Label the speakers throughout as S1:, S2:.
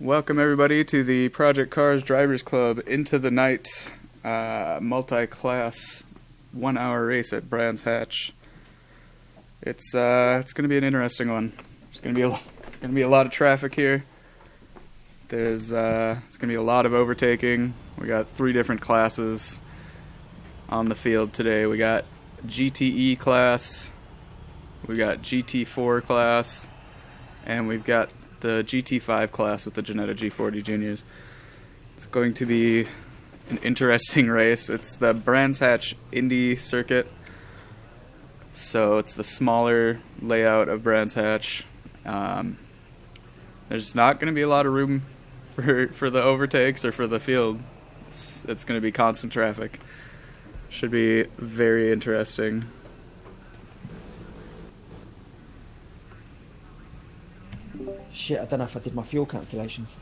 S1: Welcome everybody to the Project Cars Drivers Club Into the Night multi-class 1 hour race at Brands Hatch. It's going to be an interesting one. There's going to be a lot of traffic here. It's going to be a lot of overtaking. We got 3 different classes on the field today. We got GTE class, we got GT4 class, and we've got the GT5 class with the Ginetta G40 Juniors. It's going to be an interesting race. It's the Brands Hatch Indy circuit, so it's the smaller layout of Brands Hatch. There's not going to be a lot of room for the overtakes or for the field. It's going to be constant traffic. Should be very interesting.
S2: Shit, I don't know if I did my fuel calculations.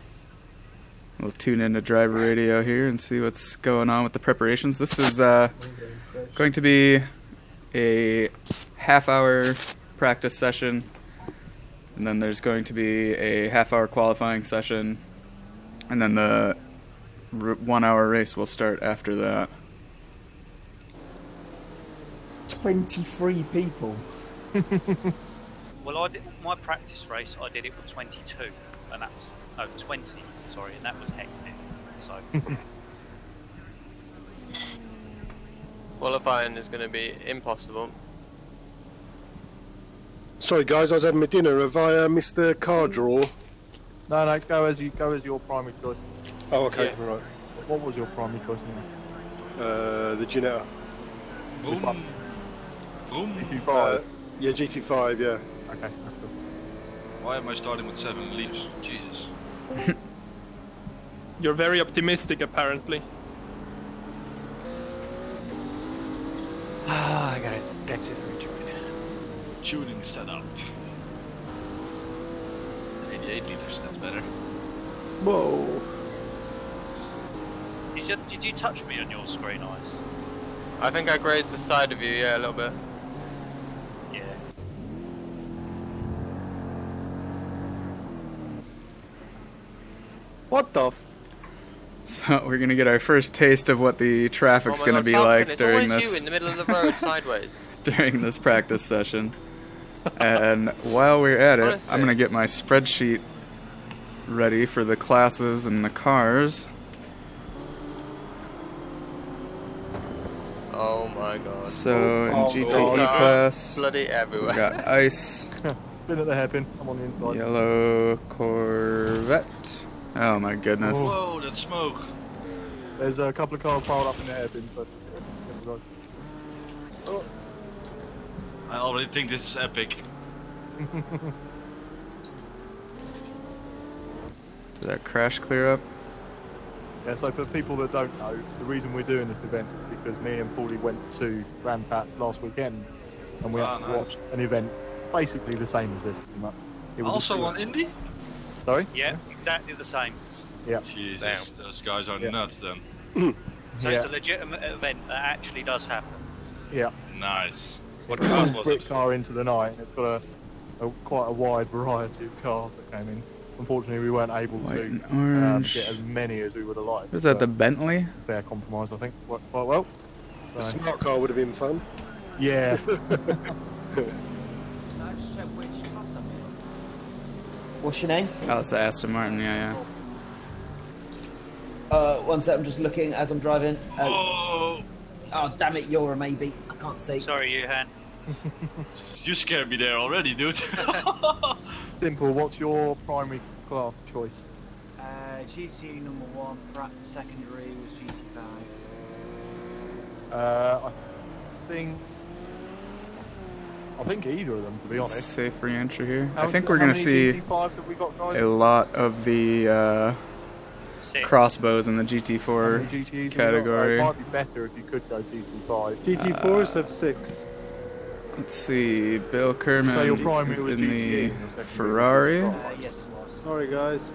S1: We'll tune into driver radio here and see what's going on with the preparations. This is going to be a half-hour practice session, and then there's going to be a half-hour qualifying session, and then the 1 hour race will start after that.
S3: 23 people.
S4: Well, I did my practice race. I did it with 22, and that was 20. Sorry, and that was hectic. So
S5: qualifying is going to be impossible.
S6: Sorry guys, I was having my dinner. Have I missed the car draw?
S7: No, go as your primary choice.
S6: Oh, okay,
S5: Yeah.
S6: right.
S7: What was your primary choice now?
S6: The Ginetta.
S8: Boom. Boom.
S7: GT5.
S6: Yeah, GT5, yeah.
S7: Okay, that's cool.
S8: Why am I starting with 7 leaves? Jesus.
S9: You're very optimistic, apparently.
S10: I gotta exit rejoin.
S8: Tuning setup. 88 liters, that's better.
S3: Whoa.
S4: did you touch me on your screen, Ice?
S5: I think I grazed the side of you, yeah, a little bit.
S4: Yeah.
S3: What the f...
S1: So we're going to get our first taste of what the traffic's going to be
S5: Falcon,
S1: like during
S5: it's always
S1: this
S5: you in the middle of the road sideways.
S1: during this practice session. And while we're at it,
S5: Honestly.
S1: I'm going to get my spreadsheet ready for the classes and the cars.
S5: Oh my god.
S1: So in GTE
S5: God.
S1: class,
S5: Bloody
S1: we
S5: everywhere.
S1: got ice,
S7: Spin at the hairpin. I'm on the inside.
S1: yellow Corvette. Oh my goodness.
S8: Whoa, that smoke.
S7: There's a couple of cars piled up in the hairpin, so... Oh.
S8: I already think this is epic.
S1: Did that crash clear up?
S7: Yeah, so for people that don't know, the reason we're doing this event is because me and Paulie went to Brands Hatch last weekend, and we
S8: Ah,
S7: had to
S8: nice.
S7: watch an event basically the same as this, pretty much. It was
S8: Also on Indy?
S7: Sorry?
S4: Yeah, exactly the same.
S7: Yeah.
S8: Jesus,
S5: Damn.
S8: those guys are
S7: Yeah.
S8: nuts then.
S4: So
S7: Yeah.
S4: it's a legitimate event that actually does happen.
S7: Yeah.
S8: Nice. What
S7: It's
S8: class
S7: a
S8: was it?
S7: britcar into the night, and it's got quite a wide variety of cars that came in. Unfortunately, we weren't able
S1: White
S7: to
S1: and orange.
S7: get as many as we would have liked.
S1: Was that the
S7: but
S1: Bentley?
S7: fair compromise, I think. Worked quite well.
S6: A
S7: So,
S6: smart car would have been fun.
S7: yeah.
S2: What's your name?
S1: Oh, it's the Aston Martin, yeah.
S2: One sec, I'm just looking as I'm driving.
S8: Oh,
S2: Oh, damn it, you're a maybe. I can't see.
S4: Sorry, Johan.
S8: you scared me there already, dude.
S7: Simple. What's your primary class choice?
S10: GT number 1, secondary was GT5.
S7: I think either of them, to be honest.
S1: Safe re-entry here. I
S7: How-
S1: think we're
S7: how
S1: going to
S7: many
S1: see
S7: GT5s have we got, guys?
S1: a lot of the
S4: 6.
S1: crossbows in the
S7: How
S1: GT4
S7: many GTEs have we got?
S1: category.
S7: It might be better if you could go GT5.
S3: GT4s have 6.
S1: Let's see, Bill Kerman
S7: So your primary
S1: is
S7: was
S1: in
S7: GTE
S1: the
S7: and your secondary was
S1: Ferrari.
S7: GT5.
S10: Yes, it was.
S3: Sorry guys,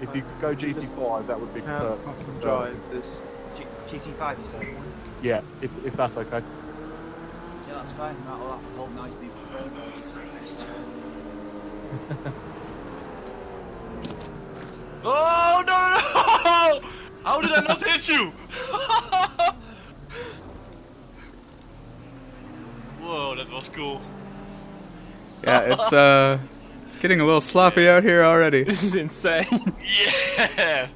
S7: If you could go GT5, that would be
S3: how
S7: perfect.
S3: I can drive this.
S10: GT5, you said?
S7: Yeah, if that's okay.
S10: Yeah, that's fine. That'll have to hold nice people.
S8: How did I not hit you? Whoa, that was cool.
S1: Yeah, it's getting a little sloppy out here already.
S9: This is insane.
S8: Yeah!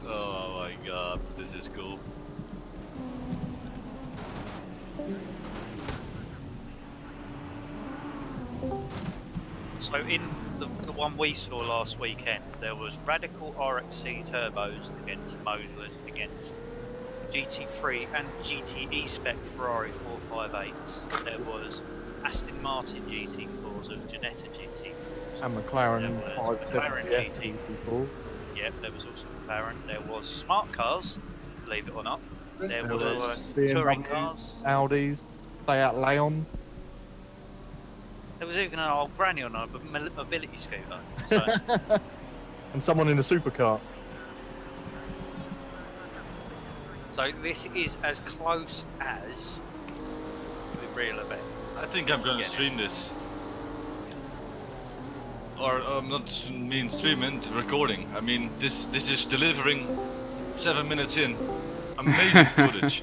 S8: Oh my god, this is cool.
S4: So in the one we saw last weekend, there was Radical RXC turbos against Moslers against GT3 and GTE spec Ferrari 458s. There was Aston Martin GT4s of Ginetta GT4s.
S7: And McLaren
S4: There was McLaren
S7: 570
S4: GT4. Yep, there was also McLaren. There was smart cars, believe it or not. There was touring cars.
S7: Audis, Seat Leon.
S4: There was even an old granny on a mobility scooter. So.
S7: And someone in a supercar.
S4: So this is as close as the real event.
S8: I think I'm gonna stream this. Or not mean streaming, recording. I mean this is delivering 7 minutes in. Amazing footage.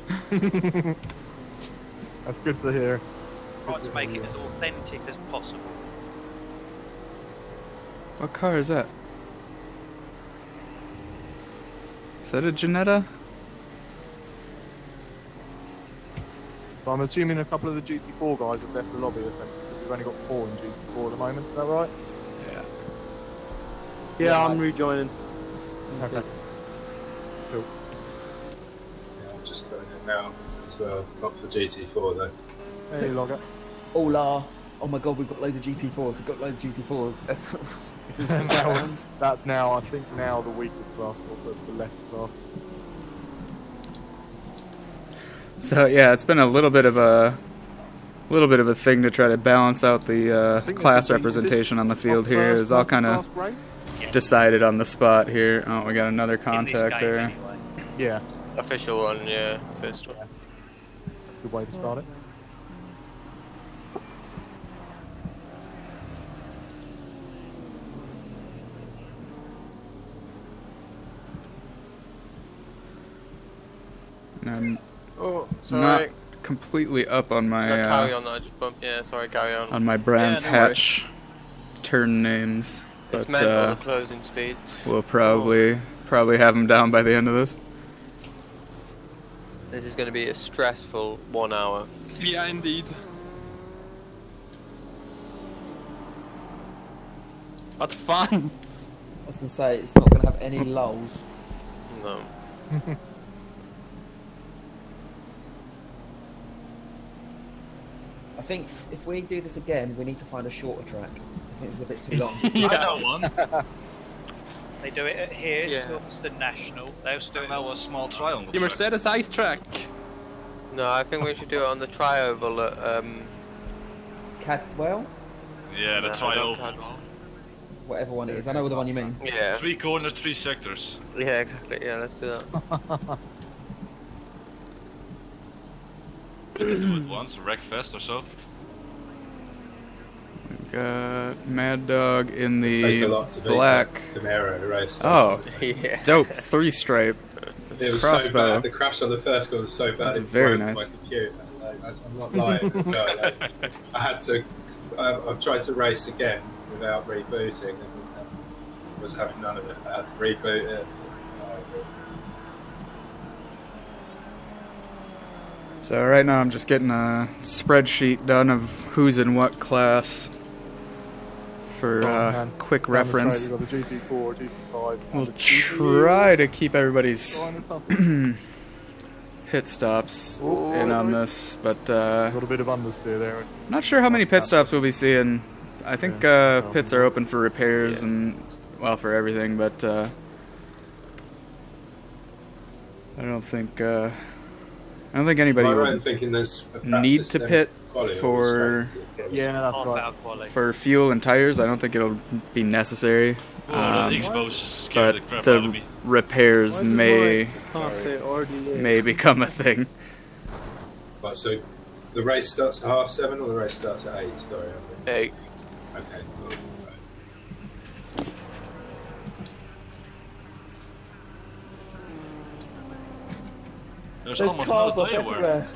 S7: That's good to hear.
S4: Try to make it as authentic as possible.
S1: What car is that? Is that a Ginetta?
S7: So I'm assuming a couple of the GT4 guys have left the lobby essentially, because we've only got 4 in GT4 at the moment, is that right?
S1: Yeah.
S3: Yeah, I'm rejoining.
S7: Okay. Cool.
S6: Yeah, I'm just going in now as well. Not for GT4 though.
S7: Hey, Logger.
S2: Hola. Oh my god, we've got loads of GT4s. We've got loads of GT4s. It's all
S7: That's now, I think now the weakest class, or the left class.
S1: So yeah, it's been a little bit of a thing to try to balance out the class representation on the field here. It was all kind of decided on the spot here. Oh, we got another contact there.
S4: Anyway.
S7: Yeah,
S5: Official one, yeah. First one.
S7: good way to start it.
S1: I'm
S5: Oh,
S1: not
S5: sorry.
S1: completely up on my
S5: No, carry on, I just bumped. Yeah, sorry, carry on.
S1: Brands
S3: Yeah, no worries.
S1: Hatch turn names,
S5: It's
S1: but
S5: meant all the closing speeds.
S1: we'll probably have them down by the end of this.
S5: This is going to be a stressful 1 hour.
S9: Yeah, indeed. But fun.
S2: I was going to say, it's not going to have any lulls.
S5: No.
S2: I think if we do this again, we need to find a shorter track. I think it's a bit too long.
S8: I know one.
S4: They do it at here,
S5: Yeah.
S4: Silverstone National. They also do it
S8: Now a small triangle.
S9: The Mercedes ice track.
S5: No, I think we should do it on the tri-oval at,
S2: Cadwell?
S8: Yeah, the
S5: no,
S8: trial.
S2: Whatever one it is. I know the one you mean.
S5: Yeah.
S8: 3 corners, 3 sectors.
S5: Yeah, exactly. Yeah, let's do that.
S8: Do it once, Wreckfest or so.
S1: We've got Mad Dog in
S6: Take
S1: the
S6: a lot to beat
S1: black.
S6: that Camaro race.
S1: Oh,
S5: Yeah.
S1: dope 3-stripe.
S6: It was
S1: crossbow.
S6: so bad. The crash on the first one was so bad.
S1: That's
S6: it
S1: very
S6: broke
S1: nice.
S6: My computer. Like, I'm not lying. As well. Like, I had to. I've tried to race again without rebooting, and I was having none of it. I had to reboot it.
S1: So right now I'm just getting a spreadsheet done of who's in what class for
S7: man.
S1: quick
S7: Down the
S1: reference.
S7: straight, we've got the GT4, GT5.
S1: We'll
S7: and the GTE.
S1: try to keep everybody's
S7: Fine and tussle.
S1: pit stops
S5: Ooh.
S1: in on this, but
S7: Got a bit of understeer there.
S1: not sure how many pit stops we'll be seeing. I think pits are open for repairs and, well, for everything, but I don't think anybody
S6: Am I right in
S1: would
S6: thinking there's a
S1: need
S6: practice
S1: to
S6: then
S1: pit
S6: quality or
S1: for
S6: straight to the
S7: Yeah, that's
S4: half
S7: right.
S4: hour quality.
S1: for fuel and tires. I don't think it'll be necessary.
S8: Oh, that expose scared the
S1: But
S8: crap out
S1: the
S8: of me.
S1: repairs may
S3: Can't say RDA.
S1: may become a thing.
S6: Right, so the race starts at 7:30 or the race starts at 8? Sorry.
S5: Hey,
S6: Okay. Cool.
S8: There's
S2: There's
S8: almost
S2: cars
S8: no
S2: off
S8: tyre wear.
S2: everywhere.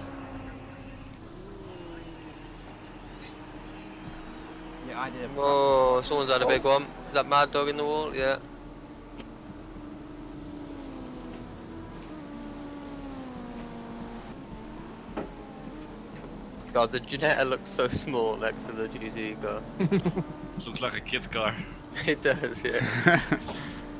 S10: Yeah, I did. A
S5: Oh, someone's had a big one. Is that Mad Dog in the wall? Yeah. God, the Ginetta looks so small next to the GT car.
S8: Looks like a kid car.
S5: It does, yeah.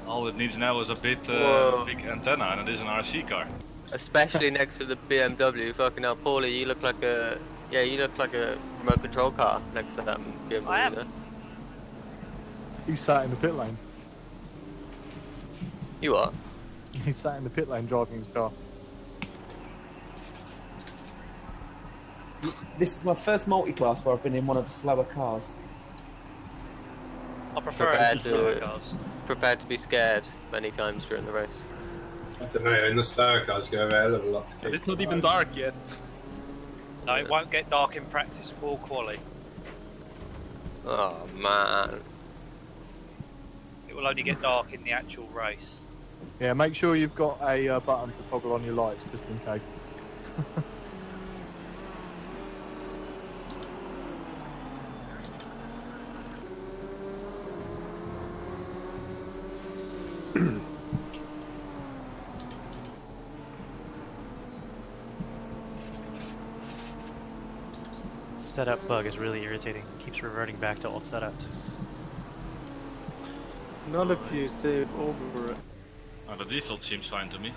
S8: All it needs now is a bit
S5: Whoa.
S8: big antenna, and it is an RC car.
S5: Especially next to the BMW. Fucking hell, Paulie, you look like a... Yeah, you look like a remote control car next to that BMW.
S4: I am.
S5: There.
S7: He's sat in the pit lane.
S5: You are?
S7: He's sat in the pit lane driving his car.
S2: This is my first multi-class where I've been in one of the slower cars.
S4: I prefer
S5: Prepared
S4: it to slower
S5: to-
S4: cars.
S5: Prepared to be scared many times during the race.
S6: I don't know, in the slower cars go a hell of a lot to keep.
S9: And it's not even dark yet.
S4: No, it won't get dark in practice or quali.
S5: Oh, man.
S4: It will only get dark in the actual race.
S7: Yeah, make sure you've got a button to toggle on your lights just in case.
S11: Setup bug is really irritating. Keeps reverting back to old setups.
S3: Not if you save over it.
S8: The default seems fine to me.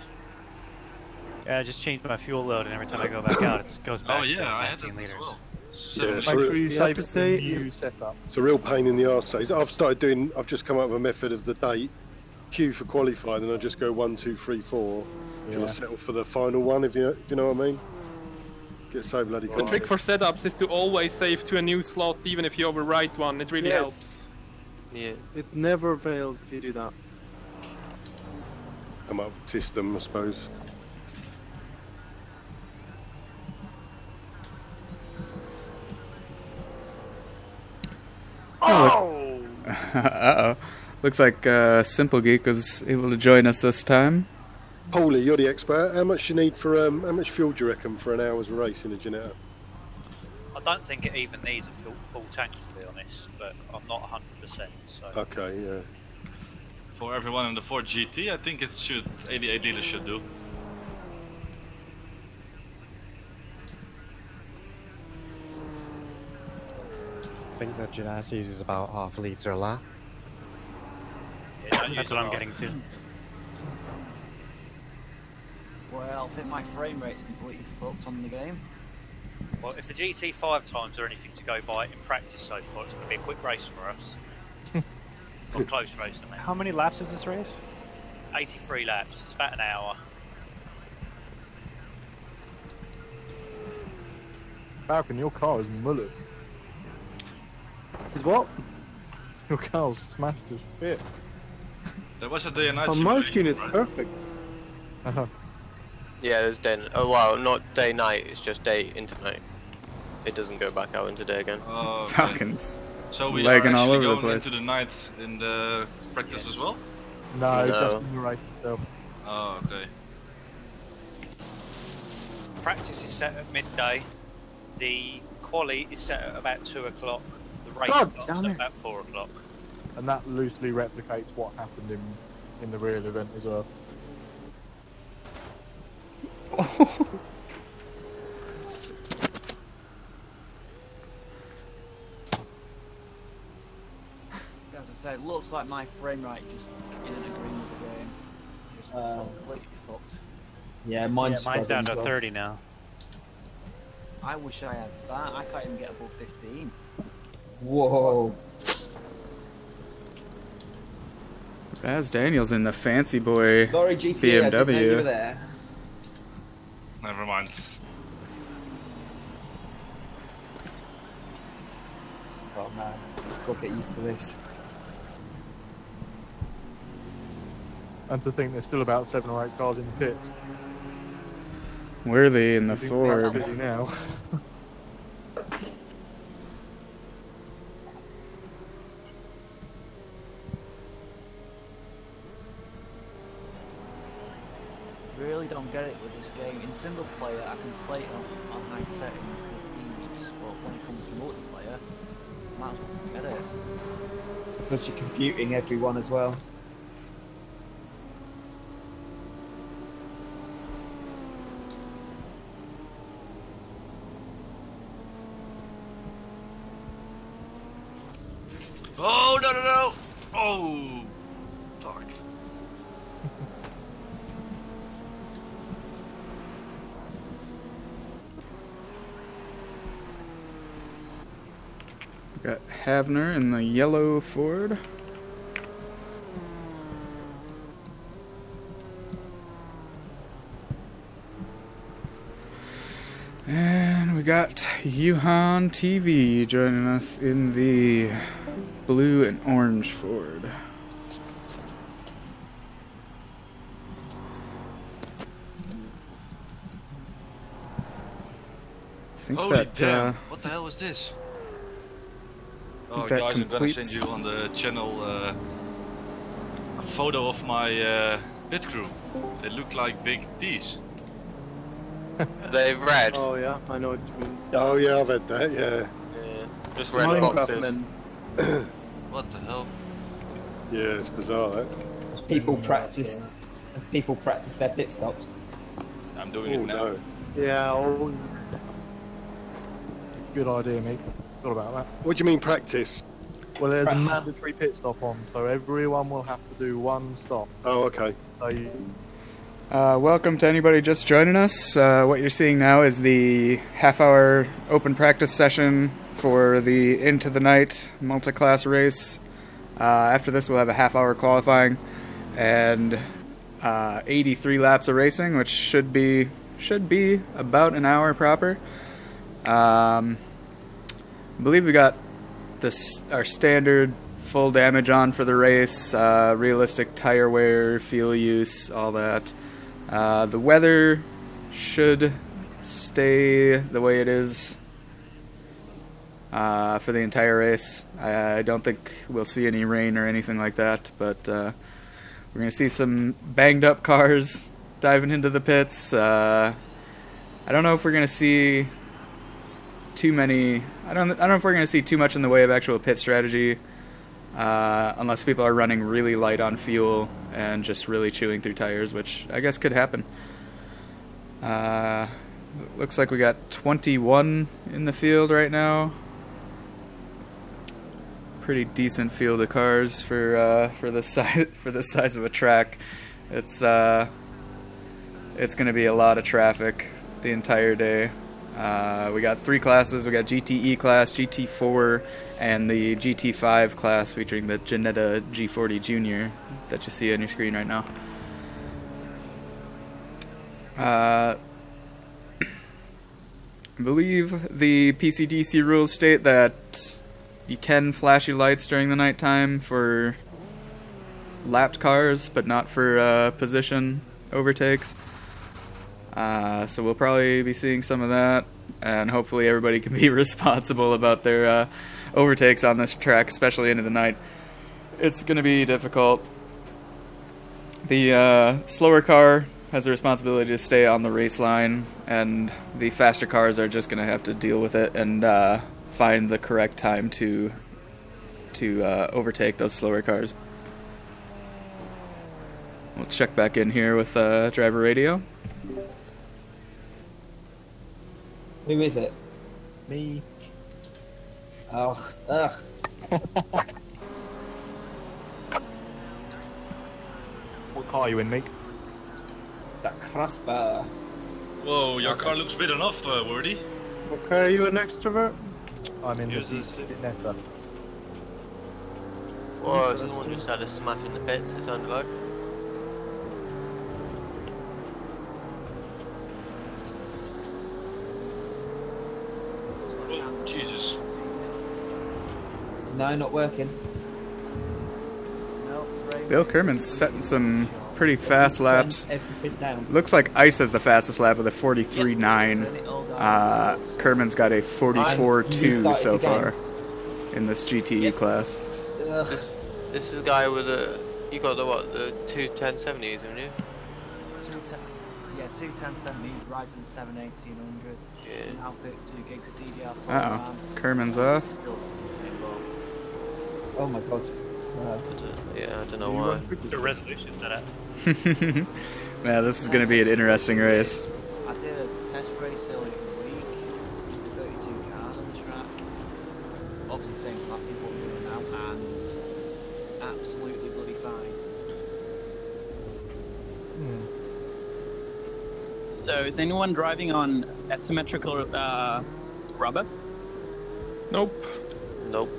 S11: Yeah, I just changed my fuel load, and every time I go back out, it goes back
S8: Oh
S11: to
S8: yeah, I had
S11: 19
S8: that
S11: liters.
S8: as well.
S12: Yeah,
S7: Make
S12: so
S7: sure you
S3: You have
S7: save
S3: to
S7: it
S3: say-
S7: to new setup.
S12: it's a real pain in the arse. I've started doing. I've just come up with a method of the date, queue for qualifying, and I just go 1, 2, 3, 4 till I
S7: Yeah.
S12: settle for the final one. If you know what I mean. Get so bloody
S9: The trick
S12: confident.
S9: for setups is to always save to a new slot, even if you overwrite one. It really
S3: Yes.
S9: helps.
S5: Yeah.
S3: It never fails if you do that.
S12: Come up with system, I suppose.
S1: Uh-oh. Looks like Simple Geek was able to join us this time.
S12: Paulie, you're the expert. How much do you need for how much fuel do you reckon for an hour's race in a Ginetta?
S4: I don't think it even needs a full tank, to be honest, but I'm not 100%. So
S12: Okay, yeah.
S8: For everyone in the Ford GT, I think it should 88 liters should do.
S13: I think the Ginetta uses about half a litre a lap.
S4: yeah, don't
S11: That's
S4: use
S11: what
S4: a
S11: I'm
S4: lot.
S11: getting to.
S10: Well, I think my frame rate's completely fucked on the game.
S4: Well, if the GT5 times are anything to go by in practice so far, it's going to be a quick race for us. Or close race, I mean.
S11: How many laps is this race?
S4: 83 laps, it's about an hour.
S7: Falcon, your car is mullet.
S3: Is what?
S7: Your car's smashed as shit.
S8: There was a day and night
S3: On my
S8: simulation,
S3: screen it's
S8: right?
S3: perfect.
S5: Yeah, there's day. Oh wow, not day night. It's just day into night. It doesn't go back out into day again.
S8: Oh, okay.
S1: Falcons.
S8: So we
S1: Lagging
S8: are
S1: all
S8: actually
S1: over the
S8: going
S1: place.
S8: into the night in the practice as well?
S7: No,
S5: No.
S7: just in the race itself.
S8: Oh, okay.
S4: Practice is set at midday. The quali is set at about 2 o'clock. The race
S2: God
S4: starts
S2: damn
S4: at
S2: it.
S4: about 4 o'clock.
S7: And that loosely replicates what happened in the real event as well.
S10: As I said, looks like my frame rate just isn't agreeing with the game. Just completely fucked.
S2: Yeah, mine's
S11: Mine's down to
S2: struggling as well.
S11: 30 now.
S10: I wish I had that. I can't even get above 15.
S2: Whoa.
S1: Baz Daniels in the fancy boy
S2: Sorry, GTE, I didn't know you were
S1: BMW.
S2: there.
S8: Never mind.
S2: Oh man, gotta get used to this.
S7: And to think there's still about 7 or 8 cars in the pit.
S1: Worthy in the
S7: I think they're
S1: Ford.
S7: busy now.
S10: Really? really don't get it with this game. In single player, I can play it on high settings with ease, but when it comes to multiplayer, I might as well forget it.
S2: It's because you're computing everyone as well.
S8: Oh, no, no, no! Oh, fuck.
S1: Got Havner in the yellow Ford. And we got Yuhan TV joining us in the blue and orange Ford. I think
S8: Holy
S1: that,
S8: damn, what the hell was this? Oh
S1: that
S8: guys, I'm gonna
S1: completes-
S8: send you on the channel a photo of my pit crew. They look like big T's.
S5: They're red.
S3: Oh yeah, I know what you mean.
S12: Oh yeah, I've had that. Yeah.
S5: Yeah. Just red
S3: Minecraft
S5: boxes.
S3: men.
S8: What the hell?
S12: Yeah, it's bizarre. That.
S2: If people practice their pit stops.
S8: I'm doing
S12: Oh
S8: it now.
S12: no.
S3: Yeah, oh,
S7: Good idea, mate. Thought about that.
S12: What do you mean practice?
S7: Well, there's a
S2: Practice.
S7: mandatory pit stop on, so everyone will have to do one stop.
S12: Oh, okay.
S7: So you,
S1: welcome to anybody just joining us. What you're seeing now is the half-hour open practice session for the Into the Night multi-class race. After this, we'll have a half-hour qualifying and 83 laps of racing, which should be about an hour proper. I believe we got our standard full damage on for the race, realistic tire wear, fuel use, all that. The weather should stay the way it is for the entire race. I don't think we'll see any rain or anything like that, but we're going to see some banged up cars diving into the pits. I don't know if we're going to see too many. I don't know if we're going to see too much in the way of actual pit strategy, unless people are running really light on fuel and just really chewing through tires, which I guess could happen. Looks like we got 21 in the field right now. Pretty decent field of cars for the size of a track. It's going to be a lot of traffic the entire day. We got 3 classes. We got GTE class, GT4, and the GT5 class featuring the Ginetta G40 Junior that you see on your screen right now. I believe the PCDC rules state that you can flash your lights during the nighttime for lapped cars, but not for position overtakes. So we'll probably be seeing some of that, and hopefully everybody can be responsible about their overtakes on this track, especially into the night. It's going to be difficult. The slower car has the responsibility to stay on the race line, and the faster cars are just going to have to deal with it and find the correct time to overtake those slower cars. We'll check back in here with driver radio.
S2: Who is it?
S7: me.
S2: Oh, ugh.
S7: What car are you in, Meek?
S2: That Krasper.
S8: Whoa, your car looks big enough, Wordy.
S3: Okay, are you an extrovert?
S7: I'm in
S8: Here's
S7: the
S8: this-
S7: Netta.
S5: Whoa, someone just had a smash in the pits, it sounded like.
S8: Oh, Jesus.
S2: No, not working.
S1: Bill Kerman's setting some pretty fast laps.
S2: Turn everything down.
S1: Looks like Ice has the fastest lap with a 43.9. Kerman's got a 44.2 so far in this GTE class.
S2: Ugh.
S5: This is the guy with the. You got the what? The 21070s, haven't you?
S10: Yeah, 21070, Ryzen 7 1800.
S5: Yeah.
S10: Now pick 2 gigs of DDR4
S1: Uh-oh.
S10: RAM.
S1: Kerman's off.
S10: Still
S2: Oh my god.
S5: Yeah, I don't know why.
S11: The resolution's not up.
S1: Man, this is going to be an interesting race.
S10: I did a test race earlier in the week. 32 cars on the track. Obviously same class as what we're doing now, and absolutely bloody fine.
S14: So, is anyone driving on asymmetrical rubber?
S9: Nope.
S5: Nope.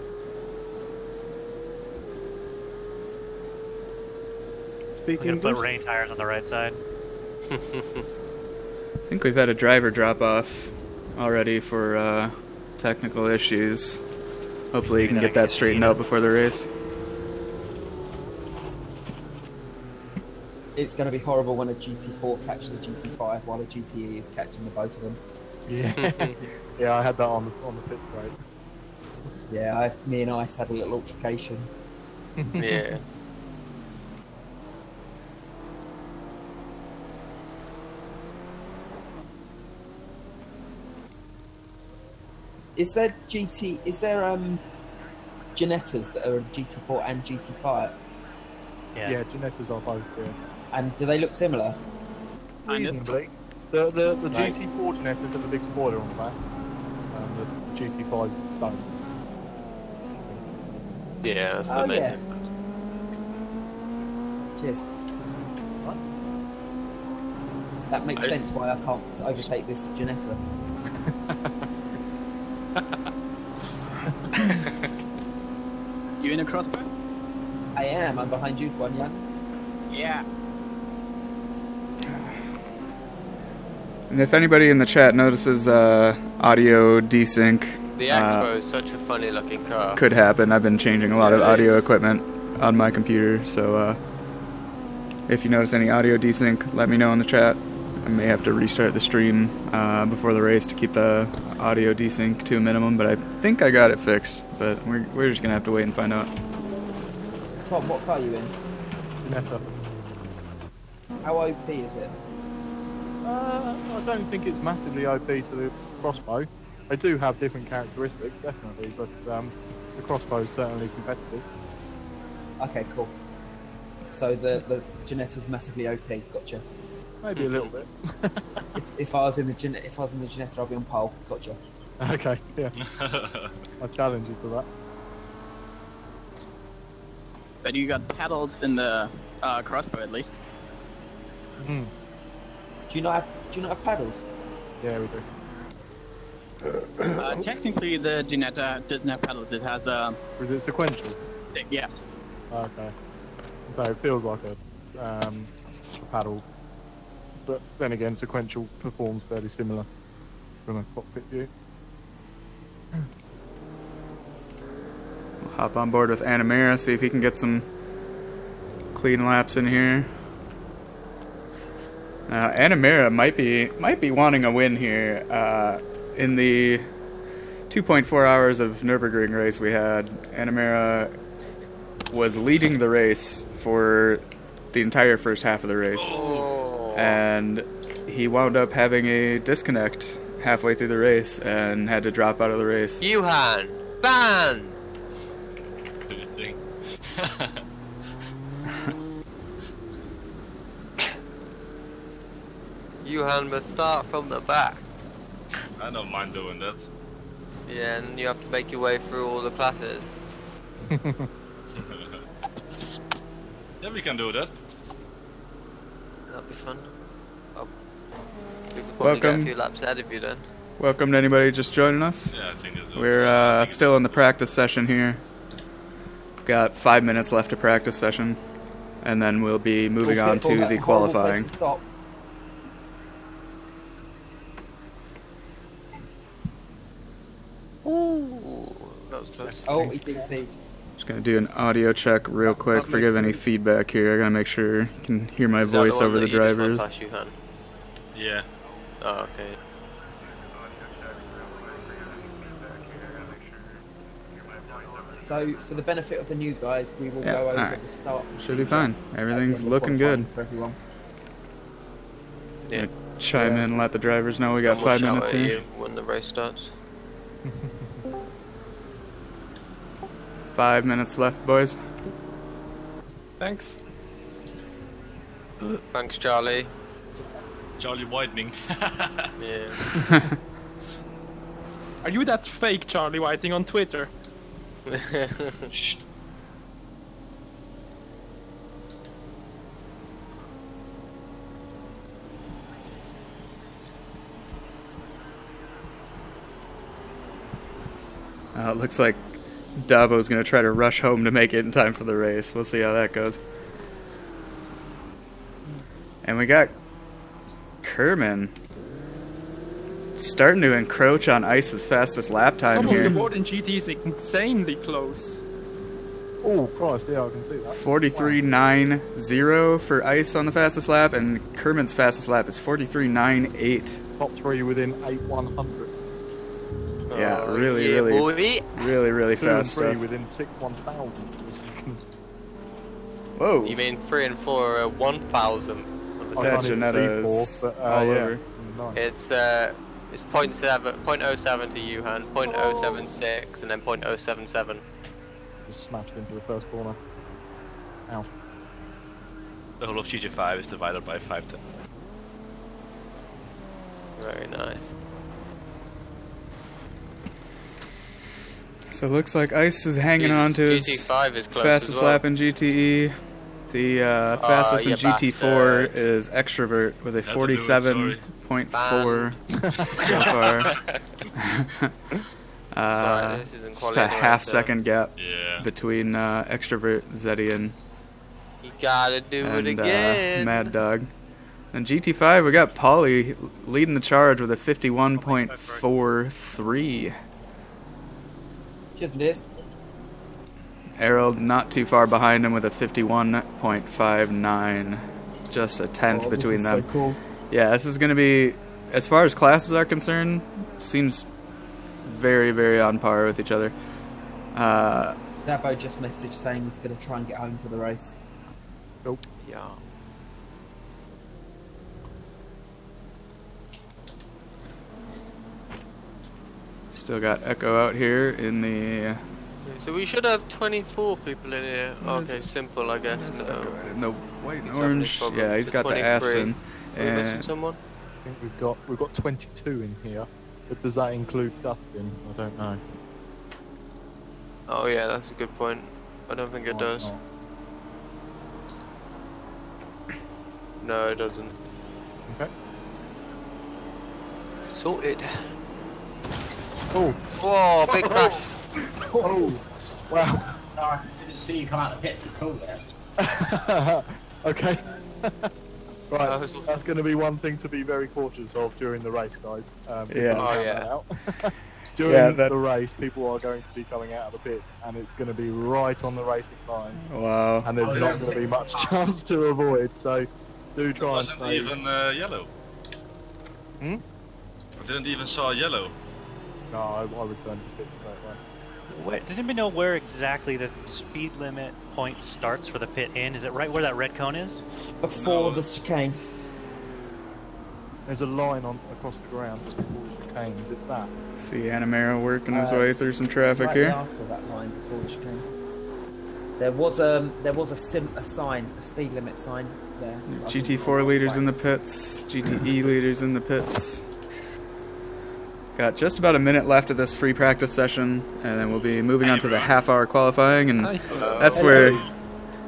S3: Speak
S11: We're gonna put
S3: English?
S11: rain tires on the right side.
S1: I think we've had a driver drop off already for technical issues. Hopefully you can get that straightened out before the race.
S2: It's going to be horrible when a GT4 catches a GT5 while a GTE is catching the both of them.
S7: Yeah, yeah, I had that on the pit straight.
S2: Yeah, me and Ice had a little altercation.
S5: Yeah.
S2: Is there Ginettas that are GT4 and GT5?
S7: Yeah, Ginettas are both, yeah.
S2: And do they look similar?
S7: Reasonably. The GT4 Ginettas have a big spoiler on the back, and the GT5s don't.
S5: Yeah, that's the
S2: Oh,
S5: main
S2: yeah.
S5: thing.
S2: Cheers. That makes sense why I can't overtake this Ginetta.
S14: You in a crossbow?
S2: I am. I'm behind you, Guan Yan.
S14: Yeah.
S1: And if anybody in the chat notices audio desync,
S5: The Expo is such a funny looking car.
S1: could happen. I've been changing a lot of audio equipment on my computer, so if you notice any audio desync, let me know in the chat. I may have to restart the stream before the race to keep the audio desync to a minimum, but I think I got it fixed. But we're just gonna have to wait and find out.
S2: Tom, what car are you in?
S7: Ginetta.
S2: How OP is it?
S7: I don't think it's massively OP to the crossbow. They do have different characteristics, definitely, but the crossbow is certainly competitive.
S2: Okay, cool. So the Ginetta's massively OP. Gotcha.
S7: Maybe a little bit.
S2: If I was in the Ginetta, I'd be on pole. Gotcha.
S7: Okay, yeah. I challenge you to that.
S14: But you got paddles in the crossbow at least.
S7: Mm.
S2: Do you not have paddles?
S7: Yeah, we do.
S14: Technically, the Ginetta doesn't have paddles. It has
S7: Is it sequential?
S14: Yeah.
S7: Okay. So it feels like a paddle, but then again, sequential performs fairly similar from a cockpit view.
S1: We'll hop on board with Animera, see if he can get some clean laps in here. Animera might be wanting a win here. In the 2.4 hours of Nürburgring race we had, Animera was leading the race for the entire first half of the race. And he wound up having a disconnect halfway through the race and had to drop out of the race.
S5: Johan! Ban! Johan must start from the back.
S8: I don't mind doing that.
S5: Yeah, and you have to make your way through all the classes.
S8: Yeah, we can do that.
S5: That'll be fun. We could probably get a few laps ahead of you then.
S1: Welcome to anybody just joining us.
S8: Yeah, I think it's
S1: We're still in the practice session here. We've got 5 minutes left to practice session, and then we'll be moving on to the qualifying.
S5: Ooh, that was close.
S2: Oh, he did feed.
S1: Just gonna do an audio check real quick. Forgive any feedback here. I gotta make sure you can hear my voice over the drivers.
S8: Yeah.
S5: Oh, okay.
S2: So, for the benefit of the new guys, we will go over
S1: alright.
S2: the start.
S1: Should be fine. Everything's looking good.
S2: For everyone.
S5: Yeah.
S1: Chime in, let the drivers know we got
S5: And we'll
S1: 5
S5: shout
S1: minutes
S5: at
S1: here.
S5: you when the race starts.
S1: 5 minutes left, boys.
S9: Thanks.
S5: Thanks, Charlie.
S8: Charlie Whitening.
S5: Yeah.
S9: Are you that fake Charlie Whiting on Twitter?
S8: Shh.
S1: It looks like Dabo's going to try to rush home to make it in time for the race. We'll see how that goes. And we got Kerman starting to encroach on Ice's fastest lap time
S9: Some of
S1: here.
S9: the board in GT is insanely close.
S7: Oh, Christ, yeah, I can see that.
S1: 43.90 for Ice on the fastest lap, and Kerman's fastest lap is 43.98.
S7: Top three within 8/100.
S1: Yeah,
S5: Oh,
S1: really,
S5: yeah,
S1: really,
S5: boy.
S1: really
S7: 2 and
S1: fast
S7: 3
S1: stuff.
S7: within 6/1000 of a second.
S1: Whoa.
S5: You mean 3 and 4 are 1,000?
S7: I
S1: That
S7: can't even see
S1: Janetta's
S7: 4, but,
S1: all
S7: yeah.
S1: over.
S7: Nice.
S5: It's 0.7 to Yuhan, 0.076, and then 0.077.
S7: Just smashed into the first corner. Ow.
S8: The whole of GT5 is divided by 5 to.
S5: Very nice.
S1: So it looks like Ice is hanging on to his
S5: GT5 is close
S1: fastest
S5: as well.
S1: lap in GTE. The fastest in
S5: you
S1: GT4
S5: bastard.
S1: is Extrovert with a
S8: Have to do it, sorry.
S1: 47.4 so far.
S5: Sorry, this isn't
S1: Just
S5: quality
S1: a
S5: anyway,
S1: half
S5: so-
S1: second gap
S8: Yeah.
S1: between Extrovert, Zeddy,
S5: You gotta do it
S1: and
S5: again.
S1: Mad Dog. And GT5, we got Pauly leading the charge with a 51.43.
S2: Cheers, Modest.
S1: Errol not too far behind him with a 51.59. Just a tenth between
S2: this
S1: them.
S2: is so cool.
S1: Yeah, this is going to be, as far as classes are concerned, seems very, very on par with each other.
S2: Dabo just messaged saying he's going to try and get home for the race.
S7: Nope.
S5: Yeah.
S1: Still got Echo out here in the...
S5: So we should have 24 people in here.
S1: What is
S5: Okay,
S1: it?
S5: simple, I guess. No.
S1: in the white and
S5: He's having
S1: orange.
S5: problems.
S1: Yeah, he's
S5: So
S1: got the
S5: 23.
S1: Aston.
S5: Are we missing
S1: And
S5: someone?
S7: I think we've got 22 in here. But does that include Dustin? I don't know.
S5: Oh yeah, that's a good point. I don't think it
S7: Might
S5: does.
S7: not.
S5: No, it doesn't.
S7: Okay.
S5: Sorted.
S7: Oh.
S5: Whoa, big crash.
S7: Oh. Wow.
S15: Sorry, I didn't see you come out of the pits at all there.
S7: Okay. Right,
S5: That was-
S7: that's going to be one thing to be very cautious of during the race, guys.
S1: Yeah.
S5: Oh, yeah.
S7: Out. During
S1: Yeah, that-
S7: the race, people are going to be coming out of the pits, and it's going to be right on the racing line.
S1: wow.
S7: And there's
S15: Oh,
S7: not
S15: yeah.
S7: going to be much chance to avoid, so do try and
S8: Wasn't
S7: stay.
S8: even yellow.
S7: Hmm?
S8: I didn't even saw yellow.
S7: No, I returned to pit straight away.
S11: Wait, does anybody know where exactly the speed limit point starts for the pit in? Is it right where that red cone is?
S2: Before
S8: No.
S2: the chicane.
S7: There's a line on across the ground just before the chicane. Is it that?
S1: See Anamara working his
S2: Uh,
S1: way through some traffic
S2: Slightly
S1: here.
S2: after that line, before the chicane. There was a sign, a speed limit sign there. I think
S1: GT4
S2: it's
S1: leaders in the
S2: white.
S1: pits, GTE leaders in the pits. Got just about a minute left of this free practice session, and then we'll be moving on to the half-hour qualifying, and that's where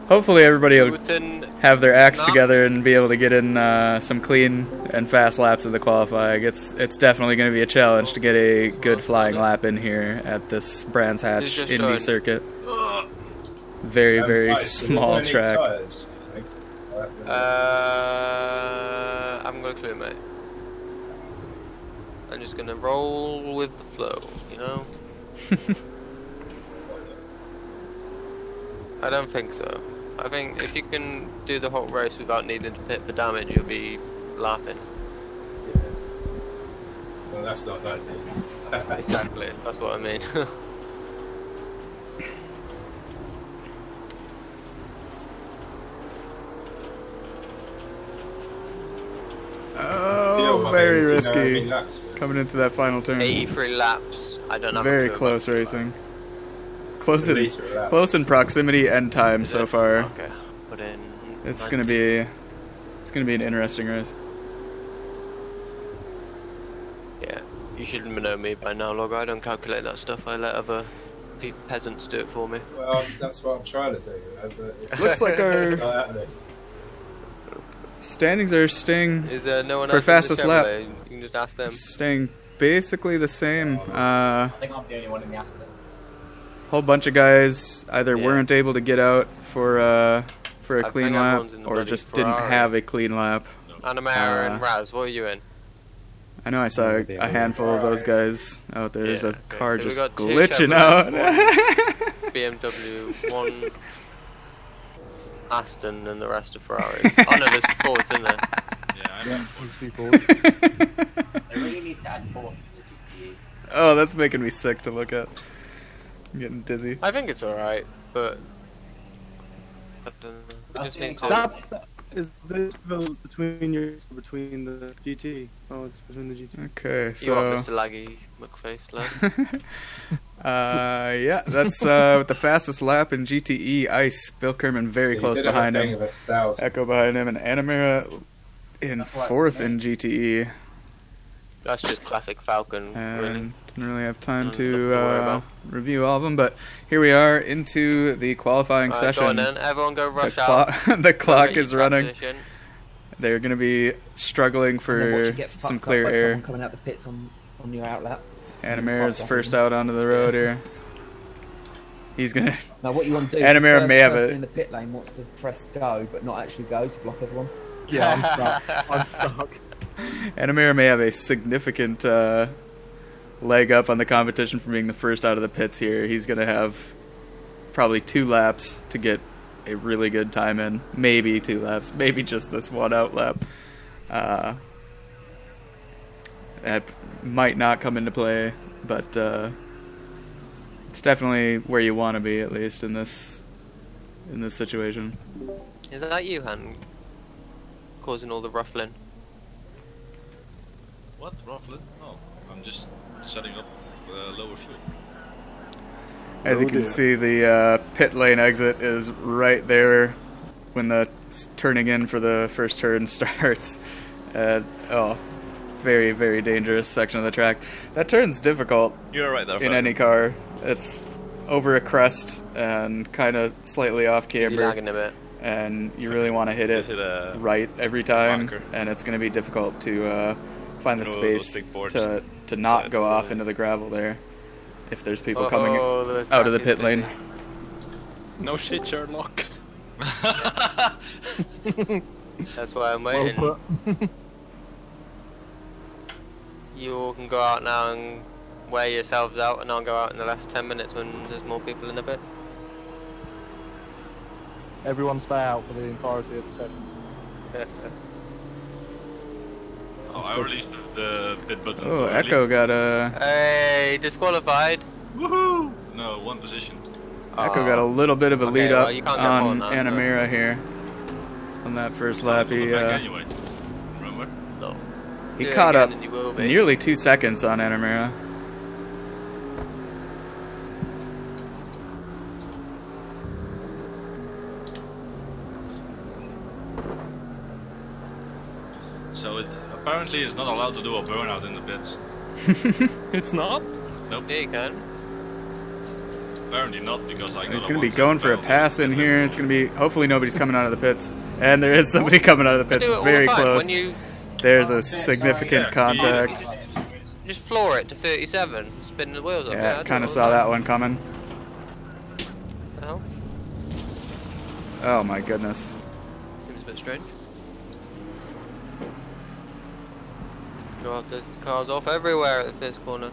S1: hopefully everybody will
S5: Guten
S1: have their acts
S5: Nacht.
S1: together and be able to get in some clean and fast laps of the qualifying. It's definitely going to be a challenge to get a good flying lap in here at this Brands Hatch
S5: It's just
S1: Indy
S5: showing-
S1: circuit. Very, very
S6: Right, so
S1: small
S6: do I need
S1: track.
S6: tyres, I think?
S5: I haven't got a clue, mate. I'm just gonna roll with the flow, you know? I don't think so. I think if you can do the whole race without needing to pit for damage, you'll be laughing.
S6: Well, that's not that deep.
S5: Exactly, that's what I mean.
S1: very
S6: do you know how many
S1: risky
S6: laps?
S1: coming into that final turn.
S5: 83 laps. I don't know.
S1: Very close racing. Close
S6: It's a
S1: in
S6: litre a lap.
S1: close in proximity and time
S5: Is
S1: so
S5: it?
S1: far.
S5: Okay. Put in.
S1: It's
S5: 90.
S1: gonna be an interesting race.
S5: Yeah. You should know me by now, Logger. I don't calculate that stuff. I let other peasants do it for me.
S6: Well, that's what I'm trying to do. But it's
S1: Looks like our
S6: it's not happening.
S1: standings are staying
S5: Is there no one
S1: for
S5: else in the
S1: fastest lap.
S5: Chevrolet? You can just ask them.
S1: Staying basically the same.
S15: I think I'm the only one in the Aston.
S1: Whole bunch of guys either
S5: Yeah.
S1: weren't able to get out for a
S5: I
S1: clean
S5: think
S1: lap
S5: everyone's in the
S1: or
S5: bloody
S1: just didn't
S5: Ferrari.
S1: have a clean lap.
S5: Anamara and Raz, what are you in?
S1: I know I saw a handful of those guys out there. There's
S5: Yeah,
S1: a
S5: okay.
S1: car
S5: So we
S1: just
S5: got two
S1: glitching
S5: Chevrolets,
S1: out.
S5: one BMW, one Aston, and the rest are Ferraris. Oh no, there's Fords in there.
S15: They really need to add more to the GTE.
S1: Oh, that's making me sick to look at. I'm getting dizzy.
S5: I think it's alright, but I don't know. I just need to.
S3: That is the intervals between the GT. Oh, it's between the GT.
S1: Okay,
S5: You are
S1: so
S5: Mr. Laggy McFace, lad.
S1: yeah, that's with the fastest lap in GTE. Ice, Bill Kerman very
S6: You
S1: close
S6: did have a
S1: behind
S6: thing
S1: him.
S6: of 1,000.
S1: Echo behind him, and Anamira in fourth in GTE.
S5: That's just classic Falcon, really.
S1: And didn't really have time
S5: Nothing to
S1: to
S5: worry about.
S1: review all of them, but here we are into the qualifying
S5: Alright, go on
S1: session.
S5: then. Everyone go rush
S1: the
S5: out.
S1: the clock
S5: Get
S1: is
S5: your track
S1: running.
S5: position.
S1: They're going to be struggling
S2: And then watch
S1: for
S2: you get
S1: some
S2: fucked
S1: clear
S2: up by
S1: air.
S2: someone coming out the pits on your outlap.
S1: Anamira's
S2: Fuck
S1: first
S2: that.
S1: out onto the road here. He's going to...
S2: Now what you want to do
S1: Anamira
S2: is the
S1: may have
S2: first person
S1: a-
S2: in the pit lane wants to press go, but not actually go to block everyone.
S7: Yeah, I'm stuck. I'm stuck.
S1: Anamira may have a significant leg up on the competition for being the first out of the pits here. He's going to have probably 2 laps to get a really good time in. Maybe 2 laps. Maybe just this one out lap. That might not come into play, but it's definitely where you want to be, at least in this situation.
S5: Is that you, Han? Causing all the ruffling?
S8: What? Ruffling? No. I'm just setting up lower fuel.
S1: As you
S12: Oh,
S1: can
S12: dear.
S1: see, the pit lane exit is right there when the turning in for the first turn starts. Oh, very, very dangerous section of the track. That turn's difficult
S16: You're right there.
S1: in any car. It's over a crest and kind of slightly off
S5: Is he
S1: camber,
S5: lagging a bit?
S1: and you really want to hit it
S16: Is it a
S1: right every time,
S16: marker?
S1: and it's going to be difficult to find the
S16: You know, those
S1: space
S16: big boards
S1: to not
S16: beside
S1: go
S16: the
S1: off
S16: lane.
S1: into the gravel there if there's people
S5: Oh,
S1: coming
S5: the
S1: out of the
S5: track is
S1: pit lane.
S5: busy.
S9: No shit, Sherlock.
S5: That's why I'm
S7: Well
S5: waiting.
S7: put.
S5: You all can go out now and wear yourselves out, and I'll go out in the last 10 minutes when there's more people in the pits.
S7: Everyone stay out for the entirety of the session.
S8: Oh, I released the pit button.
S1: Oh,
S8: early.
S1: Echo got a
S5: Hey, disqualified.
S8: Woohoo! No, one position.
S1: Echo got a little bit of a
S5: Okay,
S1: lead
S5: well,
S1: up
S5: you can't get
S1: on
S5: more now, so that's
S1: Anamira
S5: fine.
S1: here on that first lap.
S8: Come back anyway. Remember?
S5: No.
S1: He
S5: Do it
S1: caught
S5: again
S1: up
S5: and you will be.
S1: nearly 2 seconds on Anamira.
S8: So it apparently is not allowed to do a burnout in the pits.
S9: It's not?
S8: Nope.
S5: Yeah, you can.
S8: Apparently not, because I.
S1: He's going to be going for a pass in here. It's going to be, hopefully nobody's coming out of the pits. And there is somebody coming out of the pits
S5: Do it all
S1: very
S5: the time.
S1: close.
S5: When you
S1: There's a significant contact.
S5: just floor it to 37, spin the wheels up.
S1: Yeah,
S5: I do
S1: kind
S5: it
S1: of
S5: all
S1: saw
S5: the
S1: that
S5: time.
S1: one coming.
S5: Oh,
S1: Oh my goodness.
S5: seems a bit strange. Go out the cars off everywhere at the first corner.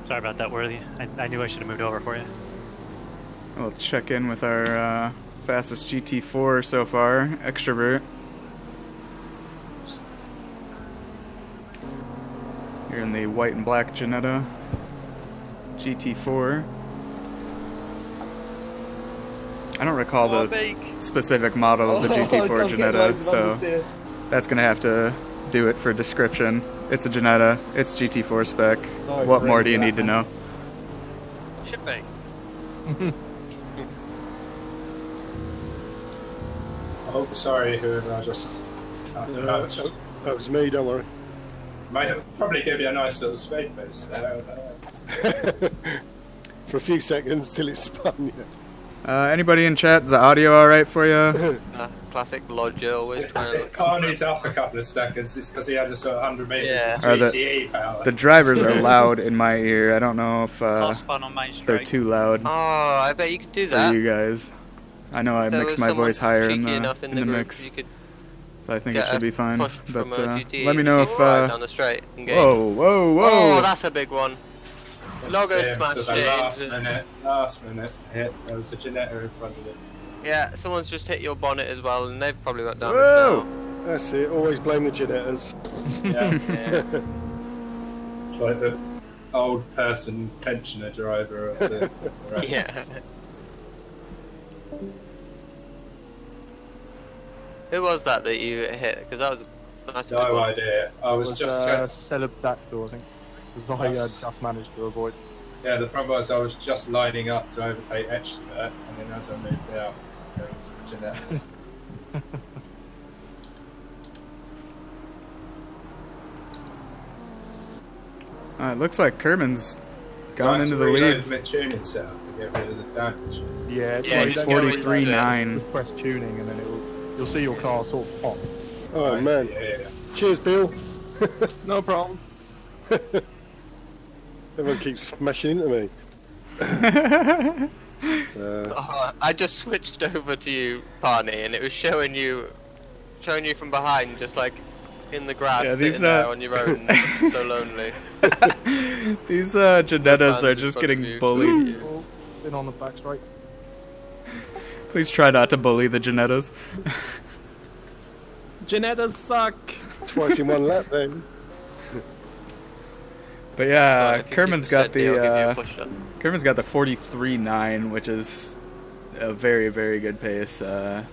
S11: Sorry about that, Worthy. I knew I should have moved over for you.
S1: We'll check in with our fastest GT4 so far, Extrovert. Here in the white and black Janetta GT4. I don't recall the specific model of the GT4 Janetta, so That's gonna have to do it for description. It's a Jetta. It's GT4 spec.
S2: Sorry
S1: What
S2: for
S1: more do you
S2: that,
S1: need to
S2: man.
S1: know?
S4: Should be.
S6: Oh, sorry, whoever I just nudged.
S12: That was me, don't worry.
S6: Might probably give you a nice little speed boost there. I don't know.
S12: For a few seconds till it spun.
S1: Anybody in chat? Is the audio all right for you?
S5: Classic lodger, always trying to
S6: If Carney's up a couple of seconds, it's because he had a sort of 100 metres of
S1: Or
S6: GTE power.
S1: the drivers are loud in my ear. I don't know if
S4: Car spun on Main
S1: they're
S4: Street.
S1: too loud
S5: Oh, I bet you could do
S1: for
S5: that.
S1: you guys. I know I
S5: If there
S1: mixed
S5: was
S1: my
S5: someone
S1: voice higher in
S5: cheeky
S1: the,
S5: enough
S1: in the
S5: group,
S1: mix.
S5: you could
S1: So I think it
S5: get
S1: should
S5: a
S1: be fine.
S5: push
S1: But
S5: from a GTE.
S1: let me know if.
S5: Right down the straight. Engage.
S1: Whoa, whoa, whoa!
S5: Oh, that's a big one. Logo smash
S6: to the
S5: it.
S6: last minute hit. There was a Jetta in front of it.
S5: Yeah, someone's just hit your bonnet as well, and they've probably got damage
S12: Whoa! That's it. Always blame the Jettas.
S6: Yeah. It's like the old person pensioner driver of the.
S5: now. Yeah. Who was that you hit? Because that was a nice big
S6: No
S5: one.
S6: idea. I was just trying.
S7: Celeb Backdoor, I think. Because I just managed to avoid.
S6: Yeah, the problem was I was just lining up to overtake Extrovert, and then as I moved out, there was a Jetta.
S1: It looks like Kerman's
S6: I
S1: gone
S6: had
S1: into
S6: to
S1: the
S6: reload
S1: lead.
S6: my tuning setup to get rid of the damage.
S7: Yeah,
S5: Yeah,
S7: you don't
S5: get
S7: get
S1: 43.9.
S7: Just press tuning and then you'll see your car sort of pop.
S12: Oh,
S6: Right,
S12: man.
S6: Yeah.
S12: Cheers, Bill.
S9: No problem.
S12: Everyone keeps smashing into me.
S5: Oh, I just switched over to you, Barney, and it was showing you from behind, just like in the grass,
S1: Yeah,
S5: sitting
S1: these,
S5: there on your own, so lonely.
S1: These Janettas
S5: Fans
S1: are
S5: in
S1: just
S5: front of
S1: getting
S5: you.
S1: bullied.
S7: Oh, been on the back straight.
S1: Please try not to bully the Janettas.
S9: Janettas suck.
S12: Twice in one lap, then.
S1: But yeah,
S5: Sorry, if you
S1: Kerman's
S5: keep
S1: got
S5: steady, I'll give you a
S1: the
S5: push up.
S1: Kerman's got the 43.9, which is a very, very good pace. And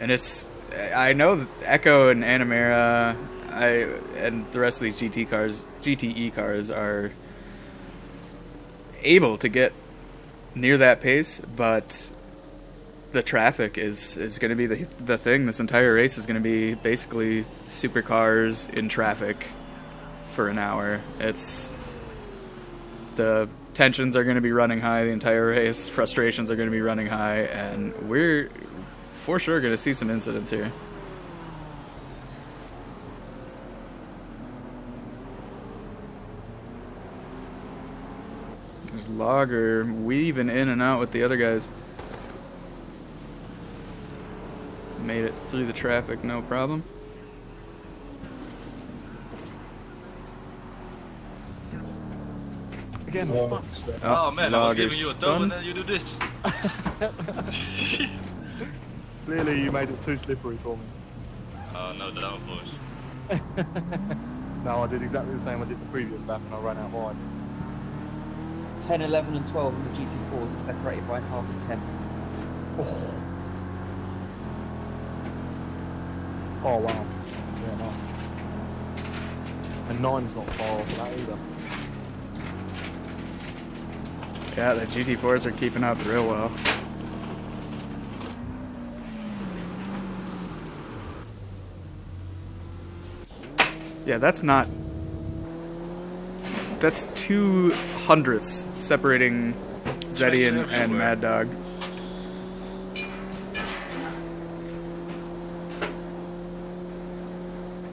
S1: it's, I know that Echo and Animera, and the rest of these GTE cars are able to get near that pace, but the traffic is going to be the thing. This entire race is going to be basically supercars in traffic for an hour. The tensions are going to be running high the entire race. Frustrations are going to be running high, and we're for sure going to see some incidents here. There's Logger weaving in and out with the other guys. Made it through the traffic, no problem.
S7: Again,
S6: Oh,
S7: fuck.
S8: Oh man, I was
S1: Logger's
S8: giving you a
S1: stunned.
S8: dome and then you do this.
S7: Clearly you made it too slippery for me.
S8: Oh no, downforce.
S7: No, I did exactly the same I did the previous lap and I ran out wide.
S2: 10, 11 and 12 in the GT4s are separated by half a tenth.
S7: Oh wow. Yeah, no. And 9's not far off that either.
S1: Yeah, the GT4s are keeping up real well. Yeah, that's 2/100ths separating Zeddy and Mad Dog.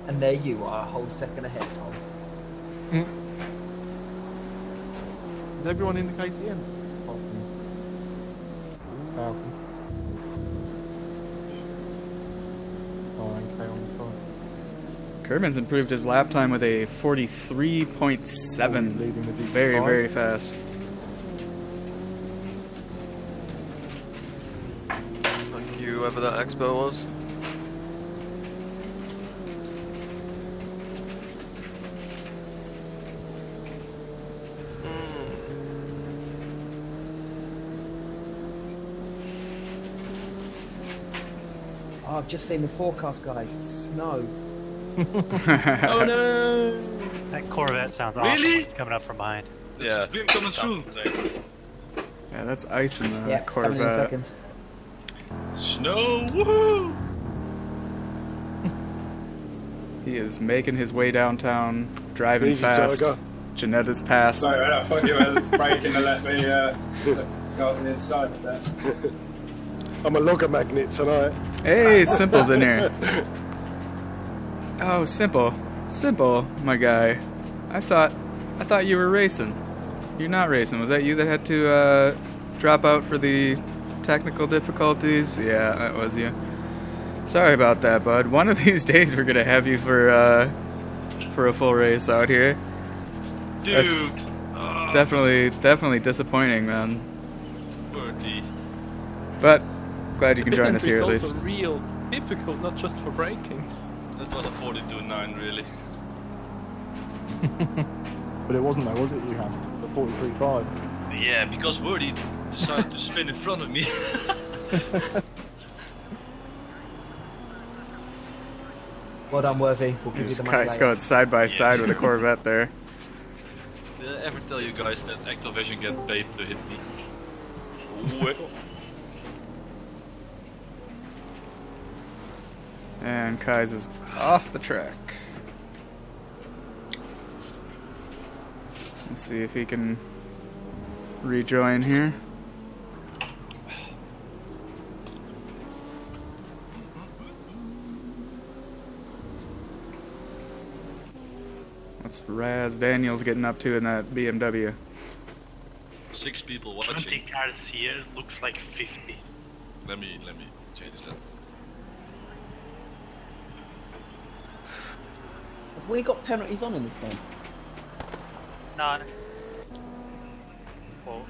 S2: And there you are, a whole second ahead, Tom.
S7: Is everyone in the KTM? Apart from Falcon. Oh, okay, on the phone.
S1: Kerman's improved his lap time with a 43.7.
S7: Leading the GT5.
S1: Very, very fast.
S5: Thank you, whoever that expert was.
S2: Oh, I've just seen the forecast, guys. Snow.
S9: Oh no!
S11: That Corvette sounds
S8: Really?
S11: awesome when it's coming up from behind.
S8: Yeah. Wind coming through.
S1: Yeah, that's ice in the
S2: Yeah, it's coming in a
S1: Corvette.
S2: second.
S8: Snow, woohoo!
S1: He is making his way downtown, driving
S12: Easy,
S1: fast.
S12: Tiger.
S1: Jeanetta's passed.
S6: Sorry, I thought you were braking to let me go on the inside of that.
S12: I'm a logger magnet tonight.
S1: Hey, Simple's in here. Oh, Simple, my guy. I thought you were racing. You're not racing. Was that you that had to drop out for the technical difficulties? Yeah, that was you. Sorry about that, bud. One of these days we're gonna have you for a full race out here.
S8: Dude.
S1: That's definitely disappointing, man.
S8: Birdie.
S1: But glad you
S9: The
S1: can
S9: pit
S1: join us
S9: entry
S1: here at
S9: is
S1: least.
S9: also real difficult, not just for braking.
S8: That was a 42.9 really.
S7: But it wasn't though, was it, you had? It's a 43.5.
S8: Yeah, because Birdie decided to spin in front of me.
S2: Well done, Worthy. We'll give you
S1: This
S2: the money
S1: guy's
S2: later.
S1: going side by side with a Corvette there.
S8: Did I ever tell you guys that Activision get paid to hit me?
S1: And Kai's is off the track. Let's see if he can rejoin here. What's Raz Daniels getting up to in that BMW?
S8: 6 people watching.
S4: 20 cars here, looks like 50.
S8: Let me change that.
S2: Have we got penalties on in this game?
S4: No. Well,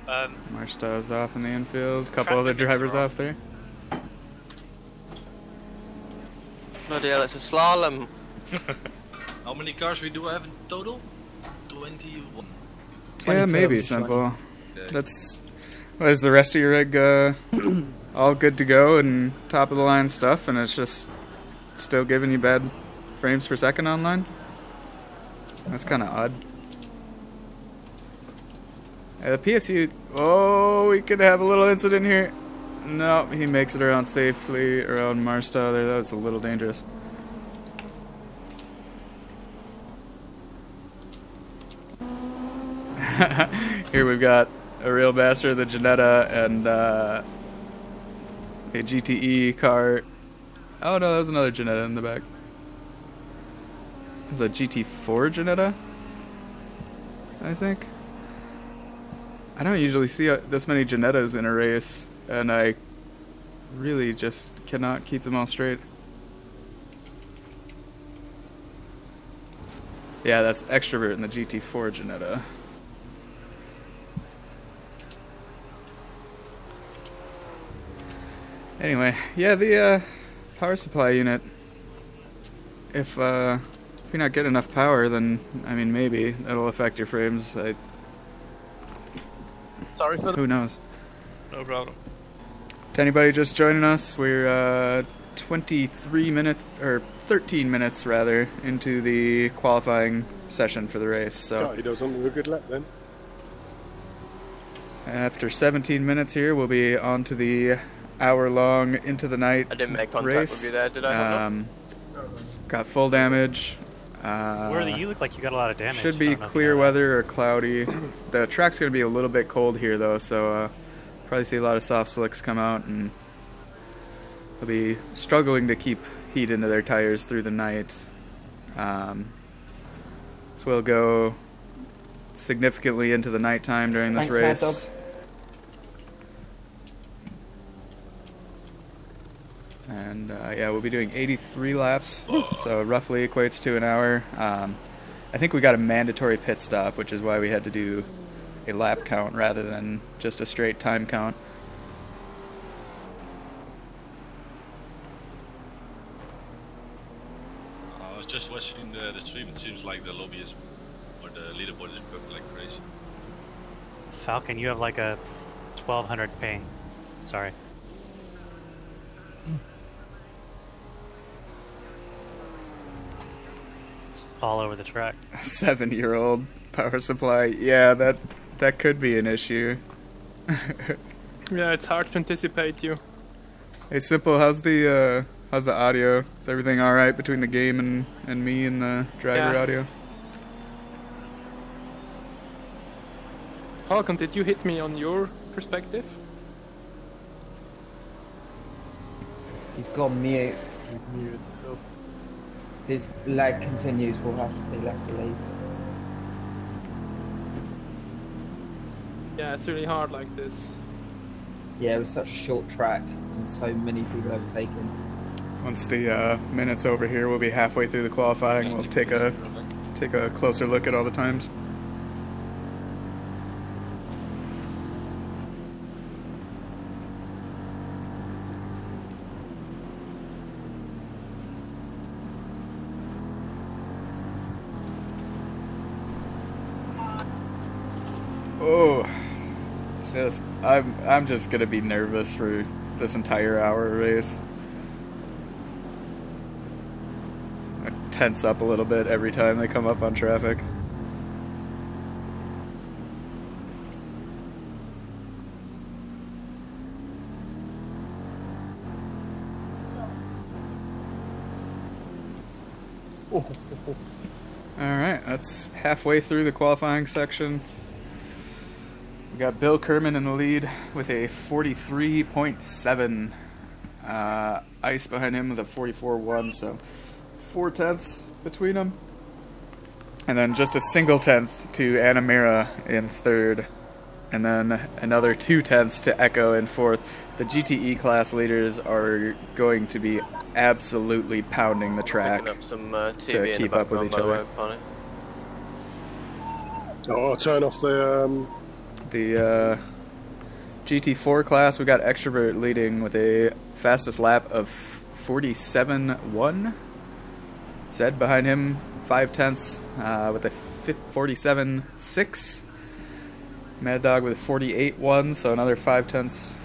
S1: Marsta's off in the infield. A couple other drivers off there.
S5: Bloody hell, it's a slalom.
S8: How many cars we do have in total? 21.
S1: Yeah, maybe Simple. That's. Well, is the rest of your rig all good to go and top of the line stuff, and it's just still giving you bad frames per second online? That's kind of odd. The PSU. Oh, we could have a little incident here. No, he makes it around safely around Marsta there. That was a little dangerous. Here we've got a real master of the Ginetta and a GTE car. Oh no, that was another Ginetta in the back. It's a GT4 Ginetta, I think. I don't usually see this many Ginettas in a race, and I really just cannot keep them all straight. Yeah, that's Extrovert in the GT4 Ginetta. Anyway, yeah, the power supply unit. If you're not getting enough power, then I mean maybe that'll affect your frames.
S9: Sorry for
S1: Who knows?
S9: No problem.
S1: To anybody just joining us, we're 23 minutes or 13 minutes rather into the qualifying session for the race. So
S12: He does something a good lap then.
S1: after 17 minutes here, we'll be on to the hour-long into the night
S5: I didn't make contact
S1: race.
S5: with you there, did I?
S1: Got full damage.
S11: Worthy, you look like you got a lot of damage.
S1: Should
S11: I
S1: be
S11: don't know if you
S1: clear
S11: know that.
S1: weather or cloudy. The track's going to be a little bit cold here, though, so probably see a lot of soft slicks come out, and they'll be struggling to keep heat into their tires through the night. So we'll go significantly into the nighttime during this
S2: Thanks, Mad
S1: race.
S2: Dog.
S1: And yeah, we'll be doing 83 laps, so roughly equates to an hour. I think we got a mandatory pit stop, which is why we had to do a lap count rather than just a straight time count.
S8: I was just watching the stream. It seems like the lobby is, or the leaderboard is broken like crazy.
S11: Falcon, you have like a 1200 ping. Sorry. all over the track.
S1: A 7-year-old power supply. Yeah, that could be an issue.
S9: Yeah, it's hard to anticipate you.
S1: Hey, Simple, how's the audio? Is everything all right between the game and me and the driver
S9: Yeah.
S1: audio?
S9: Falcon, did you hit me on your perspective?
S2: He's gone mute.
S7: Muted.
S2: If his lag continues, we'll have to leave.
S9: Yeah, it's really hard like this.
S2: Yeah, it was such a short track and so many people overtaken.
S1: Once the minute's over here, we'll be halfway through the qualifying. We'll take a closer look at all the times. Oh, I'm just gonna be nervous for this entire hour race. I tense up a little bit every time they come up on traffic. Alright, that's halfway through the qualifying section. We got Bill Kerman in the lead with a 43.7. Ice behind him with a 44.1, so 4 tenths between them. And then just a single tenth to Anamira in third. And then another 2 tenths to Echo in fourth. The GTE class leaders are going to be absolutely pounding the track
S5: Picking up some TV
S1: to
S5: in
S1: keep
S5: the
S1: up with each other.
S12: Oh, I'll turn off the
S1: The GT4 class, we got Extrovert leading with a fastest lap of 47.1. Zed behind him, 5 tenths with a 47.6. Mad Dog with a 48.1, so another 5 tenths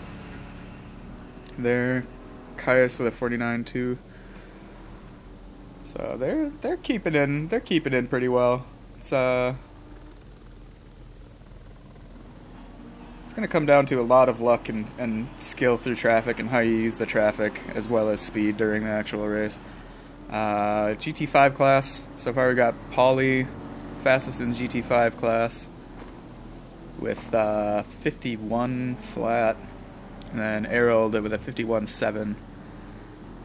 S1: there. Caius with a 49.2. So they're keeping in pretty well. It's going to come down to a lot of luck and skill through traffic and how you use the traffic as well as speed during the actual race. GT5 class, so far we got Paulie fastest in GT5 class with 51 flat, and then Harold with a 51.7.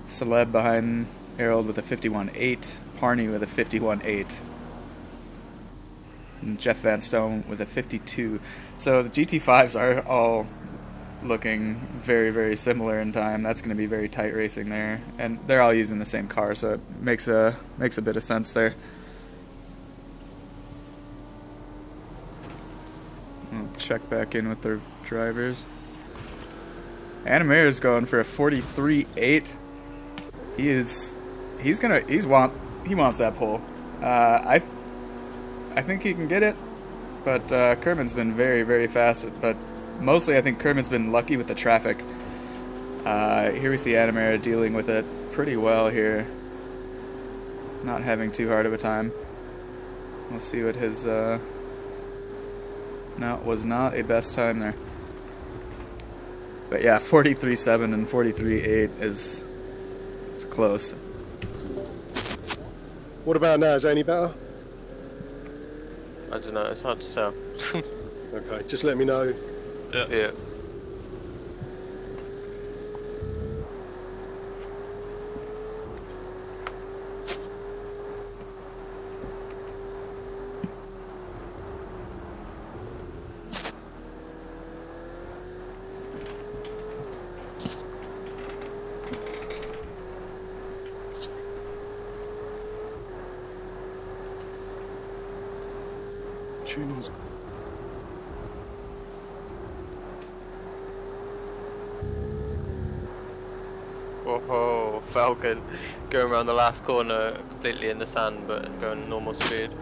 S1: Celeb behind Harold with a 51.8. Parney with a 51.8. And Jeff Van Stone with a 52. So the GT5s are all looking very, very similar in time. That's going to be very tight racing there. And they're all using the same car, so it makes a bit of sense there. I'll check back in with their drivers. Anamir is going for a 43.8. He wants that pole. I think he can get it, but Kerman's been very, very fast. But mostly, I think Kerman's been lucky with the traffic. Here we see Anamira dealing with it pretty well here, not having too hard of a time. We'll see what his was not a best time there. But yeah, 43.7 and 43.8 it's close.
S12: What about now? Is it any better?
S5: I don't know, it's hard to tell.
S12: Okay, just let me know.
S5: Yeah.
S12: Tuning's
S5: Whoa, Falcon going around the last corner completely in the sand but going normal speed.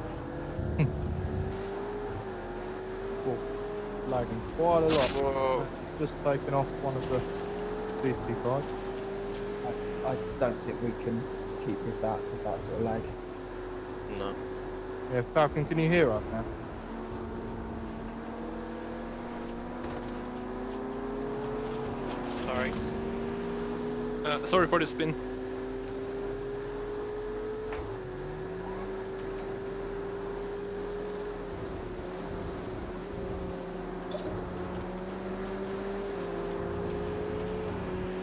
S7: Lagging quite a lot.
S5: Whoa.
S7: Just taking off one of the GT5.
S2: I don't think we can keep with that sort of lag.
S5: No.
S7: Yeah, Falcon, can you hear us now?
S9: Sorry. Sorry for the spin.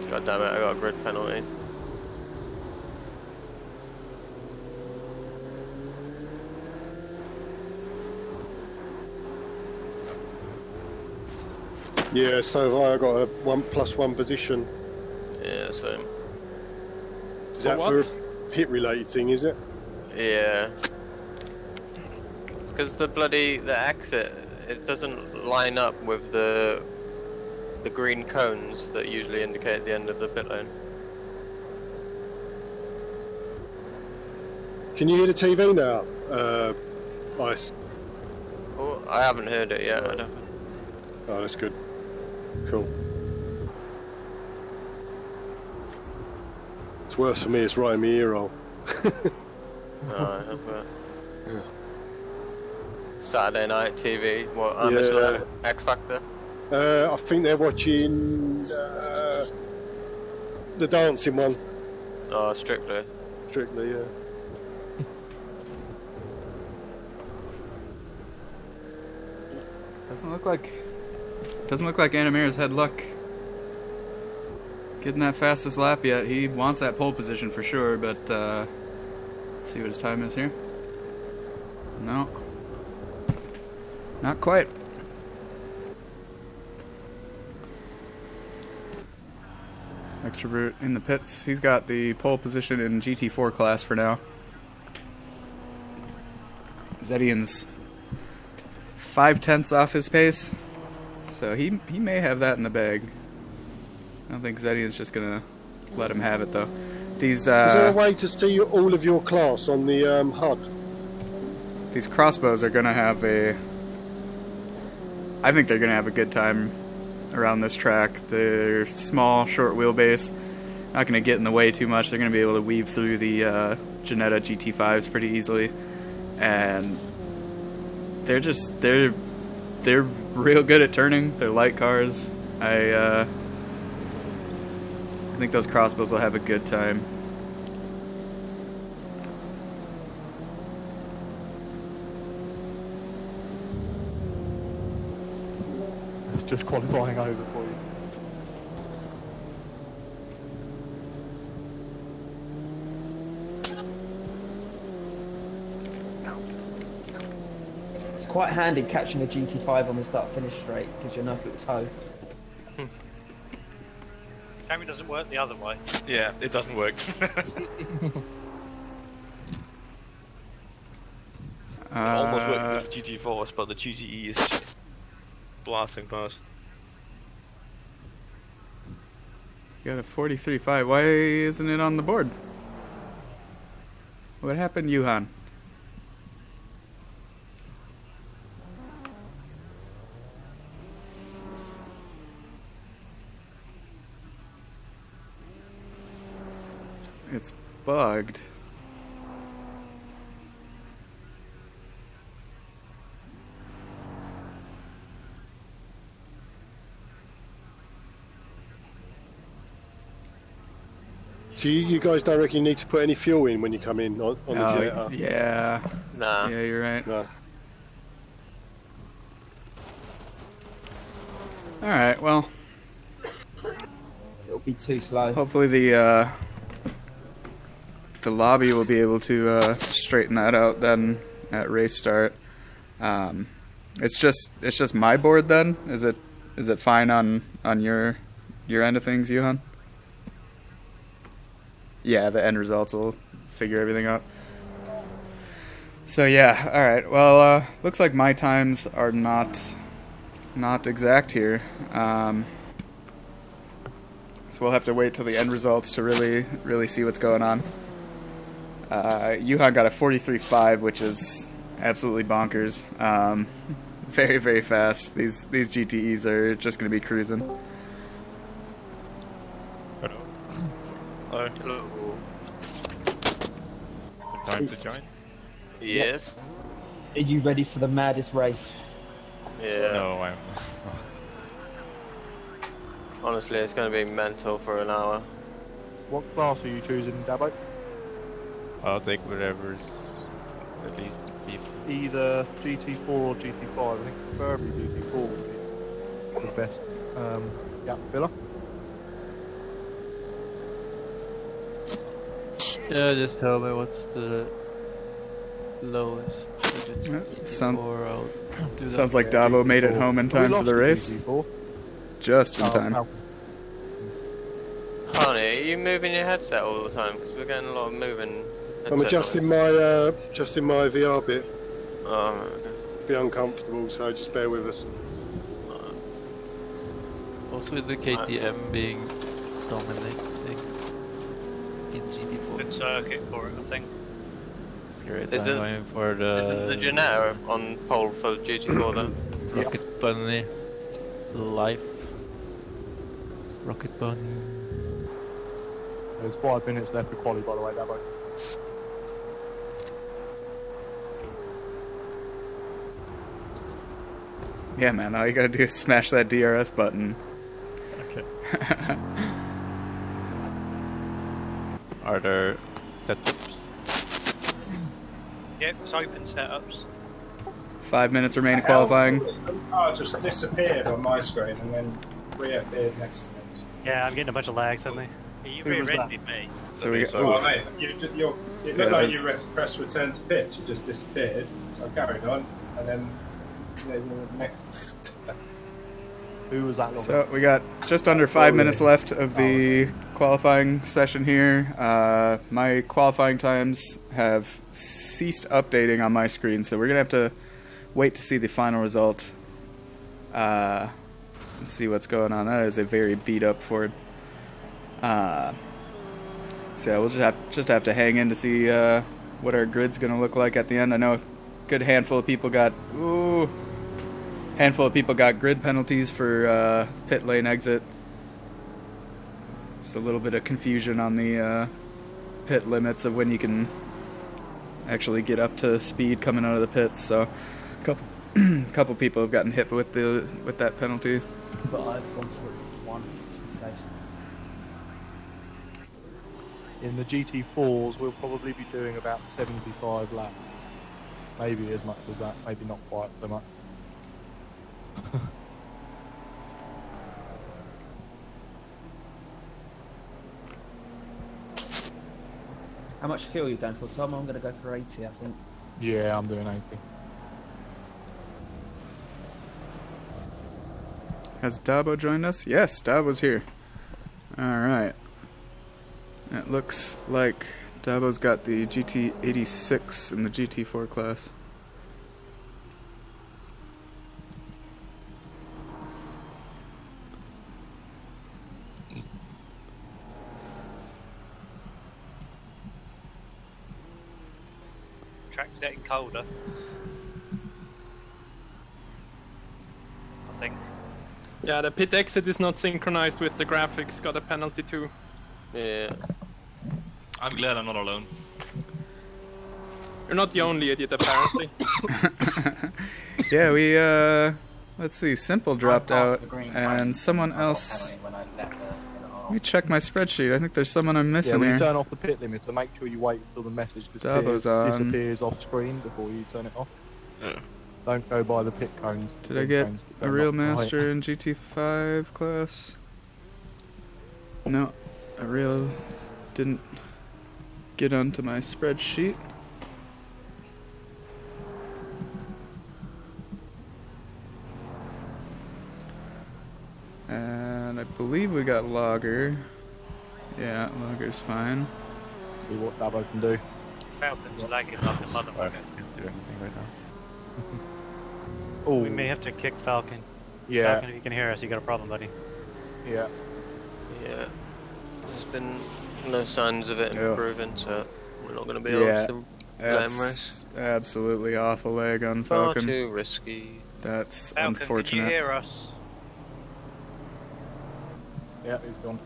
S5: God damn it, I got a grid penalty.
S12: Yeah, so I got a 1+1 position.
S5: Yeah, same.
S12: Is that for a pit related thing, is it?
S5: Yeah. It's because the exit, it doesn't line up with the green cones that usually indicate the end of the pit lane.
S12: Can you hear the TV now? Ice.
S5: Oh, I haven't heard it yet. I don't.
S12: Oh, that's good. Cool. It's worse for me, it's right in my ear hole.
S5: Saturday night TV. What? Amazon X Factor.
S12: I think they're watching the dancing one.
S5: Oh, Strictly.
S12: Strictly, yeah.
S1: Doesn't look like Animera's had luck getting that fastest lap yet. He wants that pole position for sure, but see what his time is here. No, not quite. Extra Brute in the pits. He's got the pole position in GT4 class for now. Zedian's 0.5 off his pace, so he may have that in the bag. I don't think Zedian's just gonna let him have it though. These
S12: is there a way to see all of your class on the HUD?
S1: These crossbows are gonna have I think they're gonna have a good time around this track. They're small, short wheelbase, not gonna get in the way too much. They're gonna be able to weave through the Ginetta GT5s pretty easily, and they're real good at turning. They're light cars. I think those crossbows will have a good time.
S7: It's just qualifying over for you.
S2: It's quite handy catching a GT5 on the start-finish straight, gives you a nice little toe.
S4: Camera doesn't work the other way.
S8: Yeah, it doesn't work. It almost worked with GT4s, but the GTE is just blasting past.
S1: You got a 43.5. Why isn't it on the board? What happened, Yuhan? It's bugged.
S12: So you guys don't reckon you need to put any fuel in when you come in on the Jetta?
S1: Yeah.
S5: Nah.
S1: Yeah, you're right.
S12: No.
S1: Alright, well.
S2: It'll be too slow.
S1: Hopefully the lobby will be able to straighten that out then at race start. It's just my board then? Is it fine on your end of things, Yuhan? Yeah, the end results will figure everything out. So yeah, alright. Well, looks like my times are not exact here. So we'll have to wait till the end results to really see what's going on. Yuhan got a 43.5, which is absolutely bonkers. Very, very fast. These GTEs are just going to be cruising.
S16: Hello.
S5: Hello.
S16: Time to join.
S5: Yes.
S2: Are you ready for the maddest race?
S5: Yeah.
S16: No, I'm.
S5: Honestly, it's going to be mental for an hour.
S7: What class are you choosing, Dabo?
S16: I'll take whatever's the least people.
S7: Either GT4 or GT5. I think preferably GT4 would be the best gap filler.
S17: Yeah, just tell me what's the lowest.
S1: Sounds
S17: do
S1: sounds
S17: that.
S1: like Dabo made it home in time for the race. Just in time.
S5: Honey, are you moving your headset all the time? Because we're getting a lot of moving.
S12: I'm adjusting my VR bit.
S5: Oh, okay.
S12: It'll be uncomfortable, so just bear with us.
S17: Also with the KTM being dominating in GT4.
S4: Good circuit for it, I think.
S17: It's great.
S5: Isn't
S17: I'm going for
S5: the Janetta on pole for GT4 though?
S17: Rocket Bunny. Life. Rocket Bunny.
S7: There's 5 minutes left for quali, by the way, Dabo.
S1: Yeah, man, all you gotta do is smash that DRS button.
S17: Okay. Are there setups?
S4: Yep, it's open setups.
S1: 5 minutes remaining qualifying.
S6: Oh, it just disappeared on my screen and then reappeared next to me.
S11: Yeah, I'm getting a bunch of lag suddenly.
S4: You
S1: Who was
S4: rear-ended me.
S1: So we got.
S6: Oh, mate, it looked like you
S1: that's-
S6: pressed return to pitch. It just disappeared. So I carried on, and then you were next to me.
S7: Who was that?
S1: So we got just under 5 minutes left of the qualifying session here. My qualifying times have ceased updating on my screen, so we're gonna have to wait to see the final result. And see what's going on. That is a very beat up Ford. So yeah, we'll just have to hang in to see what our grid's gonna look like at the end. I know a good handful of people got grid penalties for pit lane exit. Just a little bit of confusion on the pit limits of when you can actually get up to speed coming out of the pits. So couple people have gotten hit with that penalty.
S2: But I've gone for one to be safe.
S7: In the GT4s, we'll probably be doing about 75 laps. Maybe as much as that, maybe not quite so much.
S2: How much fuel are you going for, Tom? I'm going to go for 80, I think.
S7: Yeah, I'm doing 80.
S1: Has Dabo joined us? Yes, Dabo's here. Alright. It looks like Dabo's got the GT86 in the GT4 class.
S4: Track's getting colder. I think.
S9: Yeah, the pit exit is not synchronized with the graphics. Got a penalty too.
S5: Yeah.
S8: I'm glad I'm not alone.
S9: You're not the only idiot, apparently.
S1: Yeah, we let's see, Simple dropped out and someone else. Let me check my spreadsheet. I think there's someone I'm missing
S7: when
S1: here.
S7: you turn off the pit limiter, make sure you wait until the message
S1: Dabo's on.
S7: disappears off screen before you turn it off.
S8: Yeah.
S7: Don't go by the pit cones.
S1: Did I get a real master in GT5 class? No, a real didn't get onto my spreadsheet. And I believe we got Logger. Yeah, Logger's fine.
S7: See what Dabo can do.
S4: Falcon's lagging like a motherfucker.
S16: Can't do anything right now.
S7: Oh,
S11: We may have to kick Falcon.
S7: yeah,
S11: Falcon, if you can hear us, you got a problem, buddy.
S7: yeah.
S5: Yeah. There's been no signs of it
S1: Yeah.
S5: improving, so we're not going to be
S1: Yeah.
S5: able to glamorous.
S1: Absolutely awful leg on
S5: Far
S1: Falcon.
S5: too risky.
S1: That's
S4: Falcon,
S1: unfortunate.
S4: can you hear us?
S7: Yeah, he's gone.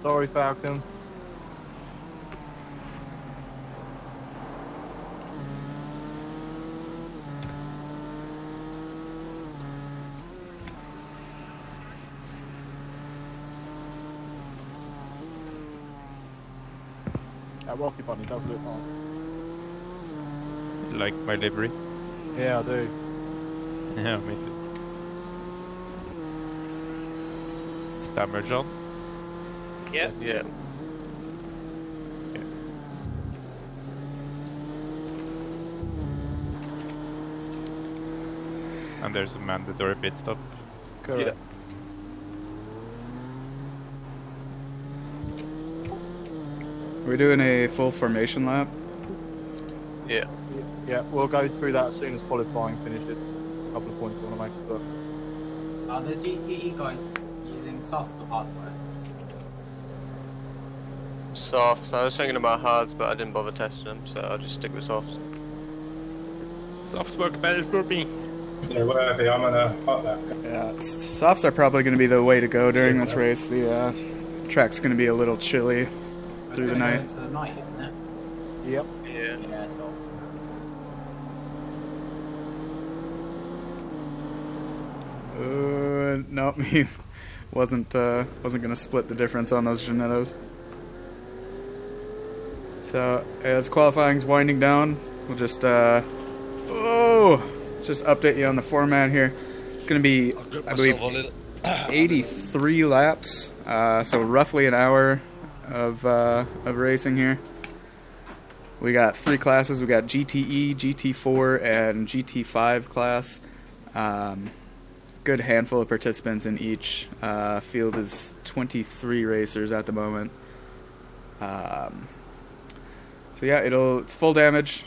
S7: Sorry, Falcon. That Rocky Bunny does look nice.
S16: Like my livery.
S7: Yeah, I do.
S16: Yeah, me too. Stammer John.
S4: Yep.
S5: Yeah.
S16: And there's a mandatory pit stop.
S7: Correct.
S1: We're doing a full formation lap.
S5: Yeah.
S7: Yeah, we'll go through that as soon as qualifying finishes. A couple of points I want to make, but
S15: Are the GTE guys using soft or hardware?
S5: Softs. I was thinking about hards, but I didn't bother testing them, so I'll just stick with softs.
S9: Softs work better for me.
S6: Yeah, whatever. I'm on a hot lap.
S1: Yeah, softs are probably going to be the way to go during this race. The track's going to be a little chilly through the night.
S15: Into the night, isn't it?
S7: Yep.
S5: Yeah.
S15: Yeah, softs.
S1: No, he wasn't going to split the difference on those Genettos. So as qualifying's winding down, we'll just update you on the format here. It's going to be, I believe, 83 laps, so roughly an hour of racing here. We got 3 classes. We got GTE, GT4, and GT5 class. Good handful of participants in each. Field is 23 racers at the moment. So yeah, it's full damage,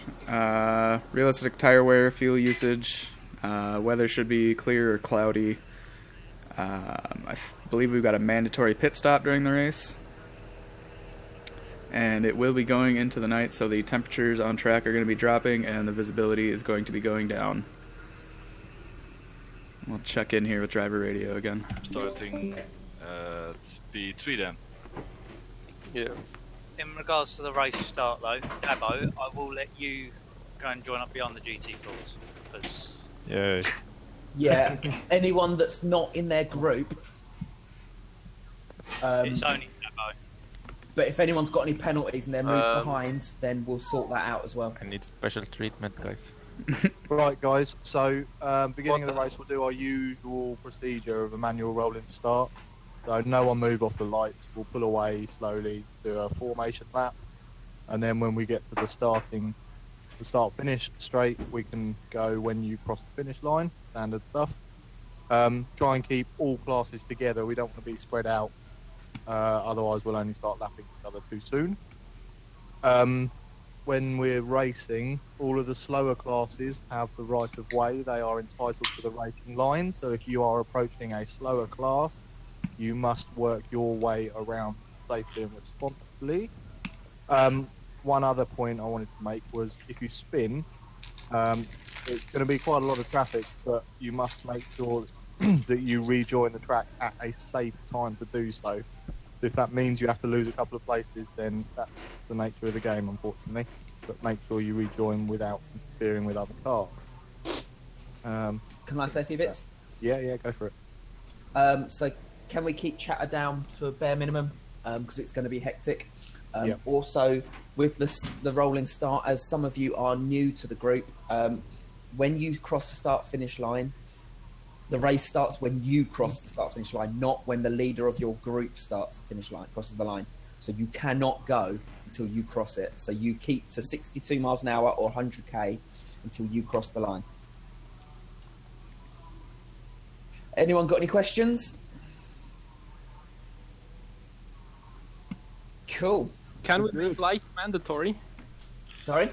S1: realistic tire wear, fuel usage, weather should be clear or cloudy. I believe we've got a mandatory pit stop during the race. And it will be going into the night, so the temperatures on track are going to be dropping and the visibility is going to be going down. We'll check in here with driver radio again.
S8: Starting at P3 then.
S5: Yeah.
S4: In regards to the race start though, Dabo, I will let you go and join up beyond the GT4s. Because
S16: Yeah.
S2: Yeah, anyone that's not in their group.
S4: it's only Dabo.
S2: But if anyone's got any penalties and they're moved
S5: Um,
S2: behind, then we'll sort that out as well.
S16: I need special treatment, guys.
S7: right, guys. So beginning of the race, we'll do our usual procedure of a manual rolling start. So no one move off the lights. We'll pull away slowly, do a formation lap, and then when we get to the start-finish straight, we can go when you cross the finish line. Standard stuff. Try and keep all classes together. We don't want to be spread out. Otherwise, we'll only start lapping each other too soon. When we're racing, all of the slower classes have the right of way. They are entitled to the racing line. So if you are approaching a slower class, you must work your way around safely and responsibly. One other point I wanted to make was if you spin, it's going to be quite a lot of traffic, but you must make sure that you rejoin the track at a safe time to do so. If that means you have to lose a couple of places, then that's the nature of the game, unfortunately. But make sure you rejoin without interfering with other cars.
S2: Can I say a few bits?
S7: Yeah, go for it.
S2: So can we keep chatter down to a bare minimum? Because it's going to be hectic.
S7: Yep.
S2: Also, with the rolling start, as some of you are new to the group, when you cross the start-finish line, the race starts when you cross the start-finish line, not when the leader of your group crosses the line. So you cannot go until you cross it. So you keep to 62 miles an hour or 100k until you cross the line. Anyone got any questions? Cool.
S9: Can we make lights mandatory?
S2: Sorry?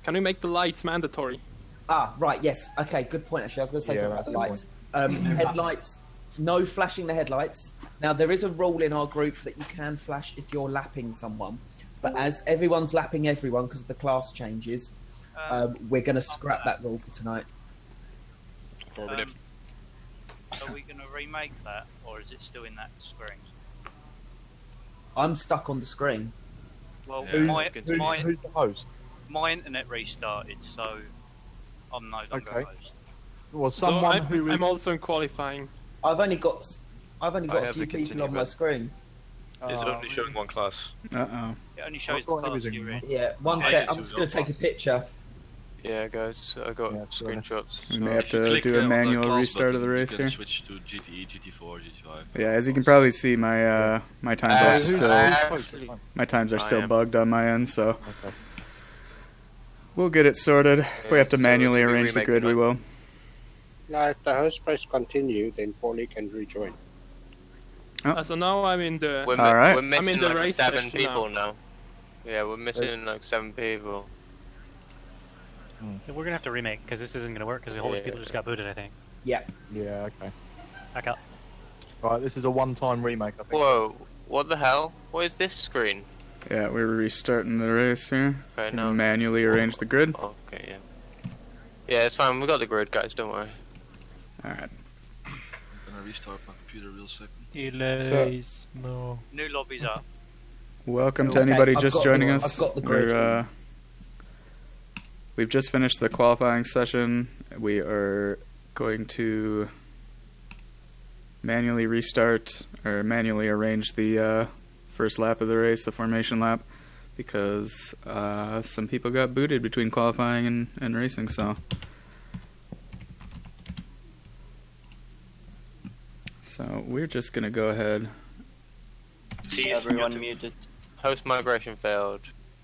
S9: Can we make the lights mandatory?
S2: Ah, right, yes. Okay, good point, actually. I was going to say something about the lights. Headlights, no flashing the headlights. Now, there is a rule in our group that you can flash if you're lapping someone. But as everyone's lapping everyone because of the class changes, we're going to scrap that rule for tonight.
S4: Are we going to remake that, or is it still in that screen?
S2: I'm stuck on the screen.
S4: Well,
S7: Who's the host?
S4: My internet restarted, so I'm no longer
S7: Okay.
S4: host.
S7: Well,
S9: I'm also in qualifying.
S2: I've only got a
S16: have
S2: few
S16: to continue,
S2: people on my
S16: but-
S2: screen.
S8: It's only showing one class.
S1: Uh-oh.
S4: It only shows
S7: I've
S4: the
S7: got
S4: class
S7: everything
S4: you're in.
S2: Yeah, one
S8: I
S2: sec.
S8: do
S2: I'm just going to take a picture.
S5: Yeah, guys, I got screenshots.
S1: We
S5: so-
S1: may have
S8: If you
S1: to
S8: click,
S1: do a
S8: on the
S1: manual
S8: class
S1: restart of the
S8: button,
S1: race
S8: you can
S1: here.
S8: switch to GTE, GT4, GT5.
S1: Yeah, as you can probably see, my my times are still my times are still bugged on my end, so we'll get it sorted. If we have to manually arrange the grid, we will.
S18: Now, if the host press continue, then Paulie can rejoin.
S9: So now I'm in the.
S5: We're,
S1: All right.
S5: we're missing
S9: I'm in the
S5: like
S9: race
S5: 7
S9: session
S5: people now. Yeah, we're missing like 7 people.
S11: We're gonna have to remake because this isn't gonna work because a whole bunch of people just got booted. I think.
S2: Yeah.
S7: Yeah, okay.
S11: Back out.
S7: Right, this is a one-time remake, I think.
S5: Whoa, what the hell? What is this screen?
S1: Yeah, we're restarting the race here.
S5: Okay,
S1: Can
S5: now.
S1: manually arrange the grid.
S5: Okay, yeah. Yeah, it's fine. We got the grid, guys. Don't worry.
S1: All right.
S8: I'm gonna restart my computer real second.
S11: Delays. No.
S4: New lobby's up.
S1: Welcome to
S2: Okay,
S1: anybody
S2: I've
S1: just
S2: got
S1: joining
S2: the-
S1: us.
S2: I've got the grid.
S1: We've just finished the qualifying session. We are going to manually restart or manually arrange the first lap of the race, the formation lap, because some people got booted between qualifying and racing. So we're just gonna go ahead.
S14: Everyone muted.
S5: Host migration failed.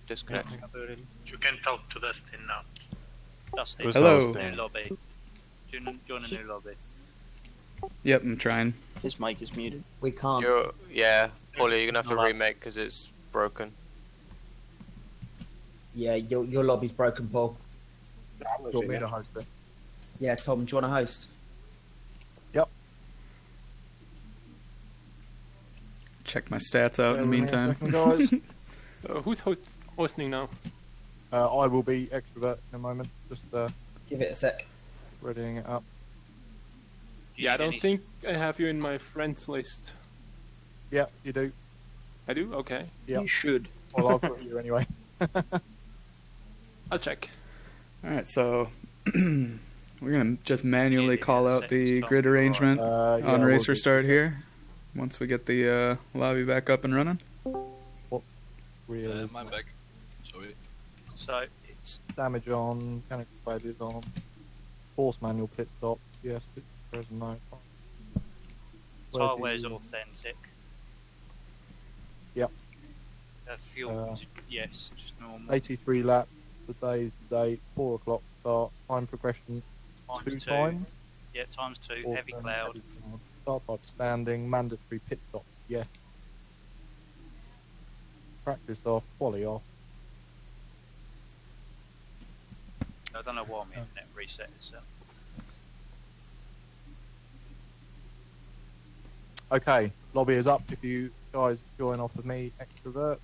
S5: Disconnect.
S4: You can talk to Dustin now. Dustin.
S1: Who's Hello.
S4: New lobby. Join a new lobby.
S1: Yep, I'm trying.
S14: His mic is muted.
S2: We can't.
S5: Yeah, Paulie, you're gonna have to remake because it's broken.
S2: Yeah, your lobby's broken, Paul.
S7: Do you want me to host it?
S2: Yeah, Tom, do you want to host?
S7: Yep.
S1: Check my stats out in the meantime.
S7: Guys.
S9: Who's hosting now?
S7: I will be extrovert in a moment. Just
S2: give it a sec.
S7: Readying it up.
S9: Yeah, I don't think I have you in my friends list.
S7: Yeah, you do.
S9: I do? Okay.
S7: Yeah.
S14: You should.
S7: Well, I've got you anyway.
S9: I'll check.
S1: All right, so we're gonna just manually call out the grid arrangement on race restart here. Once we get the lobby back up and running.
S8: My back. Sorry.
S4: So it's
S7: Damage on, mechanical failures on, force manual pit stop, yes, pit present no.
S4: Tyre is authentic.
S7: Yep.
S4: Fuel, yes, just normal.
S7: 83 laps, the day's the date, 4 o'clock start, time progression
S4: Times
S7: 2 times.
S4: Yeah, times 2, heavy cloud.
S7: Start type standing, mandatory pit stop, yes. Practice off, quali off.
S4: I don't know why my internet reset itself.
S7: Okay, lobby is up if you guys join off of me, extrovert.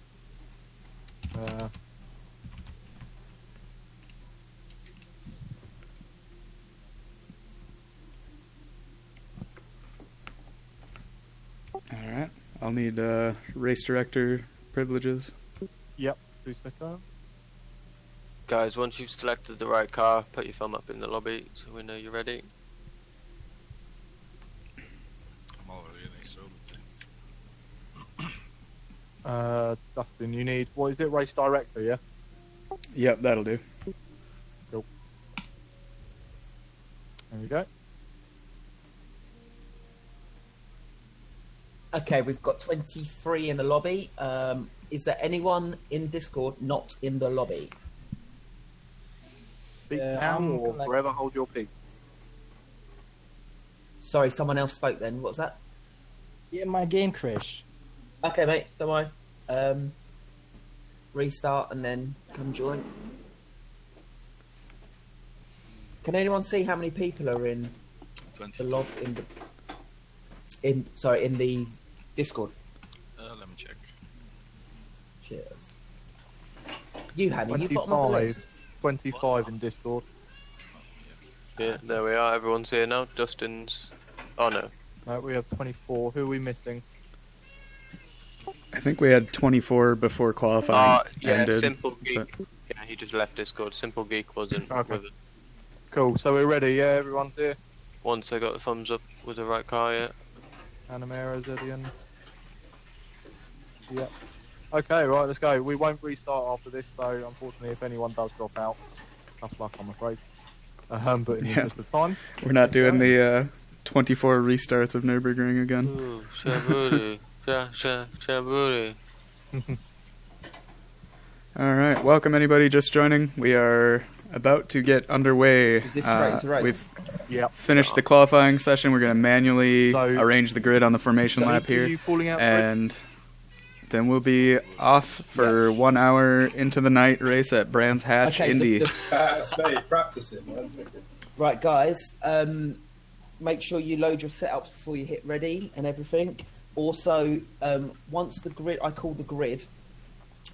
S1: Alright, I'll need race director privileges.
S7: Yep, 2 seconds.
S5: Guys, once you've selected the right car, put your thumb up in the lobby so we know you're ready.
S8: I'm already in a
S7: Dustin, you need, what is it, race director, yeah?
S1: Yep, that'll do.
S7: Cool. There we go.
S2: Okay, we've got 23 in the lobby. Is there anyone in Discord not in the lobby?
S7: Speak now or forever hold your peace.
S2: Sorry, someone else spoke then. What was that?
S19: Yeah, my game crashed.
S2: Okay, mate, don't worry. Restart and then come join. Can anyone see how many people are in the log in the Discord?
S8: Let me check.
S2: Cheers. You had it. You bottom of the list.
S7: 25 in Discord.
S5: Yeah, there we are. Everyone's here now. Dustin's. Oh no.
S7: No, we have 24. Who are we missing?
S1: I think we had 24 before qualifying
S5: Yeah,
S1: ended.
S5: Simple Geek.
S1: but-
S5: Yeah, he just left Discord. Simple Geek wasn't
S7: Okay.
S5: with it.
S7: Cool, so we're ready, yeah? Everyone's here?
S5: Once I got the thumbs up with the right car, yeah.
S7: Animera, Zedian. Yeah. Okay, right, let's go. We won't restart after this, so unfortunately, if anyone does drop out, tough luck, I'm afraid. But in the interest of time,
S1: We're not doing the 24 restarts of Nürburgring again.
S5: Ooh, shabooty. Shabooty.
S1: All right, welcome anybody just joining. We are about to get underway.
S2: Is this straight into race?
S1: We've finished the qualifying session. We're going to manually arrange the grid on the formation lap here, and then we'll be off for 1 hour into the night race at Brands Hatch, Indy.
S6: Practicing, man.
S2: Right, guys. Make sure you load your setups before you hit ready and everything. Also, once the grid, I call the grid.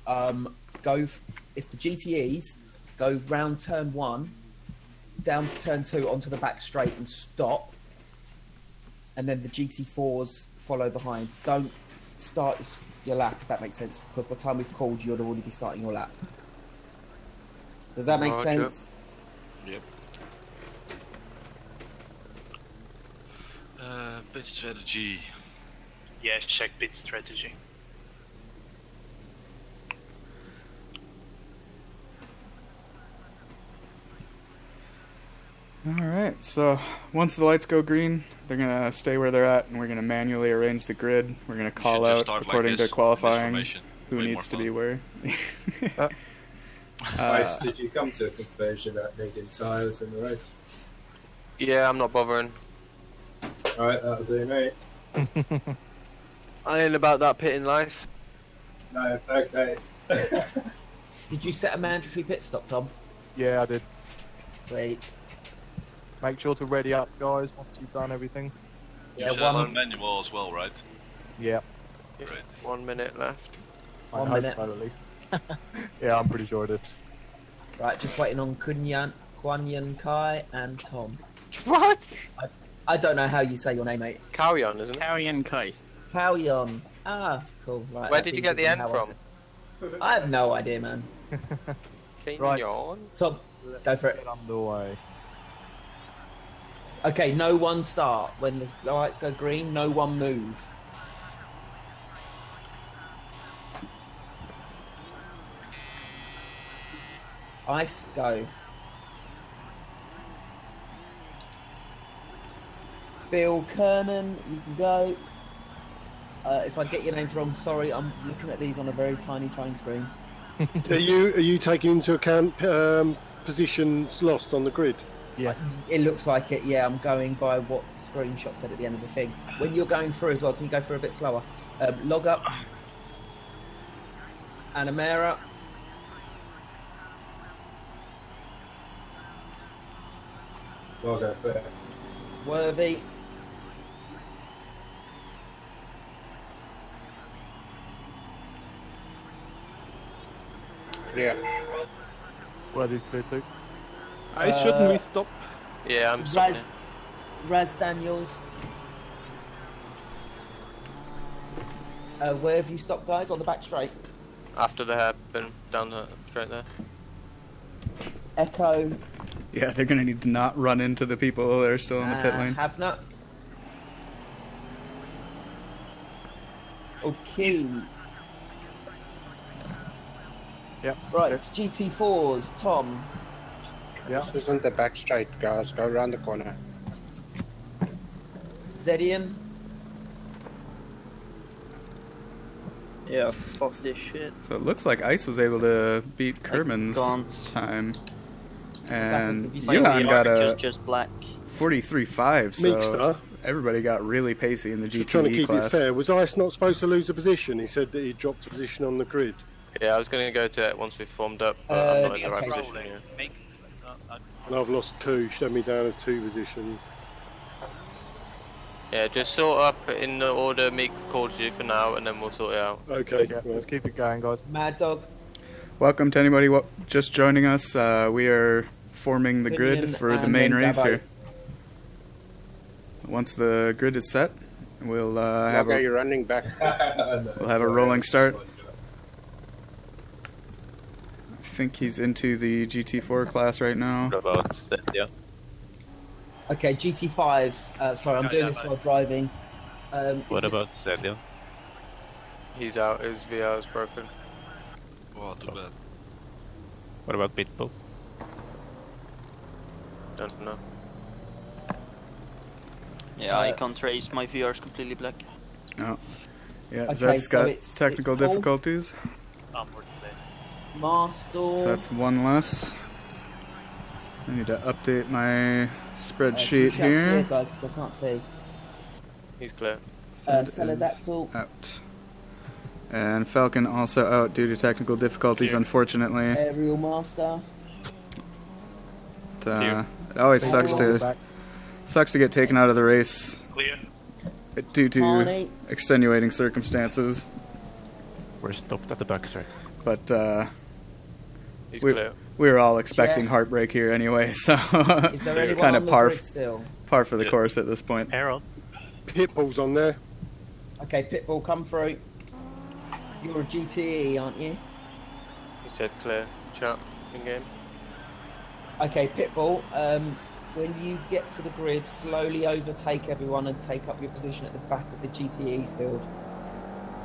S2: If the GTEs go round turn 1, down to turn 2 onto the back straight and stop, and then the GT4s follow behind. Don't start your lap, if that makes sense, because by the time we've called, you'll already be starting your lap. Does that make sense?
S8: Yep. Bit strategy.
S4: Yeah, check bit strategy.
S1: Alright, so once the lights go green, they're going to stay where they're at, and we're going to manually arrange the grid. We're going to call out, according to qualifying, who needs to be where.
S6: Did you come to a conclusion about needing tyres in the race?
S5: Yeah, I'm not bothering.
S6: Alright, that'll do, mate.
S5: I ain't about that pitting life.
S6: No, okay.
S2: Did you set a mandatory pit stop, Tom?
S7: Yeah, I did.
S2: Sweet.
S7: Make sure to ready up, guys, once you've done everything.
S8: You set one manual as well, right?
S7: Yeah.
S5: Right. 1 minute left.
S7: I
S2: 1
S7: hope
S2: minute.
S7: so, at least. Yeah, I'm pretty sure I did.
S2: Right, just waiting on Kwan Yun Kai and Tom.
S5: What?
S2: I don't know how you say your name, mate.
S5: Carry-on, isn't it?
S14: Carry-on case.
S2: Kauyon. Ah, cool. Right.
S5: Where did you get the N from?
S2: I have no idea, man.
S7: Right.
S2: Tom, go for it.
S7: Get underway.
S2: Okay, no one start. When the lights go green, no one move. Ice, go. Bill Kerman, you can go. If I get your names wrong, sorry, I'm looking at these on a very tiny phone screen.
S12: Are you taking into account positions lost on the grid?
S2: Yeah. It looks like it, yeah. I'm going by what the screenshot said at the end of the thing. When you're going through as well, can you go through a bit slower? Log up. Anamera.
S6: Log up there.
S2: Worthy.
S18: Yeah.
S7: Worthy's clear too.
S9: Shouldn't we stop?
S5: Yeah, I'm stopping.
S2: Raz Daniels. Where have you stopped, guys? On the back straight?
S5: After the hairpin, down the straight there.
S2: Echo.
S1: Yeah, they're going to need to not run into the people that are still in the pit lane.
S2: Have not. Okay.
S7: Yep.
S2: Right, it's GT4s. Tom.
S7: Yeah.
S18: This isn't the back straight, guys. Go around the corner.
S2: Zedian.
S14: Yeah, fuck this shit.
S1: So it looks like Ice was able to beat Kerman's time. And Johan got a
S14: just black
S1: 43.5, so
S12: Meekster.
S1: everybody got really pacey in the GTE
S12: Trying to keep
S1: class.
S12: it fair. Was Ice not supposed to lose a position? He said that he dropped a position on the grid.
S5: Yeah, I was going to go to it once we've formed up, but I'm not in the right
S2: okay.
S5: position yet.
S12: And I've lost 2. She had me down as 2 positions.
S5: Yeah, just sort up in the order Meek called you for now, and then we'll sort it out.
S12: Okay.
S7: Yeah, let's keep it going, guys.
S2: Mad Dog.
S1: Welcome to anybody just joining us. We are forming the grid
S2: Opinion
S1: for the
S2: and
S1: main
S2: then
S1: race
S2: Dabo.
S1: here. Once the grid is set, we'll have
S18: Okay, you're running back.
S1: we'll have a rolling start. I think he's into the GT4 class right now.
S16: What about yeah?
S2: Okay, GT5s. Sorry, I'm doing this while driving.
S16: What about Celia?
S5: He's out. His VR is broken.
S8: Oh, too bad.
S16: What about Pitbull?
S5: Don't know.
S20: Yeah, I can't trace. My VR is completely black.
S1: Oh. Yeah,
S2: Okay,
S1: Zed's
S2: so
S1: got
S2: it's
S1: technical
S2: Paul.
S1: difficulties.
S4: Onward clear.
S2: Master.
S1: So that's one less. I need to update my spreadsheet
S2: Clear,
S1: here.
S2: guys, because I can't see.
S5: He's clear.
S1: Zed is
S2: Celadactyl.
S1: out. And Falcon also out due to technical difficulties, unfortunately.
S2: Aerial Master.
S1: It always sucks to get taken out of the race due to
S2: Marnie.
S1: extenuating circumstances.
S16: We're stopped at the backside.
S1: But
S5: He's
S1: we
S5: clear.
S1: were all expecting
S2: Jeff.
S1: heartbreak here anyway, so
S2: Is there anyone
S1: kind
S2: on
S1: of
S2: the
S1: par
S2: grid still?
S1: for the course at this point.
S11: Harold.
S12: Pitbull's on there.
S2: Okay, Pitbull, come through. You're a GTE, aren't you?
S5: He said clear. Chat in game.
S2: Okay, Pitbull, when you get to the grid, slowly overtake everyone and take up your position at the back of the GTE field.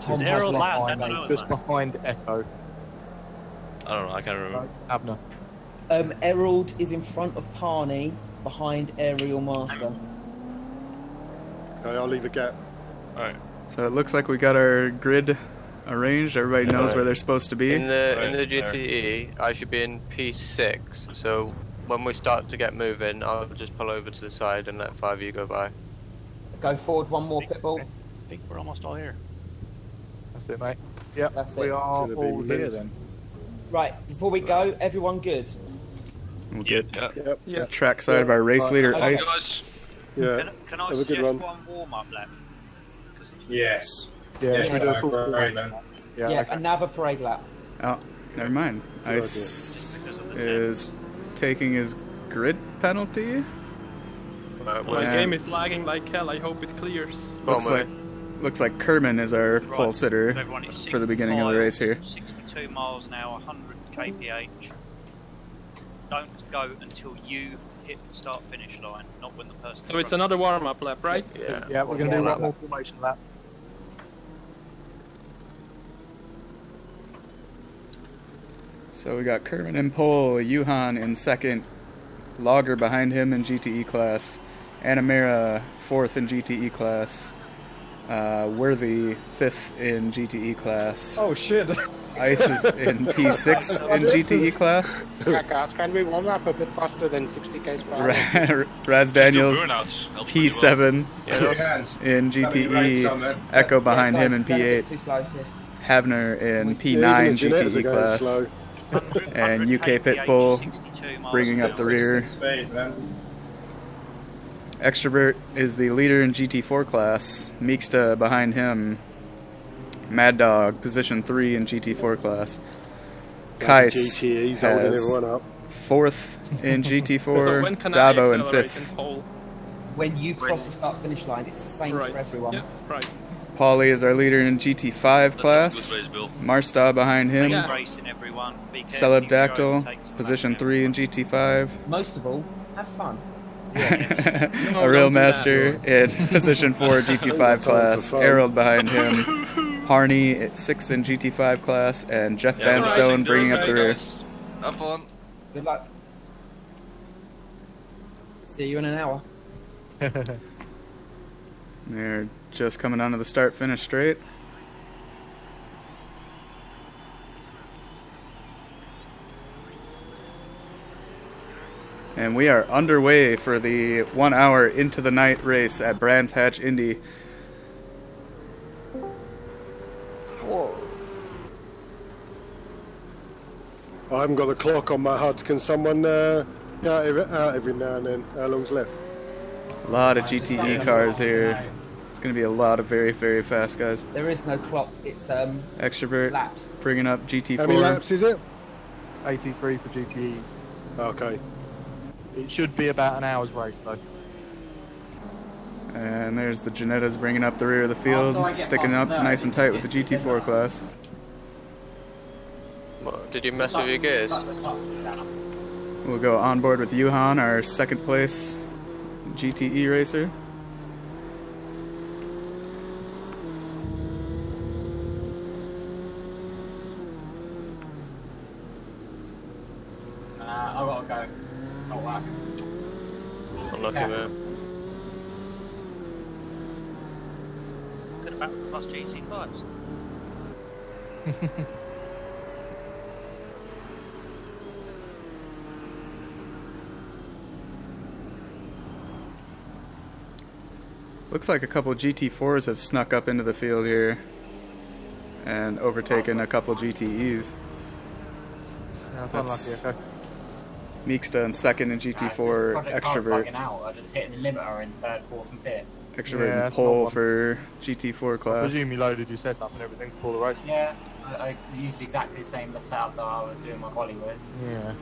S2: Tom
S11: Is
S2: has
S11: Harold
S2: left
S11: last? I
S2: eye
S11: don't know.
S2: mace.
S7: Just behind Echo.
S8: I don't know, I can't remember.
S7: Abner.
S2: Errol is in front of Parney, behind Aerial Master.
S12: Okay, I'll leave a gap.
S8: Alright.
S1: So it looks like we got our grid arranged. Everybody knows where they're supposed to be.
S5: In the GTE, I should be in P6. So when we start to get moving, I'll just pull over to the side and let 5 of you go by.
S2: Go forward one more, Pitbull.
S11: I think we're almost all here.
S7: That's it, mate. Yep,
S2: That's
S7: we
S2: it.
S7: are
S12: Gonna be
S7: all here
S12: lit.
S7: then.
S2: Right, before we go, everyone good?
S1: We'll get
S12: Yep.
S1: the track side of our race leader,
S2: Okay.
S1: Ice.
S8: Guys,
S12: Yeah.
S4: Can I
S12: Have a good
S4: suggest
S12: one.
S4: one warm-up lap?
S6: Yes.
S7: Yeah,
S6: Yes,
S7: we do a full
S6: great,
S7: formation.
S6: man.
S7: Yeah,
S2: Yeah,
S7: okay.
S2: another parade lap.
S1: Oh, never mind. Ice is taking his grid penalty.
S9: My
S1: Yeah.
S9: game is lagging like hell. I hope it clears.
S1: Looks like Kerman is our pole sitter
S4: Everyone is
S1: for the beginning of the race here.
S4: 62 miles an hour, 100 kph. Don't go until you hit the start-finish line, not when the person.
S9: So it's another warm-up lap, right?
S5: Yeah.
S7: Yeah, we're going to do one more formation lap.
S1: So we got Kerman in pole, Yuhan in second, Logger behind him in GTE class, Anamera fourth in GTE class, Worthy fifth in GTE class.
S19: Oh shit.
S1: Ice is in P6 in GTE class.
S18: Guys, can we warm up a bit faster than 60 k's per hour?
S1: Raz Daniels
S8: burnouts. Helps pretty
S1: P7
S6: Yeah,
S1: in GTE, Echo behind him in P8,
S2: Too slow here.
S1: Havner in
S12: Yeah,
S1: P9
S12: even the Genettas are
S1: GTE
S12: going
S1: class,
S12: slow.
S1: and UK Pitbull bringing up the rear.
S6: Speed, man.
S1: Extrovert is the leader in GT4 class. Meeksta behind him. Mad Dog, position 3 in GT4 class. Kais
S12: GTE's holding
S1: has
S12: everyone up.
S1: 4th in
S9: So
S1: GT4,
S9: when can I
S1: Dabo in
S9: accelerate
S1: 5th.
S9: in pole?
S2: When you cross the start finish line, it's the same
S9: Right.
S2: for everyone.
S9: Yeah, right.
S1: Paulie is our leader in GT5 class.
S8: Good race, Bill.
S1: Marstar behind him.
S9: Yeah.
S4: Racing, everyone. Be careful if you go
S1: Celebdactyl,
S4: overtake some
S1: position
S4: back
S1: 3 in GT5.
S2: Most of all, have fun.
S1: A real
S9: don't do
S1: master in position 4 GT5 class.
S12: fun.
S1: Harold behind him. Harney at 6th in GT5 class, and Jeff Van
S8: right,
S1: Stone
S8: do
S1: bringing
S8: it,
S1: up the rear.
S8: guys. Have fun.
S2: Good luck. See you in an hour.
S1: They're just coming onto the start-finish straight. And we are underway for the 1 hour into the night race at Brands Hatch Indy.
S12: I haven't got the clock on my HUD. Can someone out every now and then? How long's left?
S1: A lot of GTE cars here. It's going to be a lot of very, very fast guys.
S2: There is no clock. It's
S1: Extrovert
S2: laps.
S1: bringing up GT4.
S12: How many laps is it?
S7: 83 for GTE.
S12: Okay.
S7: It should be about an hour's race though.
S1: And there's the Genettas bringing up the rear of the field,
S15: After I get
S1: sticking
S15: past
S1: up
S15: that,
S1: nice and tight with the
S15: it's
S1: GT4 class.
S5: What, did you mess with your gears?
S1: We'll go on board with Yuhan, our second place GTE racer.
S5: Unlucky man.
S4: Could have battled plus GT5s.
S1: Looks like a couple GT4s have snuck up into the field here and overtaken a couple GTEs.
S7: That's
S1: That's
S7: unlucky, okay.
S1: Meeksta in second in GT4,
S15: Project Cars
S1: Extrovert.
S15: bugging out. I just hitting the limiter in third, fourth, and fifth.
S1: Extrovert
S7: Yeah,
S1: in
S7: that's
S1: pole
S7: not
S1: for GT4
S7: I
S1: class.
S7: presume you loaded your setup and everything before the race.
S15: Yeah, I used exactly the same setup that I was doing my volley with.
S7: Yeah.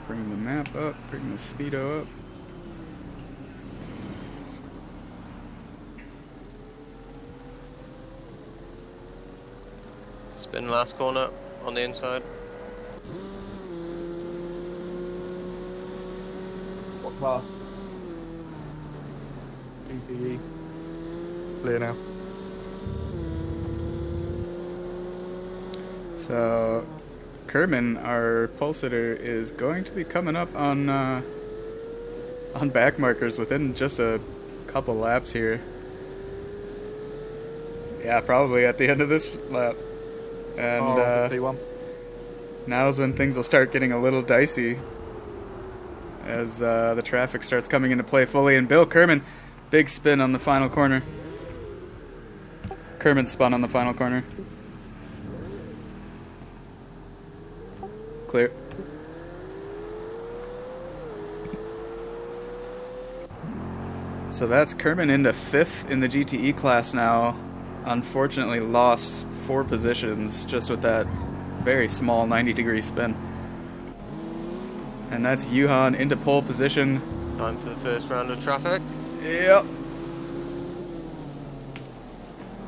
S1: Bring the map up, bring the speedo up.
S5: Spin last corner on the inside.
S2: What class?
S7: GTE. Clear now.
S1: So, Kerman, our pole sitter, is going to be coming up on back markers within just a couple laps here. Yeah, probably at the end of this lap. And
S7: P1.
S1: now's when things will start getting a little dicey as the traffic starts coming into play fully. And Bill Kerman, big spin on the final corner. Kerman spun on the final corner. Clear. So that's Kerman into 5th in the GTE class now. Unfortunately lost 4 positions just with that very small 90-degree spin. And that's Yuhan into pole position.
S5: Time for the first round of traffic.
S1: Yep.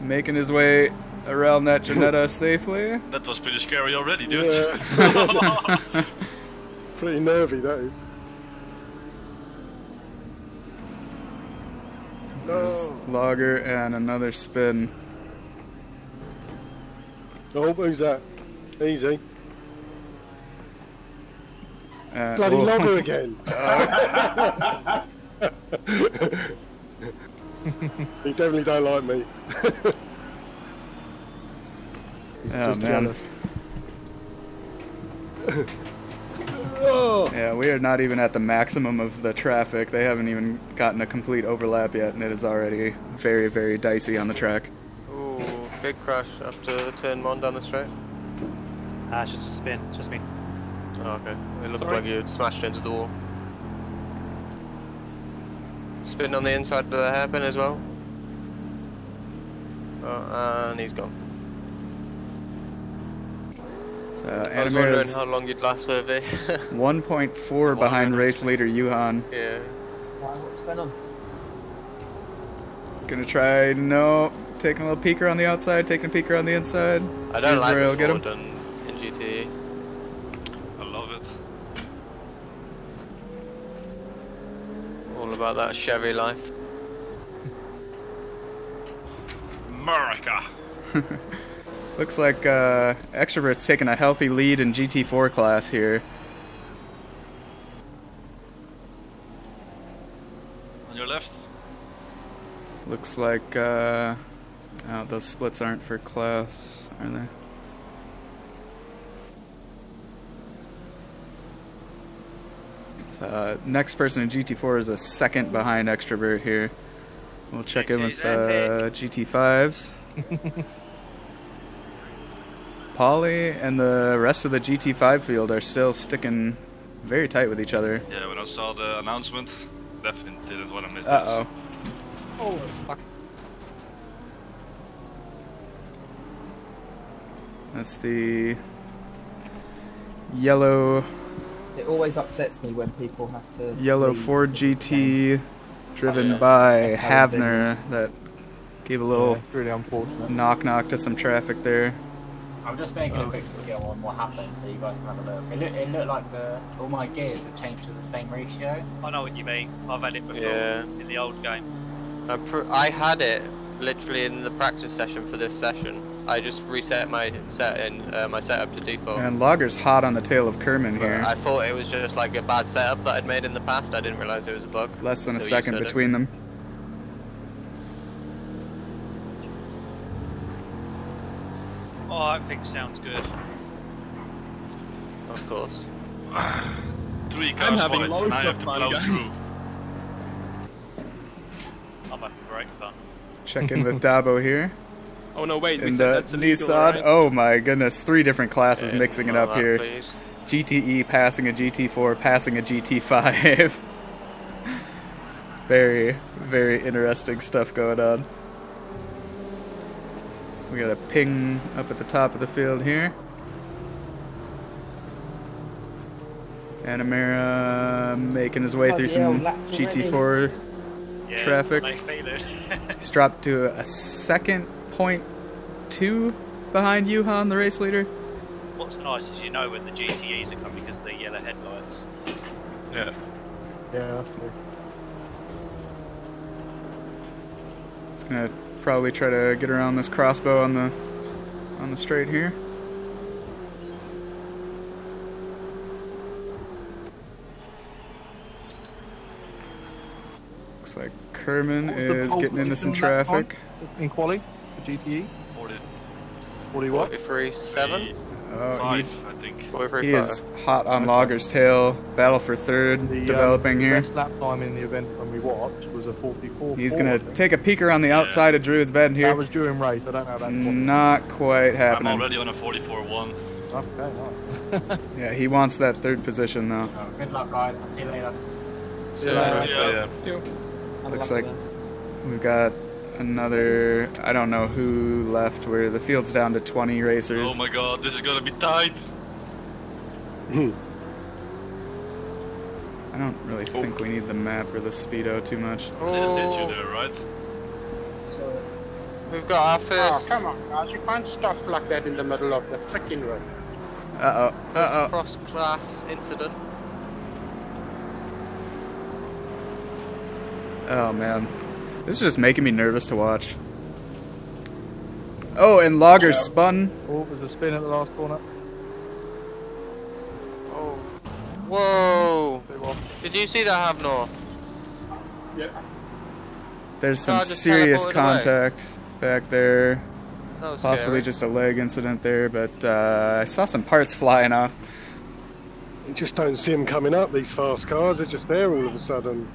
S1: Making his way around that Janetta safely.
S8: That was pretty scary already, dude.
S12: Yeah. Pretty nervy, that is.
S1: There's Logger and another spin.
S12: Oh, who's that? Easy. Bloody
S1: oh.
S12: Logger again. He definitely don't like me.
S7: He's
S1: Oh,
S7: just
S1: man.
S7: jealous.
S1: Yeah, we are not even at the maximum of the traffic. They haven't even gotten a complete overlap yet, and it is already very, very dicey on the track.
S5: Ooh, big crash up to turn 1 down the straight.
S11: It's just a spin, just me.
S5: Oh, okay. It looked
S9: Sorry.
S5: like you smashed into the wall. Spin on the inside of the hairpin as well. Oh, and he's gone.
S1: So
S5: I was wondering
S1: Animator's
S5: how long you'd last with it.
S1: 1.4 behind race leader Yuhan.
S5: Yeah.
S2: What's going on?
S1: Gonna try, no, taking a little peeker on the outside, taking a peeker on the inside.
S5: I don't like
S1: Israel,
S5: the
S1: get him.
S5: Ford in GTE.
S8: I love it.
S5: All about that Chevy life.
S8: America.
S1: Looks like Extrovert's taking a healthy lead in GT4 class here.
S8: On your left.
S1: Looks like those splits aren't for class, are they? So next person in GT4 is a second behind Extrovert here. We'll check in with GT5s. Polly and the rest of the GT5 field are still sticking very tight with each other.
S8: Yeah, when I saw the announcement, definitely didn't want to miss
S1: Uh-oh.
S2: Oh, fuck.
S1: That's the yellow
S2: It always upsets me when people have to. leave.
S1: Ford GT driven by Havner that gave a little
S7: Yeah, it's really unfortunate.
S1: knock to some traffic there.
S15: I'm just making a quick video on what happened so you guys can have a look. It looked like all my gears have changed to the same ratio.
S4: I know what you mean. I've had it before in the old game.
S5: I had it literally in the practice session for this session. I just reset my setup to default.
S1: And Logger's hot on the tail of Kerman here.
S5: I thought it was just like a bad setup that I'd made in the past. I didn't realize it was a bug.
S1: Less than a
S5: So you
S1: second
S5: said
S1: between them.
S4: Oh, that thing sounds good.
S5: Of course.
S8: 3 cars
S9: having
S8: wide,
S9: loads
S8: and I
S9: of
S8: have to
S9: fun,
S8: blow
S9: guys.
S8: through.
S4: I'm having great fun.
S1: Check in with Dabo here.
S9: Oh no, wait, we
S1: And
S9: said that's illegal,
S1: Nissan.
S9: right?
S1: Oh my goodness, 3 different classes mixing it up
S5: that,
S1: here.
S5: please.
S1: GTE passing a GT4, passing a GT5. Very, very interesting stuff going on. We got a ping up at the top of the field here. Anamera making his way through some GT4 traffic. He's dropped to a second, 0.2 behind Yuhan, the race leader.
S4: What's nice is you know when the GTEs are coming because of the yellow headlights.
S8: Yeah.
S7: Yeah, that's true.
S1: He's gonna probably try to get around this crossbow on the straight here. Looks like Kerman
S7: What was the
S1: is
S7: pole
S1: getting into some
S7: position on that
S1: traffic.
S7: time In quali for GTE? 40 what?
S5: 43.7?
S1: Oh, he,
S8: 5, I think.
S5: 43.5.
S1: he is hot on Logger's tail. Battle for third developing
S7: the
S1: here.
S7: best lap time in the event when we watched was a 44.
S1: He's gonna take a peeker on the outside of Druid's Bend here.
S7: That was during race. I don't know about
S1: Not quite
S8: I'm
S1: happening.
S8: already on a 44.1.
S7: Okay, nice.
S1: Yeah, he wants that third position though.
S15: Oh, good luck, guys. I'll see you later.
S1: Looks like we've got another. I don't know who left. Where the field's down to 20 racers.
S8: Oh my god, this is gonna be tight.
S1: I don't really think we need the map or the speedo too much.
S8: Didn't hit you there, right?
S5: We've got our first.
S18: Oh, come on, guys. You can't stop like that in the middle of the freaking road.
S5: Cross-class incident.
S1: Oh man, this is just making me nervous to watch. Oh, and Logger spun.
S7: Oh, there's a spin at the last corner.
S5: Oh. Whoa! Did you see that, Havnor?
S18: Yep.
S1: There's some
S5: Car just
S1: serious
S5: teleported
S1: contact back there.
S5: That was
S1: Possibly
S5: scary.
S1: just a leg incident there, but I saw some parts flying off.
S12: You just don't see them coming up, these fast cars. They're just there all of a sudden.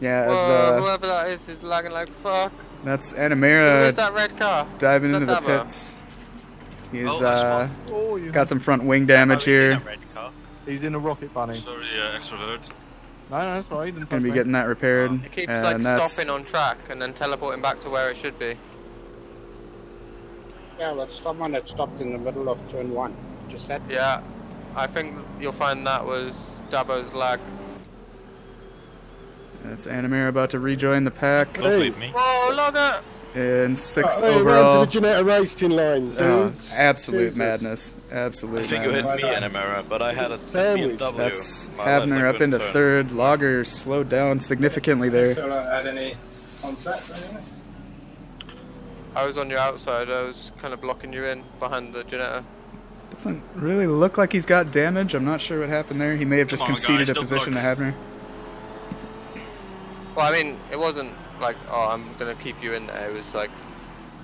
S1: Yeah,
S5: Whoa,
S1: as
S5: whoever that is lagging like fuck.
S1: that's
S5: Who
S1: Anamera
S5: is that red car?
S1: diving
S5: Is
S1: into
S5: that
S1: the
S5: Dabo?
S1: pits. He's
S5: Oh,
S1: got some front wing damage here.
S7: He's in a rocket bunny.
S8: Sorry, extrovert.
S7: No, that's right.
S1: He's gonna be getting that repaired,
S5: It keeps
S1: and
S5: like
S1: that's
S5: stopping on track and then teleporting back to where it should be.
S18: Yeah, but someone had stopped in the middle of turn 1. Just said.
S5: Yeah, I think you'll find that was Dabo's lag.
S1: that's Anamera about to rejoin the pack.
S12: Hey.
S5: Whoa, Logger!
S1: In 6th
S12: Hey,
S1: overall.
S12: round to the Janetta racing line,
S1: Oh,
S12: dudes.
S1: absolute
S12: Jesus.
S1: madness. Absolute
S21: I think you hit
S1: madness.
S21: me, Anamera, but I had a
S12: Sandwich.
S21: BMW.
S1: That's
S21: Well, that's
S1: Havner
S21: a
S1: up
S21: good
S1: into
S21: turn.
S1: third. Logger slowed down significantly
S6: I
S1: there.
S6: feel like I had any contact or anything.
S5: I was on your outside, I was kind of blocking you in behind the Janetta.
S1: Doesn't really look like he's got damage. I'm not sure what happened there. He may have just
S8: Come on,
S1: conceded
S8: guys,
S1: a
S8: don't
S1: position to
S8: look.
S1: Havner.
S5: Well, I mean, it wasn't like, oh, I'm gonna keep you in there. It was like,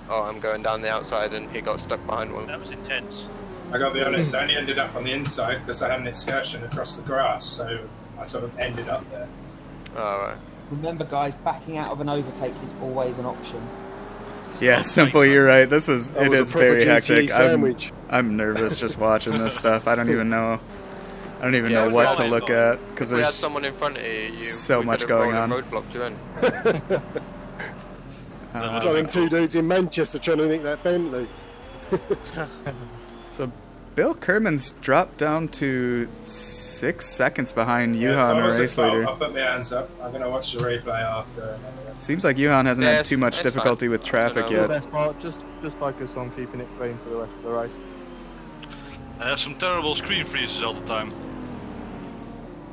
S5: oh, I'm going down the outside, and he got stuck behind one.
S4: That was intense.
S6: I gotta be honest, I only ended up on the inside because I had an excursion across the grass, so I sort of ended up there.
S5: Alright.
S2: Remember, guys, backing out of an overtake is always an option.
S1: Yeah, Simple, you're right. This is
S12: That
S1: it
S12: was a
S1: is
S12: proper
S1: very
S12: GT
S1: hectic.
S12: sandwich.
S1: I'm nervous just watching this stuff. I don't even know. I don't even
S5: Yeah,
S1: know
S5: it
S1: what
S5: was
S1: to
S5: always
S1: look at because
S5: If we had
S1: there's
S5: someone in front of you,
S1: so
S5: we
S1: much
S5: could have
S1: going
S5: rolled
S1: on.
S5: and roadblocked you in.
S12: It's like them 2 dudes in Manchester trying to nick that Bentley.
S1: So Bill Kerman's dropped down to 6 seconds behind
S6: Yeah, if
S1: Johan,
S6: I
S1: our
S6: was a
S1: race
S6: fault,
S1: leader.
S6: I'll put my hands up. I'm going to watch the replay after.
S1: Seems like Johan hasn't
S5: Yeah,
S1: had too much
S5: it's
S1: difficulty
S5: fine.
S1: with traffic
S7: The
S1: yet.
S7: best part, just focus on keeping it clean for the rest of the race.
S8: I have some terrible screen freezes all the time.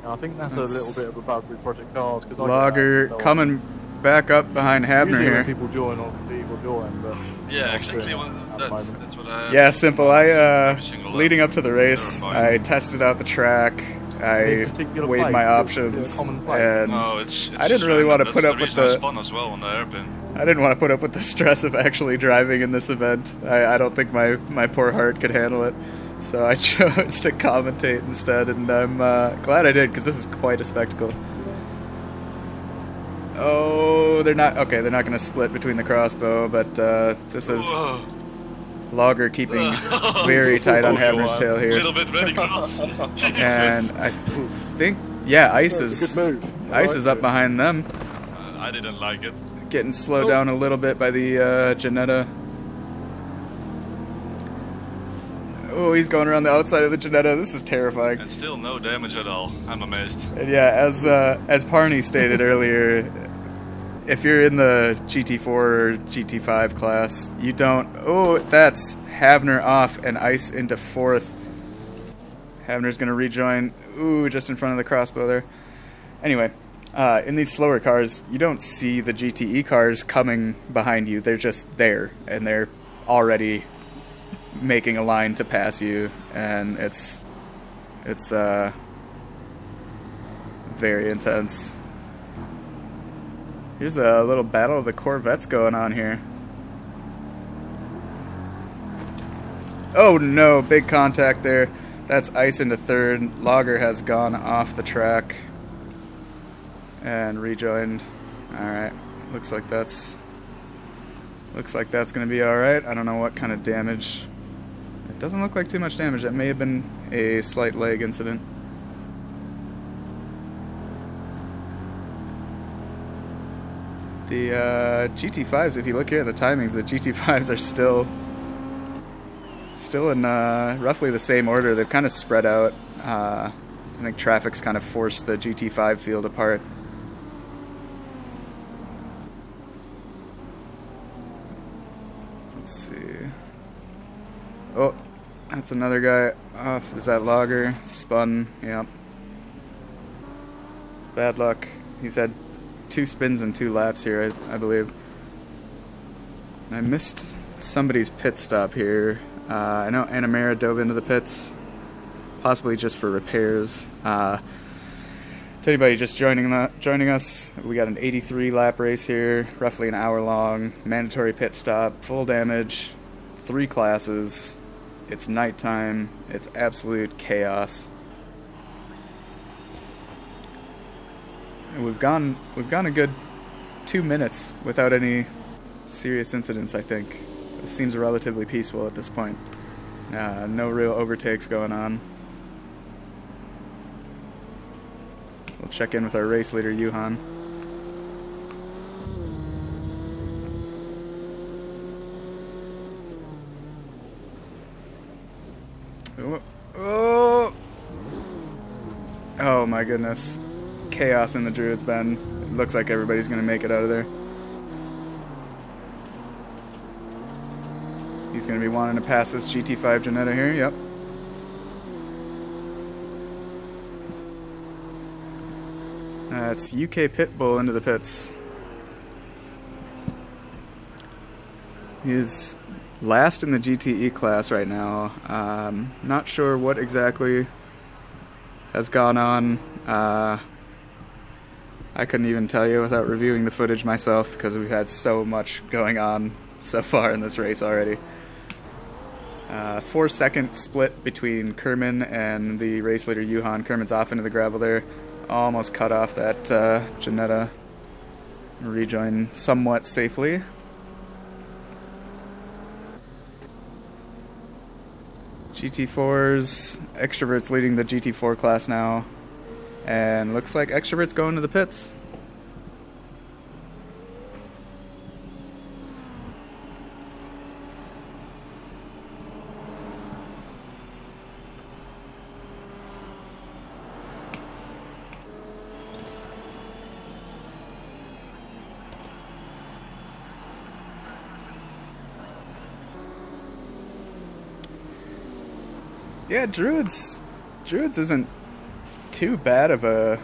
S7: I think that's a little bit of a bug with Project Cars because
S1: Logger coming back up behind Havner
S7: usually
S1: here.
S7: when people join, or people join, but
S8: Yeah, exactly. That's what I.
S1: Yeah, simple. I
S8: every single
S1: leading up to the race, I tested out the track. I weighed my options, and
S8: No, it's
S1: I didn't really want to put up with
S8: the.
S1: the.
S8: Spun as well on the hairpin.
S1: I didn't want to put up with the stress of actually driving in this event. I don't think my poor heart could handle it, so I chose to commentate instead, and I'm glad I did because this is quite a spectacle. Oh, they're not okay. They're not going to split between the crossbow, but this is Logger keeping very tight on Havner's tail here.
S8: A little bit very close.
S1: And I think, yeah, Ice is Ice is up behind them.
S8: I didn't like it.
S1: Getting slowed down a little bit by the Janetta. Oh, he's going around the outside of the Janetta. This is terrifying.
S8: And still no damage at all. I'm amazed.
S1: And yeah, as Parney stated earlier, if you're in the GT4 or GT5 class, you don't... Oh, that's Havner off and Ice into 4th. Havner's going to rejoin. Ooh, just in front of the crossbow there. Anyway, in these slower cars, you don't see the GTE cars coming behind you. They're just there, and they're already making a line to pass you, and it's very intense. Here's a little battle of the Corvettes going on here. Oh no, big contact there. That's Ice into 3rd. Logger has gone off the track and rejoined. Alright, looks like that's gonna be alright. I don't know what kind of damage. It doesn't look like too much damage. That may have been a slight leg incident. The GT5s, if you look here at the timings, the GT5s are still in roughly the same order. They've kind of spread out. I think traffic's kind of forced the GT5 field apart. Let's see. Oh, that's another guy off. Is that Logger? Spun, yep. Bad luck. He's had 2 spins and 2 laps here, I believe. I missed somebody's pit stop here. I know Anamera dove into the pits, possibly just for repairs. To anybody just joining us, we got an 83 lap race here, roughly an hour long, mandatory pit stop, full damage, 3 classes. It's nighttime. It's absolute chaos. And we've gone a good 2 minutes without any serious incidents, I think. It seems relatively peaceful at this point. No real overtakes going on. We'll check in with our race leader, Johan. Oh my goodness. Chaos in the Druids Bend. It looks like everybody's going to make it out of there. He's going to be wanting to pass this GT5 Janetta here, yep. It's UK Pitbull into the pits. He's last in the GTE class right now. Not sure what exactly has gone on. I couldn't even tell you without reviewing the footage myself because we've had so much going on so far in this race already. 4-second split between Kerman and the race leader Johan. Kerman's off into the gravel there. Almost cut off that Janetta. Rejoin somewhat safely. GT4s, Extrovert's leading the GT4 class now. And looks like Extrovert's going to the pits. Yeah, Druids isn't too bad of a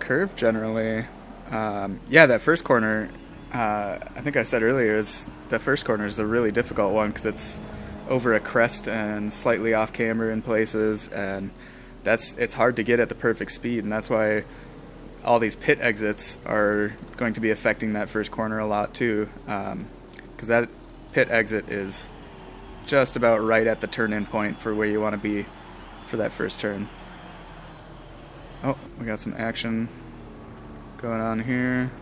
S1: curve generally. Yeah, that first corner, I think I said earlier, is the first corner is a really difficult one because it's over a crest and slightly off camber in places, and it's hard to get at the perfect speed, and that's why all these pit exits are going to be affecting that first corner a lot too, because that pit exit is just about right at the turn-in point for where you want to be for that first turn. Oh, we got some action going on here.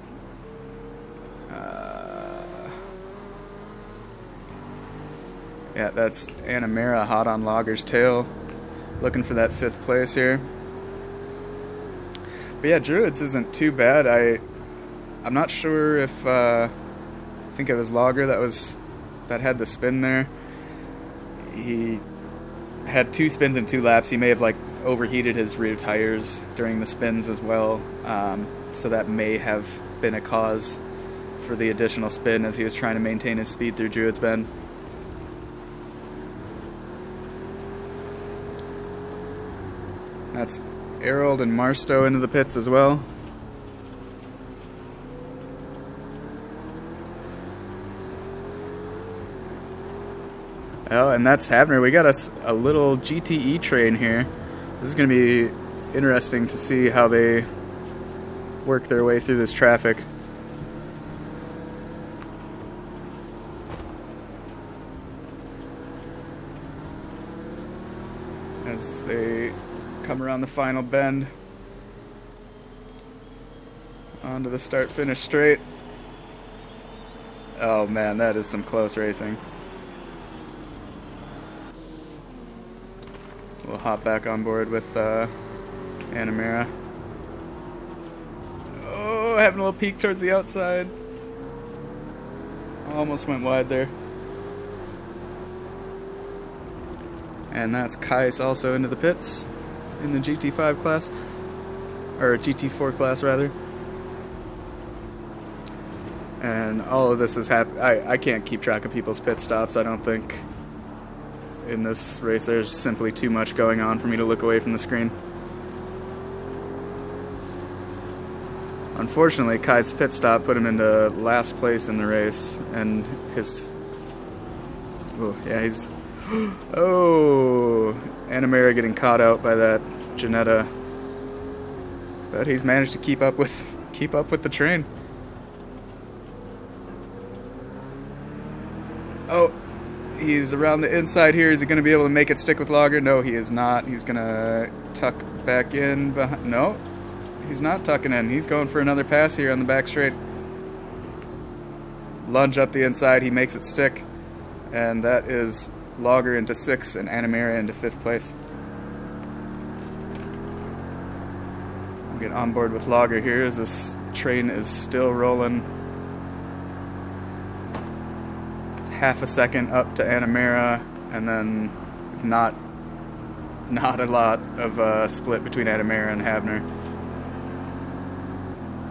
S1: Yeah, that's Animera hot on Logger's tail, looking for that 5th place here. But yeah, Druids isn't too bad. I'm not sure if I think it was Logger that had the spin there. He had 2 spins in 2 laps. He may have overheated his rear tires during the spins as well, so that may have been a cause for the additional spin as he was trying to maintain his speed through Druids Bend. That's Errol and Marstow into the pits as well. Oh, and that's Havner. We got us a little GTE train here. This is going to be interesting to see how they work their way through this traffic. As they come around the final bend onto the start-finish straight. Oh man, that is some close racing. We'll hop back on board with Animera. Oh, having a little peek towards the outside. Almost went wide there. And that's Kais also into the pits in the GT5 class, or GT4 class rather. And all of this is I can't keep track of people's pit stops, I don't think. In this race, there's simply too much going on for me to look away from the screen. Unfortunately, Kai's pit stop put him into last place in the race, and his... Oh, yeah, he's... Oh! Animera getting caught out by that Janetta. But he's managed to keep up with the train. Oh! He's around the inside here. Is he going to be able to make it stick with Logger? No, he is not. He's going to tuck back in behind. No, he's not tucking in. He's going for another pass here on the back straight. Lunge up the inside. He makes it stick. And that is Logger into 6th and Animera into 5th place. I'll get on board with Logger here as this train is still rolling. Half a second up to Animera, and then not a lot of split between Animera and Havner.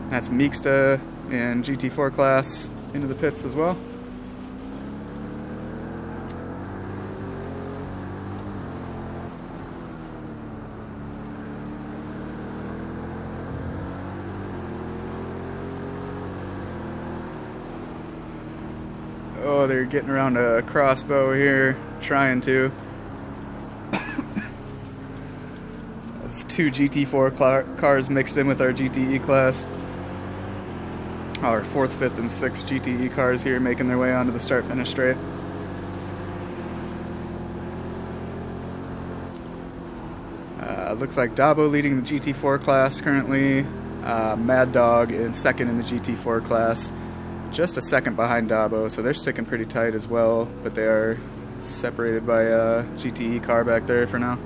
S1: That's Meeksta in GT4 class into the pits as well. Oh, they're getting around a crossbow here, trying to. That's 2 GT4 cars mixed in with our GTE class. Our 4th, 5th, and 6th GTE cars here making their way onto the start-finish straight. Looks like Dabo leading the GT4 class currently. Mad Dog in 2nd in the GT4 class. Just a second behind Dabo, so they're sticking pretty tight as well, but they are separated by a GTE car back there for now.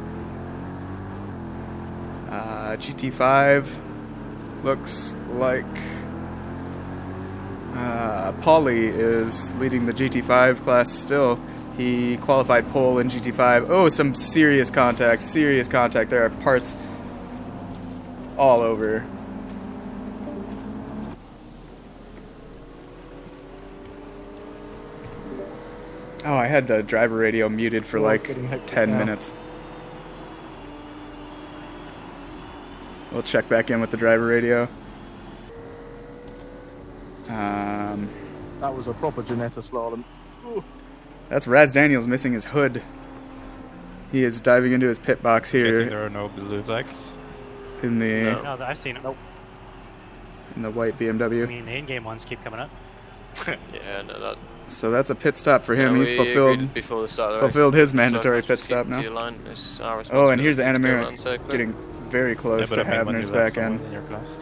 S1: GT5 looks like Pauly is leading the GT5 class still. He qualified pole in GT5. Oh, some serious contact. There are parts all over. Oh, I had the driver radio muted for like 10 minutes. We'll check back in with the driver radio.
S7: That was a proper Ginetta slalom. Ooh.
S1: That's Raz Daniels missing his hood. He is diving into his pit box here.
S16: There are no blue flags.
S1: In the
S11: No, I've seen it. Nope.
S1: in the white BMW.
S11: I mean, the in-game ones keep coming up.
S5: Yeah, no, that.
S1: So that's a pit stop for him.
S5: Yeah,
S1: He's
S5: we
S1: fulfilled
S5: agreed before the start of the
S1: fulfilled
S5: race.
S1: his
S5: So
S1: mandatory
S5: just
S1: pit
S5: keep
S1: stop
S5: to
S1: now.
S5: your line. It's our
S1: Oh, and here's
S5: responsibility to go around
S1: Animera
S5: circuit.
S1: getting very close
S16: Yeah,
S1: to
S16: but I mean, when
S1: Havner's
S16: you let
S1: back end.
S16: someone in your class.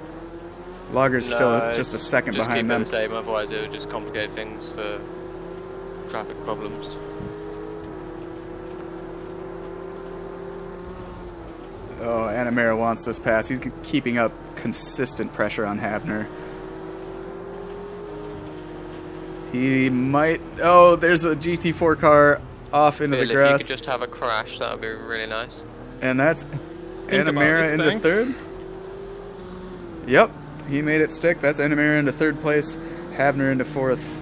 S1: Lager's
S5: No,
S1: still just a second
S5: just
S1: behind
S5: keep it
S1: them.
S5: the same, otherwise it would just complicate things for traffic problems.
S1: Oh, Animera wants this pass. He's keeping up consistent pressure on Havner. He might... Oh, there's a GT4 car off into
S5: Bill,
S1: the
S5: if you
S1: grass.
S5: could just have a crash, that would be really nice.
S1: And that's
S9: Think about
S1: Animera
S9: it,
S1: into
S9: thanks.
S1: third. Yep, he made it stick. That's Animera into third place. Havner into fourth.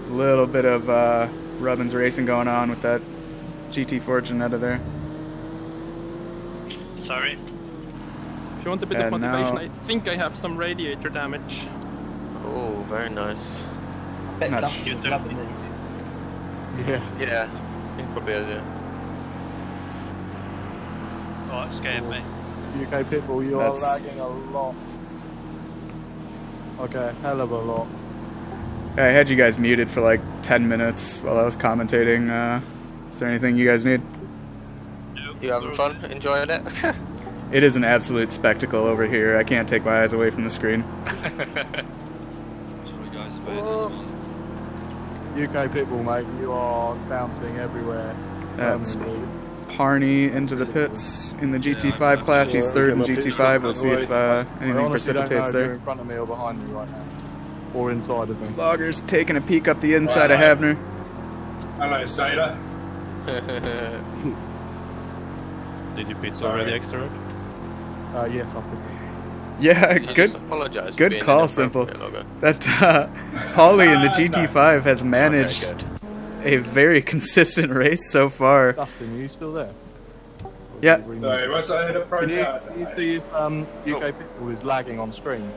S1: Little bit of Rubbins racing going on with that GT4 Ginetta there.
S4: Sorry.
S9: If you want a bit of
S1: And
S9: motivation,
S1: now-
S9: I think I have some radiator damage.
S5: Oh, very nice.
S2: I bet
S1: Not
S2: Dustin's
S4: sure.
S2: loving these.
S7: Yeah.
S5: Yeah, he probably is, yeah.
S4: Oh, that scared me.
S7: UK Pitbull, you
S1: That's-
S7: are lagging a lot. Okay, hell of a lot.
S1: I had you guys muted for like 10 minutes while I was commentating. Is there anything you guys need?
S5: You having fun? Enjoying it?
S1: It is an absolute spectacle over here. I can't take my eyes away from the screen.
S8: Sorry guys,
S7: UK Pitbull, mate, you are bouncing everywhere.
S1: That's
S7: permanently.
S1: Parney into the pits in the GT5 class. He's third in GT5. We'll see if
S7: I
S1: anything
S7: honestly don't know
S1: precipitates
S7: if you're
S1: there.
S7: in front of me or behind me right now. Or inside of me.
S1: Logger's taking a peek up the inside of Havner.
S6: Hello, Sailor.
S16: Did you pit
S6: Sorry.
S16: already extra?
S7: Yes, I've been.
S1: Yeah,
S5: You
S1: good.
S5: just apologise for
S1: Good
S5: being
S1: call, Simple.
S5: inappropriate, Logger.
S1: That Paulie in the GT5 has managed
S5: Okay,
S1: a very consistent race so far.
S7: Dustin, are you still there?
S1: Yeah.
S6: Sorry, was I in a pro
S7: Can you
S6: car?
S7: see if UK Pitbull is lagging on stream?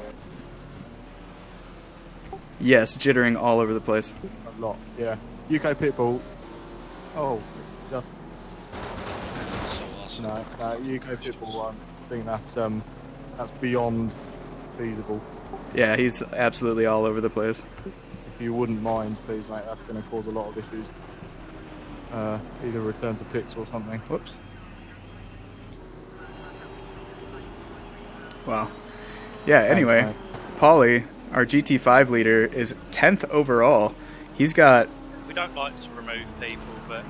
S1: Yes, jittering all over the place.
S7: A lot, yeah. UK Pitbull. Oh, yeah. No, UK Pitbull. I think that's beyond feasible.
S1: Yeah, he's absolutely all over the place.
S7: If you wouldn't mind, please, mate. That's going to cause a lot of issues. Either return to pits or something.
S1: Whoops. Wow. Yeah, anyway,
S7: mate.
S1: Paulie, our GT5 leader, is 10th overall. He's got
S4: We don't like to remove people, but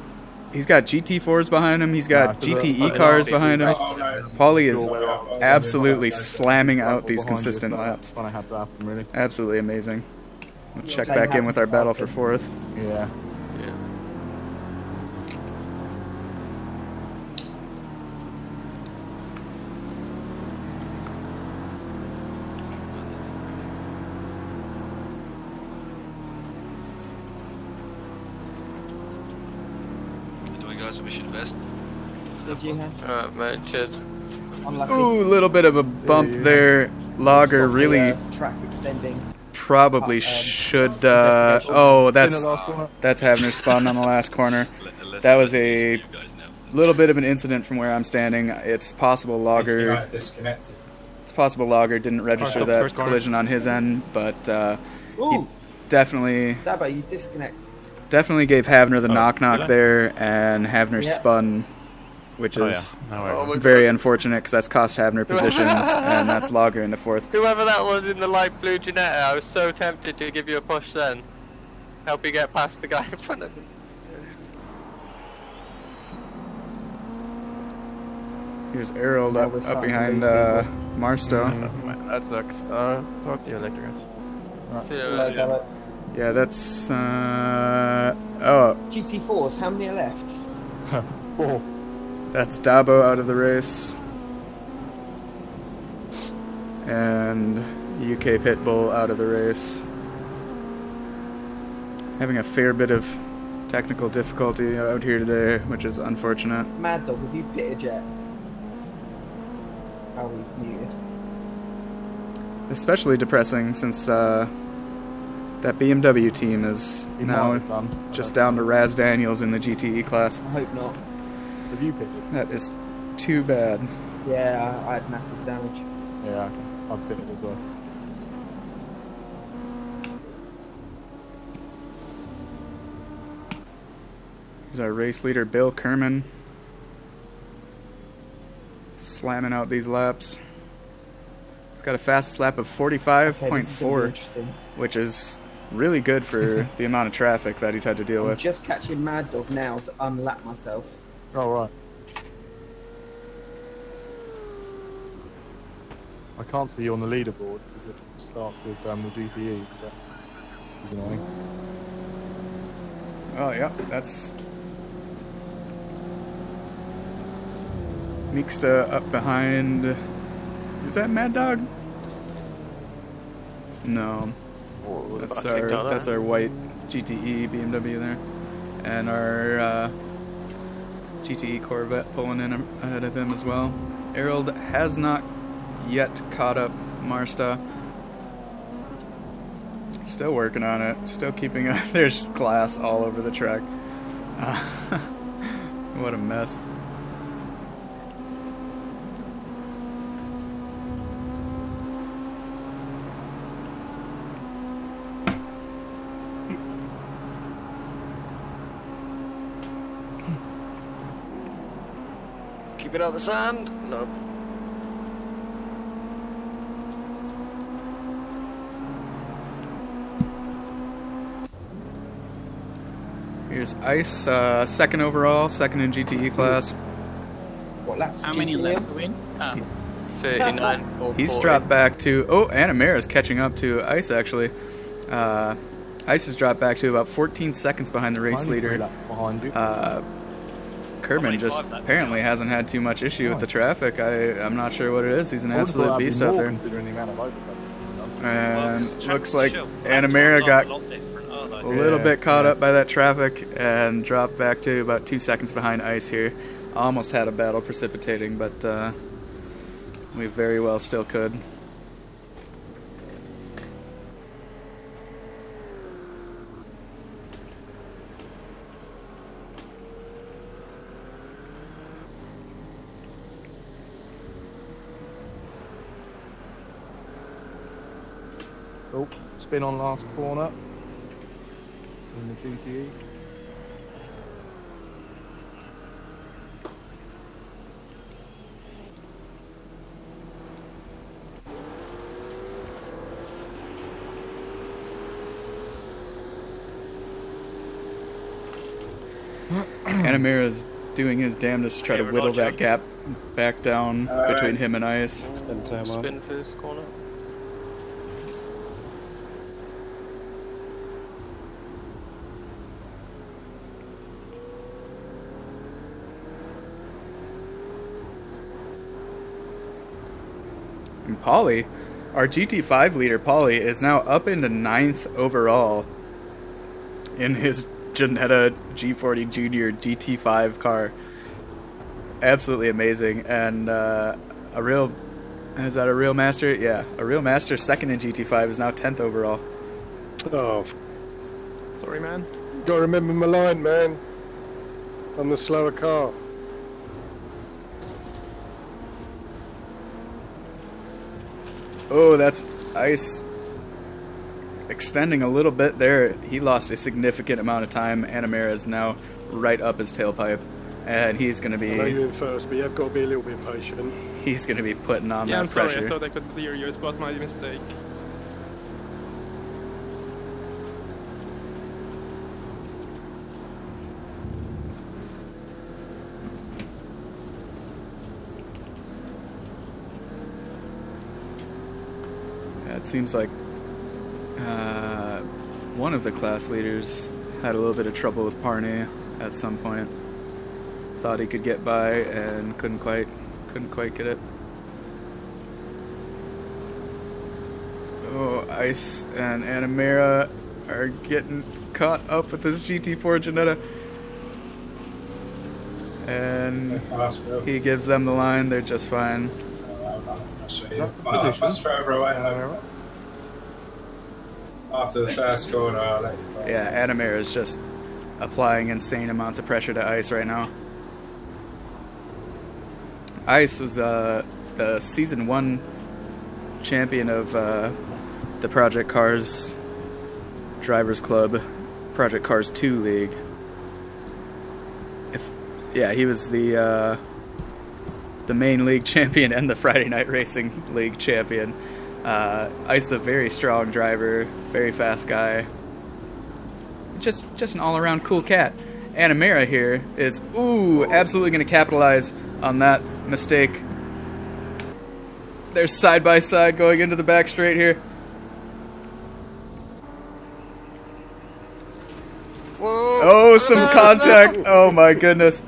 S1: GT4s behind him. He's got
S7: Nah, 'cause
S1: GTE cars behind him.
S6: Oh, no.
S1: Paulie is
S6: Sure.
S1: absolutely slamming out these
S7: Behind you,
S1: consistent
S7: so
S1: laps.
S7: When I had to happen, really.
S1: Absolutely amazing. We'll check
S2: Same
S1: back in with our
S2: happens
S1: battle for
S2: often.
S1: fourth.
S7: Yeah.
S5: Yeah.
S8: Anyway guys, I wish you the best.
S2: Cheers, you have.
S5: Alright, mate, cheers.
S2: Unlucky.
S1: Ooh, little bit of a bump there. Lager
S2: Stop the,
S1: really
S2: track extending.
S1: probably should. Oh, that's
S7: In the last corner.
S1: Havner's spun on the last corner. That was a little bit of an incident from where I'm standing. It's possible Lager.
S6: Yeah, disconnected.
S1: It's possible Lager didn't register
S16: stop,
S1: that
S16: first corner.
S1: collision on his end, but he
S2: Ooh,
S1: definitely
S2: Dabo, you disconnect.
S1: gave Havner the
S16: Oh,
S1: knock
S16: did I?
S1: there, and Havner
S2: Yeah.
S1: spun, which
S16: Oh
S1: is
S16: yeah. Now I
S5: Oh, my
S1: very
S5: God.
S1: unfortunate because that's cost Havner positions, and that's Lager into fourth.
S5: Whoever that was in the light blue Ginetta, I was so tempted to give you a push then. Help you get past the guy in front of you.
S1: Here's Errol
S2: Now
S1: up,
S2: we're
S1: up
S2: starting to
S1: behind
S2: lose
S1: Marstow.
S16: That sucks. Talk to you later, guys.
S5: See you
S2: Hello,
S5: later.
S2: Dabo.
S1: Yeah, that's oh,
S2: GT4s, how many are left?
S7: 4.
S1: that's Dabo out of the race, and UK Pitbull out of the race. Having a fair bit of technical difficulty out here today, which is unfortunate.
S2: Mad Dog, have you pitted yet? Oh, he's muted.
S1: Especially depressing since that BMW team is
S7: He
S1: now
S7: might have done.
S1: just down to Raz Daniels in the GTE class.
S2: I hope not.
S7: Have you picked it?
S1: That is too bad.
S2: Yeah, I had massive damage.
S7: Yeah, okay. I've picked it as well.
S1: Here's our race leader, Bill Kerman. Slamming out these laps. He's got a fastest lap of 45.4, which is really good for the amount of traffic that he's had to deal
S2: I'm
S1: with.
S2: just catching Mad Dog now to unlap myself.
S7: Oh, right. I can't see you on the leaderboard because it starts with the GTE. But it's annoying.
S1: Oh, yeah, that's Meeksta up behind. Is that Mad Dog? No. That's our white GTE BMW there. And our GTE Corvette pulling in ahead of him as well. Harold has not yet caught up Marsta. Still working on it. Still keeping it. There's glass all over the track. What a mess.
S5: Keep it out of the sand. No.
S1: Here's Ice, second overall, second in GTE class.
S2: What laps?
S14: How many laps are we in?
S5: 39 or
S1: He's
S5: 40.
S1: dropped back to... Oh, Anamira's catching up to Ice, actually. Ice has dropped back to about 14 seconds behind the race leader.
S7: Behind you.
S1: Kerman just apparently hasn't had too much issue with the traffic. I'm not sure what it is. He's an absolute beast out there.
S7: Considering the amount of overcut.
S1: And looks like Anamira got a little bit caught up by that traffic and dropped back to about 2 seconds behind Ice here. Almost had a battle precipitating, but we very well still could.
S7: Oh, spin on last corner in the GTE.
S1: Anamira's doing his damnedest to try to whittle that gap back down between him and Ice.
S5: Spin first corner.
S1: And Pauly, our GT5 leader, Pauly, is now up into 9th overall in his Ginetta G40 Junior GT5 car. Absolutely amazing. And is that a real master? Yeah, a real master second in GT5 is now 10th overall.
S12: Oh,
S9: Sorry, man.
S12: gotta remember my line, man. I'm the slower car.
S1: Oh, that's Ice extending a little bit there. He lost a significant amount of time. Anamira is now right up his tailpipe, and he's going to
S12: I know
S1: be...
S12: you're in first, but you've got to be a little bit patient.
S1: He's going to be putting on
S9: Yeah,
S1: that
S9: I'm sorry.
S1: pressure.
S9: I thought I could clear you. It was my mistake.
S1: Yeah, it seems like one of the class leaders had a little bit of trouble with Parnay at some point. Thought he could get by and couldn't quite get it. Oh, Ice and Anamira are getting caught up with this GT4 Ginetta. And he gives them the line. They're just fine.
S6: Actually, much further away. After the first corner, I'll let you pass.
S1: Yeah, Animair is just applying insane amounts of pressure to Ice right now. Ice was the Season 1 champion of the Project Cars Drivers Club, Project Cars 2 League. He was the main league champion and the Friday Night Racing League champion. Ice is a very strong driver, very fast guy. Just an all-around cool cat. Animera here is absolutely going to capitalize on that mistake. They're side by side going into the back straight here.
S18: Whoa.
S1: Oh, some contact! Oh my goodness!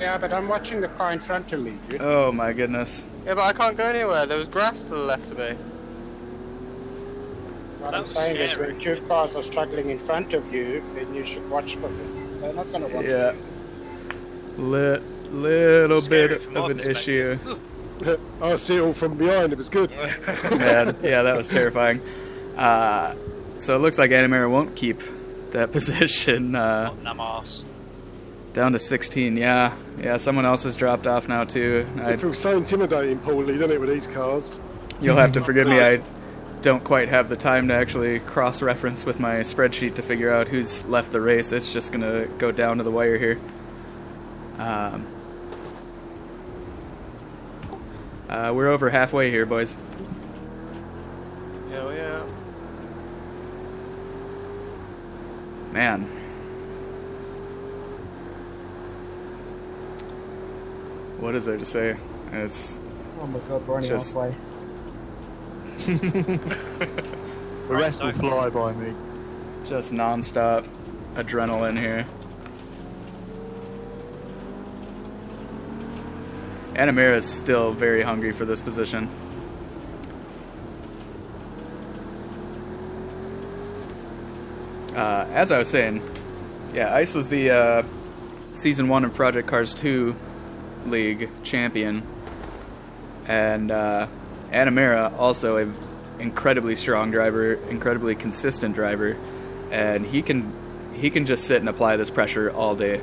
S18: Yeah, but I'm watching the car in front of me, dude.
S1: Oh my goodness!
S5: Yeah, but I can't go anywhere. There was grass to the left of me.
S18: What I'm saying is, when two cars are struggling in front of you, then you should watch for them. They're not going to watch
S1: Yeah.
S18: you.
S1: Little bit of an issue.
S12: I see it all from behind. It was good.
S1: Man, yeah, that was terrifying. So it looks like Animera won't keep that position. Down to 16. Yeah, someone else has dropped off now too.
S12: It feels so intimidating, Paulie, doesn't it, with these cars?
S1: You'll have to forgive me. I don't quite have the time to actually cross-reference with my spreadsheet to figure out who's left the race. It's just gonna go down to the wire here. We're over halfway here, boys.
S5: Hell yeah.
S1: Man. What is there to say? It's
S19: Oh my god, we're only
S1: just
S19: halfway.
S7: The rest will fly by me.
S1: just non-stop adrenaline here. Animera is still very hungry for this position. As I was saying, yeah, Ice was the Season 1 of Project Cars 2 League champion. And Animera, also an incredibly strong driver, incredibly consistent driver. And he can just sit and apply this pressure all day.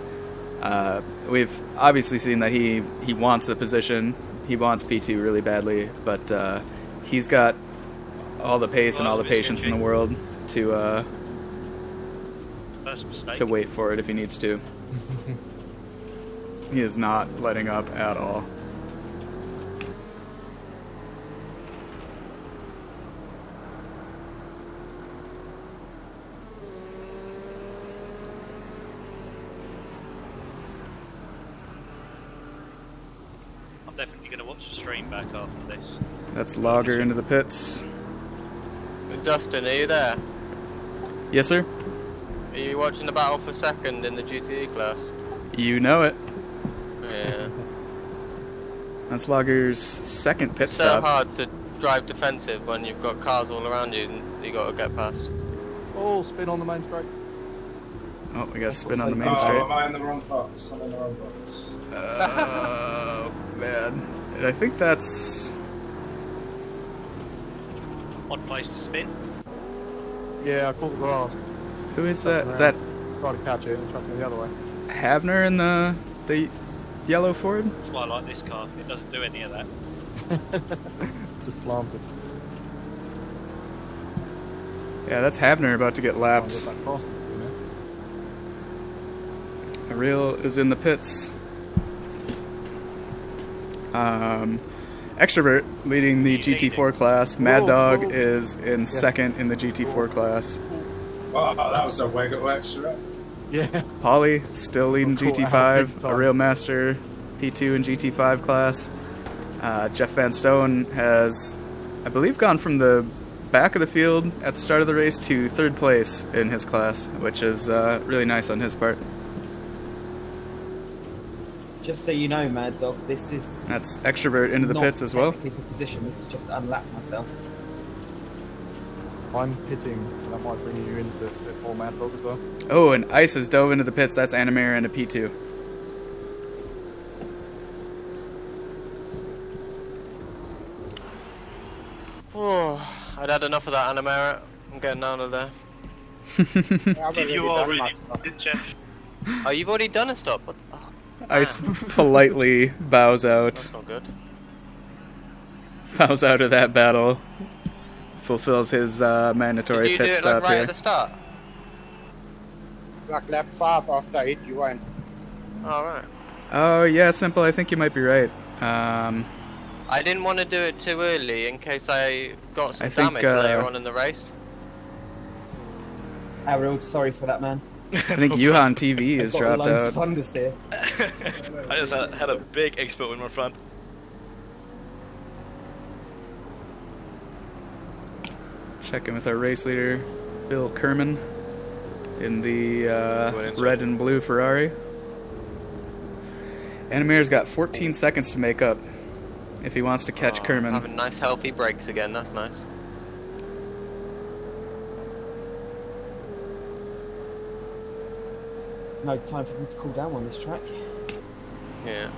S1: We've obviously seen that he wants the position. He wants P2 really badly, but he's got all the pace and all the patience in the world to wait for it if he needs to. He is not letting up at all.
S4: I'm definitely going to watch the stream back after this.
S1: That's Logger into the pits.
S5: Dustin, are you there?
S1: Yes, sir.
S5: Are you watching the battle for second in the GTE class?
S1: You know it.
S5: Yeah.
S1: That's Logger's second pit
S5: It's so
S1: stop.
S5: hard to drive defensive when you've got cars all around you and you got to get past.
S7: Oh, spin on the main straight.
S1: Oh, we got to spin on the main straight.
S6: Am I in the wrong box? I'm in the wrong box.
S1: Oh, man. And I think that's...
S4: Odd place to spin.
S7: Yeah, I caught the grass.
S1: Who is that? Is that
S7: Try to catch it and chuck it the other way.
S1: Havner in the yellow Ford?
S4: That's why I like this car. It doesn't do any of that.
S7: Just planted.
S1: Yeah, that's Havner about to get lapped. Ariel is in the pits. Extrovert leading the GT4 class. Mad Dog is in second in the GT4 class.
S6: Wow, that was a wiggle extra.
S7: Yeah.
S1: Polly still leading GT5. Ariel Master P2 in GT5 class. Jeff Van Stone has, I believe, gone from the back of the field at the start of the race to third place in his class, which is really nice on his part.
S2: Just so you know, Mad Dog, this is...
S1: That's Extrovert into the pits as well.
S2: For position. This is just to unlap myself.
S7: I'm pitting, so that might bring you into a bit more Mad Dog as well.
S1: Oh, and Ice has dove into the pits. That's Animera into P2.
S5: had enough of that, Anamara. I'm getting out of there.
S4: You already did, Jeff.
S5: Oh, you've already done a stop? What the...
S1: Ice politely bows out.
S5: That's not good.
S1: Bows out of that battle. Fulfills his mandatory
S5: Did you
S1: pit
S5: do it
S1: stop
S5: like right
S1: here.
S5: at the start?
S18: Like lap 5 after I hit you in.
S5: Alright.
S1: Oh yeah, Simple. I think you might be right.
S5: I didn't want to do it too early in case I got some
S1: I think,
S5: damage later on in the race.
S2: Harold, sorry for that, man.
S1: I think Yuhan TV has
S2: I've got
S1: dropped
S2: loads
S1: out.
S2: of funders there.
S8: I just had a big expert in my front.
S1: Checking with our race leader, Bill Kerman, in the red and blue Ferrari. Animir's got 14 seconds to make up if he wants to catch Kerman.
S5: Having nice healthy brakes again, that's nice.
S2: No time for them to cool down on this track.
S5: Yeah.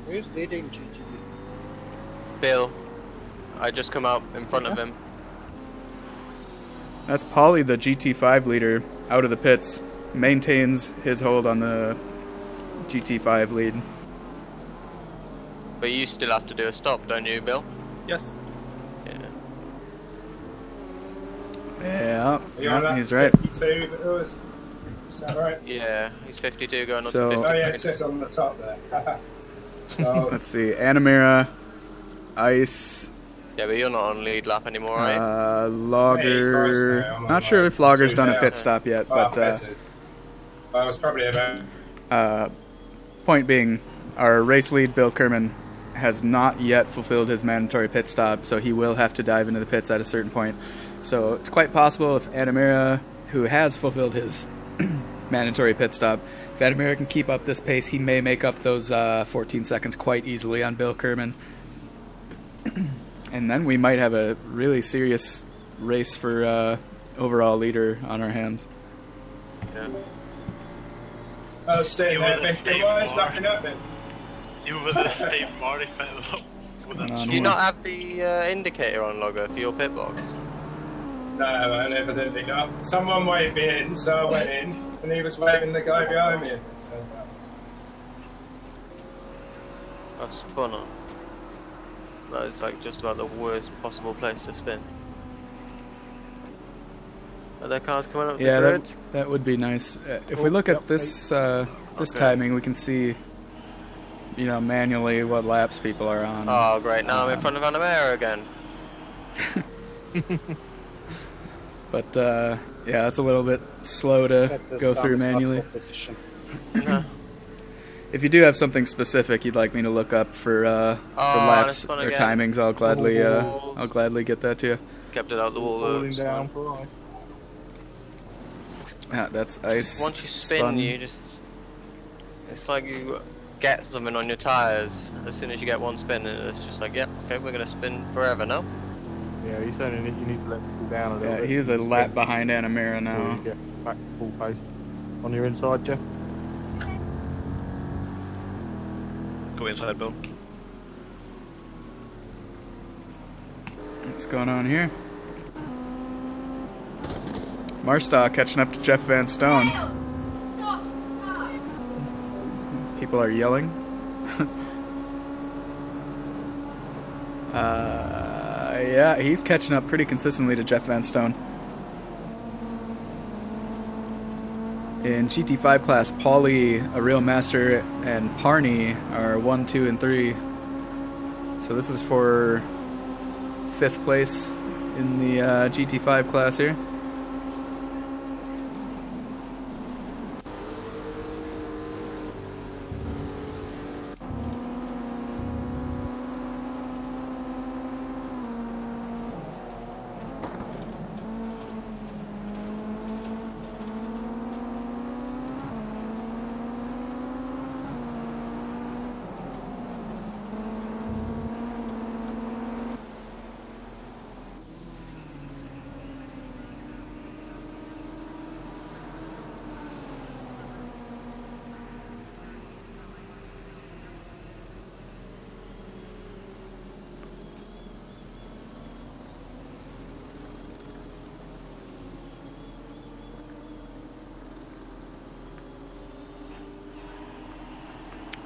S18: Who's leading GTE?
S5: Bill. I just come out in front of him.
S1: That's Paulie, the GT5 leader, out of the pits. Maintains his hold on the GT5 lead.
S5: But you still have to do a stop, don't you, Bill?
S9: Yes.
S1: Yeah,
S6: Are you on that
S1: he's right.
S6: 52 Lewis? Is that right?
S5: Yeah, he's 52 going on
S1: So-
S5: to 50.
S6: Oh yeah, it says on the top there. Oh,
S1: Let's see, Animira, Ice,
S5: Yeah, but you're not on lead lap anymore, right?
S6: Hey, of course
S1: Logger.
S6: now, I'm on
S1: Not sure
S6: like
S1: if Logger's
S6: 2
S1: done a
S6: now.
S1: pit stop yet,
S6: Oh,
S1: but
S6: that's it. I was probably about.
S1: point being, our race lead, Bill Kerman, has not yet fulfilled his mandatory pit stop, so he will have to dive into the pits at a certain point. So it's quite possible if Animira, who has fulfilled his mandatory pit stop, if Animira can keep up this pace, he may make up those 14 seconds quite easily on Bill Kerman. And then we might have a really serious race for overall leader on our hands.
S5: Yeah.
S6: Oh, Steve, why is nothing happening?
S4: You were the Steve Marty fellow.
S5: Do you not have the indicator on, Logger, for your pit box?
S6: No, man, evidently not. Someone waved me in, so I went in, and he was waving the guy behind me.
S5: I've spun on. That is like just about the worst possible place to spin. Are there cars coming up
S1: Yeah,
S5: the grid?
S1: that would be nice. If we look at this this timing, we can see, you know, manually what laps people are on.
S5: Oh, great. Now I'm in front of Anamara again.
S1: But yeah, it's a little bit slow to go through manually. If you do have something specific you'd like me to look up for laps or timings, I'll gladly get that to you.
S5: Kept it out the wall.
S7: Falling down for ice.
S1: Ah, that's ice.
S5: Once you spin,
S1: spun.
S5: you just... It's like you get something on your tyres. As soon as you get one spin, it's just like, yep, okay, we're going to spin forever now.
S7: Yeah, you certainly you need to let people down a little
S1: Yeah,
S7: bit.
S1: he's a lap behind Animira
S7: before
S1: now.
S7: you get back to full pace. On your inside, Jeff.
S8: Go inside, Bill.
S1: What's going on here? Marstock catching up to Jeff Van Stone. People are yelling. Yeah, he's catching up pretty consistently to Jeff Van Stone. In GT5 class, Paulie, A Real Master, and Parney are 1, 2, and 3. So this is for 5th place in the GT5 class here.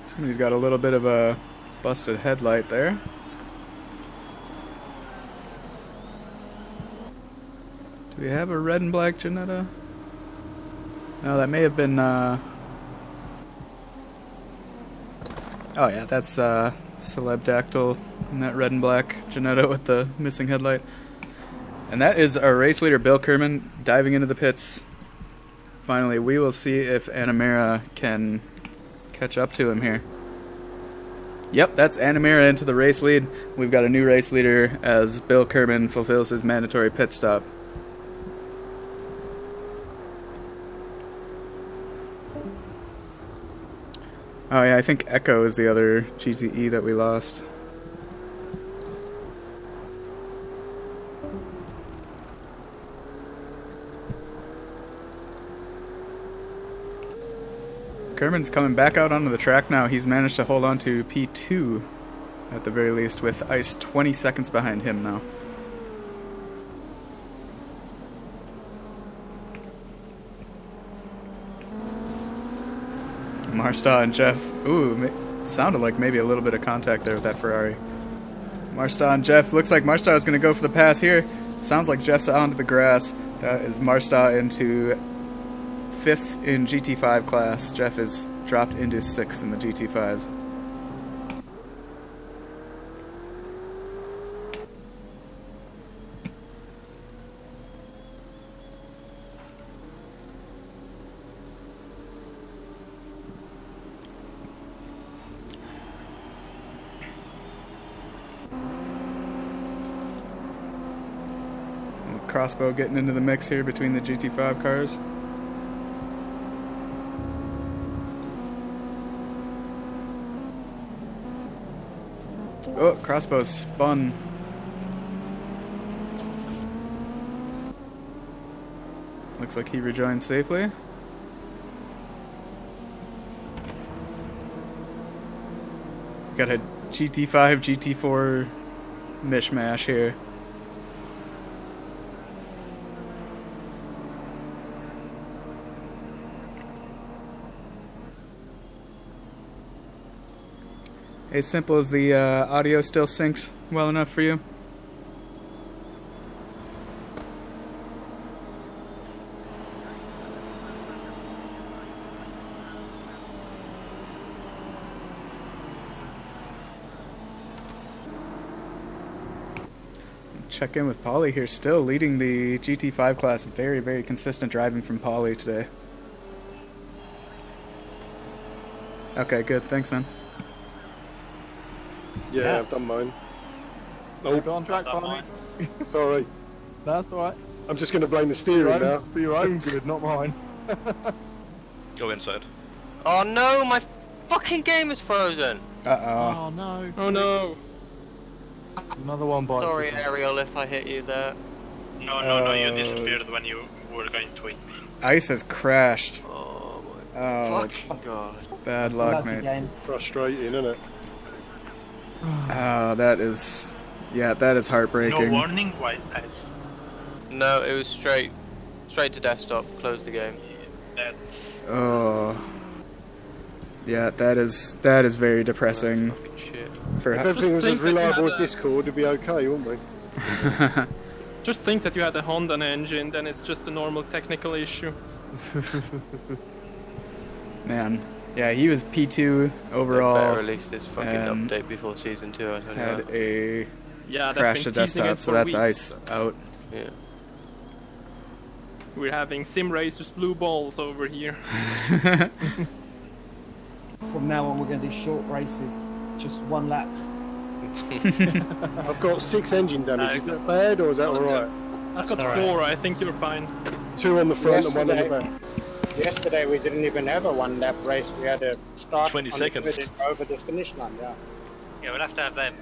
S1: Somebody's got a little bit of a busted headlight there. Do we have a red and black Janetta? No, that may have been, oh yeah, that's, Celebdactyl in that red and black Janetta with the missing headlight. And that is our race leader, Bill Kerman, diving into the pits. Finally, we will see if Animera can catch up to him here. Yep, that's Animera into the race lead. We've got a new race leader as Bill Kerman fulfills his mandatory pit stop. Oh yeah, I think Echo is the other GTE that we lost. Kerman's coming back out onto the track now. He's managed to hold on to P2 at the very least, with Ice 20 seconds behind him now. Marsta and Jeff. Ooh, sounded like maybe a little bit of contact there with that Ferrari. Marsta and Jeff. Looks like Marsta is going to go for the pass here. Sounds like Jeff's onto the grass. That is Marsta into 5th in GT5 class. Jeff is dropped into 6th in the GT5s. Crossbow getting into the mix here between the GT5 cars. Oh, Crossbow spun. Looks like he rejoined safely. Got a GT5, GT4 mishmash here. As simple as the audio still synced well enough for you? Check in with Pauly here, still leading the GT5 class. Very, very consistent driving from Pauly today. Okay, good. Thanks, man.
S12: Yeah, I've done mine.
S7: Oh, go on track, Barney.
S12: Sorry.
S7: That's alright.
S12: I'm just going to blame the steering now.
S7: For your own good, not mine.
S8: Go inside.
S5: Oh no, my fucking game is frozen.
S1: Uh-oh.
S7: Oh no.
S9: Oh no.
S7: Another one by.
S5: Sorry, Ariel, if I hit you there.
S4: No, you disappeared when you were going to hit me.
S1: Ice has crashed.
S5: Oh my
S1: fucking
S5: god.
S1: Bad luck, mate.
S12: Frustrating, isn't it?
S1: Oh, that is... Yeah, that is heartbreaking.
S4: No warning, white ice.
S5: No, it was straight to desktop, close the game.
S4: That's...
S1: Oh. Yeah, that is very depressing.
S5: Shit.
S1: For
S12: if everything was as reliable as Discord, it'd be okay, wouldn't we?
S9: Just think that you had a Honda engine, then it's just a normal technical issue.
S1: Man. Yeah, he was P2 overall.
S5: They better release this fucking update before season 2. I tell you
S1: had
S5: that.
S1: a crash to desktop, so that's Ice out.
S5: Yeah.
S9: We're having Sim Racers blue balls over here.
S2: From now on, we're going to do short races, just one lap.
S12: I've got 6 engine damage. Is that bad or is that alright?
S9: I've got 4. I think you're fine.
S12: 2 on the front and 1 on the back.
S18: Yesterday we didn't even have a one-lap race. We had a start
S8: 20
S18: on
S8: seconds.
S18: The grid and over the finish line. Yeah.
S4: Yeah, we'll have to have them.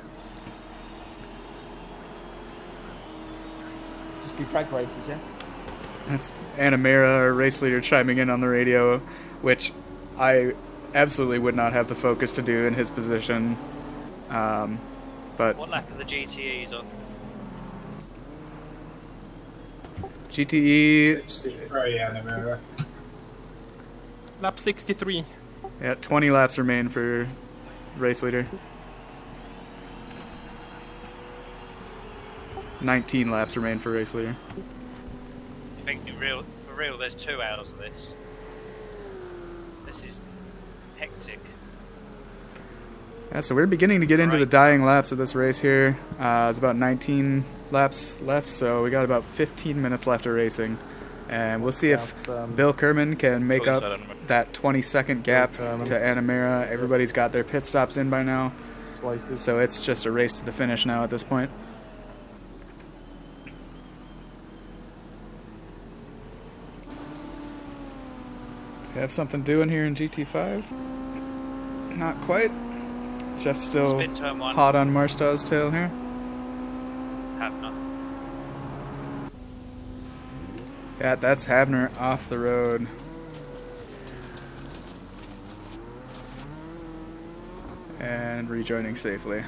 S2: Just do track races, yeah.
S1: That's Animera, our race leader, chiming in on the radio, which I absolutely would not have the focus to do in his position. But
S4: What lap are the GTEs on?
S1: GTE
S6: 63 Animera.
S9: Lap 63.
S1: Yeah, 20 laps remain for race leader. 19 laps remain for race leader.
S4: You think for real there's 2 hours of this? This is hectic.
S1: Yeah, so we're beginning to get into the dying laps of this race here. It's about 19 laps left, so we got about 15 minutes left of racing. And we'll see if Bill Kerman can make up that 20-second gap to Anamera. Everybody's got their pit stops in by now. So it's just a race to the finish now at this point. We have something doing here in GT5? Not quite. Jeff's still hot on Marstow's tail here.
S4: Have not.
S1: Yeah, that's Havner off the road. And rejoining safely.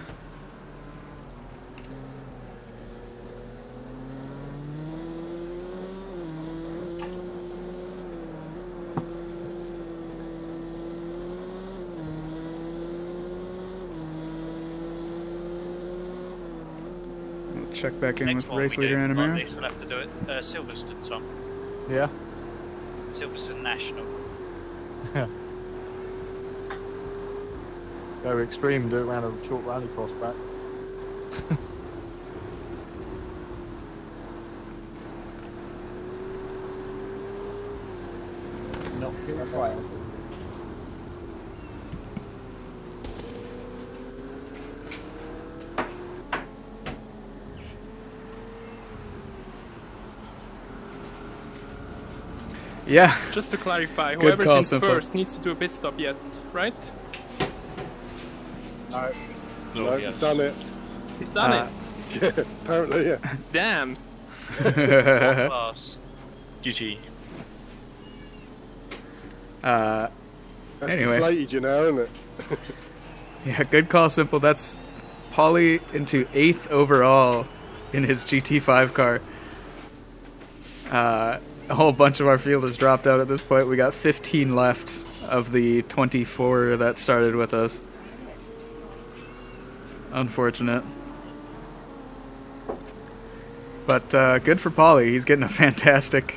S1: We'll check back in
S4: Next
S1: with race leader Anamera.
S4: At least we'll have to do it. Silverstone, Tom.
S7: Yeah.
S4: Silverstone National.
S7: Go extreme, do it around a short rally cross back.
S2: Not quite.
S1: Yeah.
S9: Just to clarify,
S1: Good
S9: whoever's
S1: call,
S9: in
S1: Simple.
S9: first needs to do a pit stop yet, right?
S12: No, he's done it.
S9: He's done it.
S12: Yeah, apparently, yeah.
S9: Damn.
S21: GT.
S12: That's
S1: Anyway.
S12: deflated you now, isn't it?
S1: Yeah, good call, Simple. That's Pauly into 8th overall in his GT5 car. A whole bunch of our field has dropped out at this point. We got 15 left of the 24 that started with us. Unfortunate. But good for Pauly. He's getting a fantastic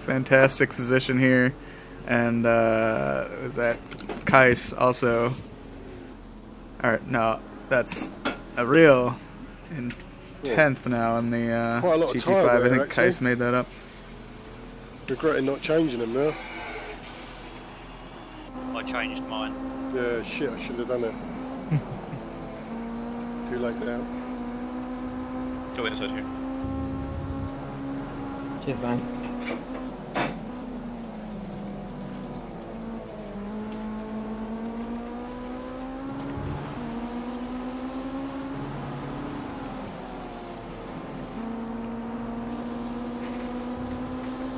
S1: position here. And was that Kais also? Alright, no, that's a real in 10th now in the
S12: Quite a lot of
S1: GT5.
S12: time there,
S1: I think
S12: actually.
S1: Kais made that up.
S12: Regretting not changing them now.
S4: I changed mine.
S12: Yeah, shit, I should have done it. Too late now.
S21: Go inside here.
S2: Cheers, man.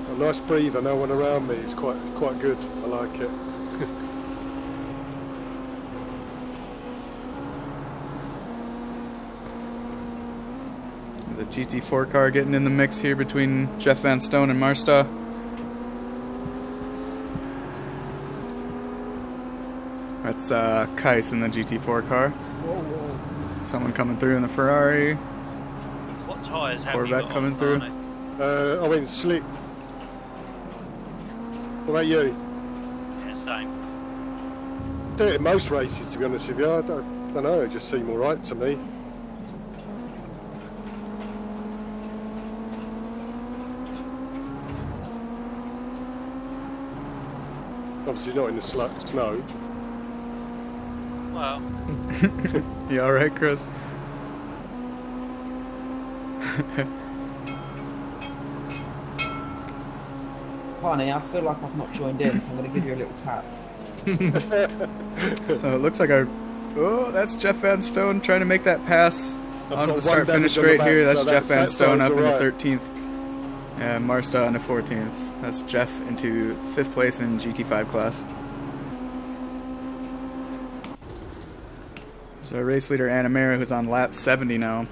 S12: A nice breather, no one around me. It's quite good. I like it.
S1: There's a GT4 car getting in the mix here between Jeff Van Stone and Marsta. That's Kais in the GT4 car. Someone coming through in the Ferrari.
S4: What tyres have you
S1: Corvette
S4: got
S1: coming
S4: on,
S1: through.
S4: Barney?
S12: I went slick. What about you?
S4: Yeah, same.
S12: Do it in most races, to be honest with you. I don't know. It just seemed all right to me. Obviously not in the snow.
S4: Well,
S1: You alright, Chris?
S2: Barney, I feel like I've not joined in, so I'm going to give you a little tap.
S1: So it looks like that's Jeff Van Stone trying to make that pass
S12: I've
S1: onto
S12: got
S1: the start
S12: one
S1: finish
S12: damage on the
S1: straight here.
S12: back,
S1: That's
S12: so
S1: Jeff Van
S12: that
S1: Stone up
S12: sounds
S1: into
S12: alright.
S1: 13th. And Marsta into 14th. That's Jeff into 5th place in GT5 class. There's our race leader Anamera, who's on lap 70 now.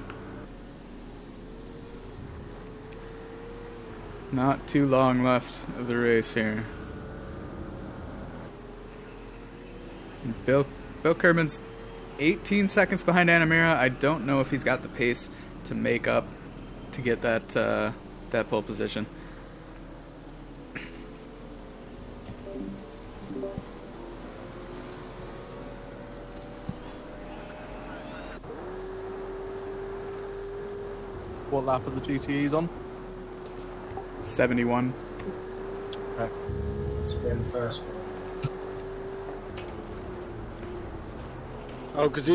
S1: Not too long left of the race here. Bill Kerman's 18 seconds behind Anamira. I don't know if he's got the pace to make up to get that pole position.
S7: What lap are the GTEs on?
S1: 71.
S7: Okay.
S18: It's been the first one.
S12: Oh, because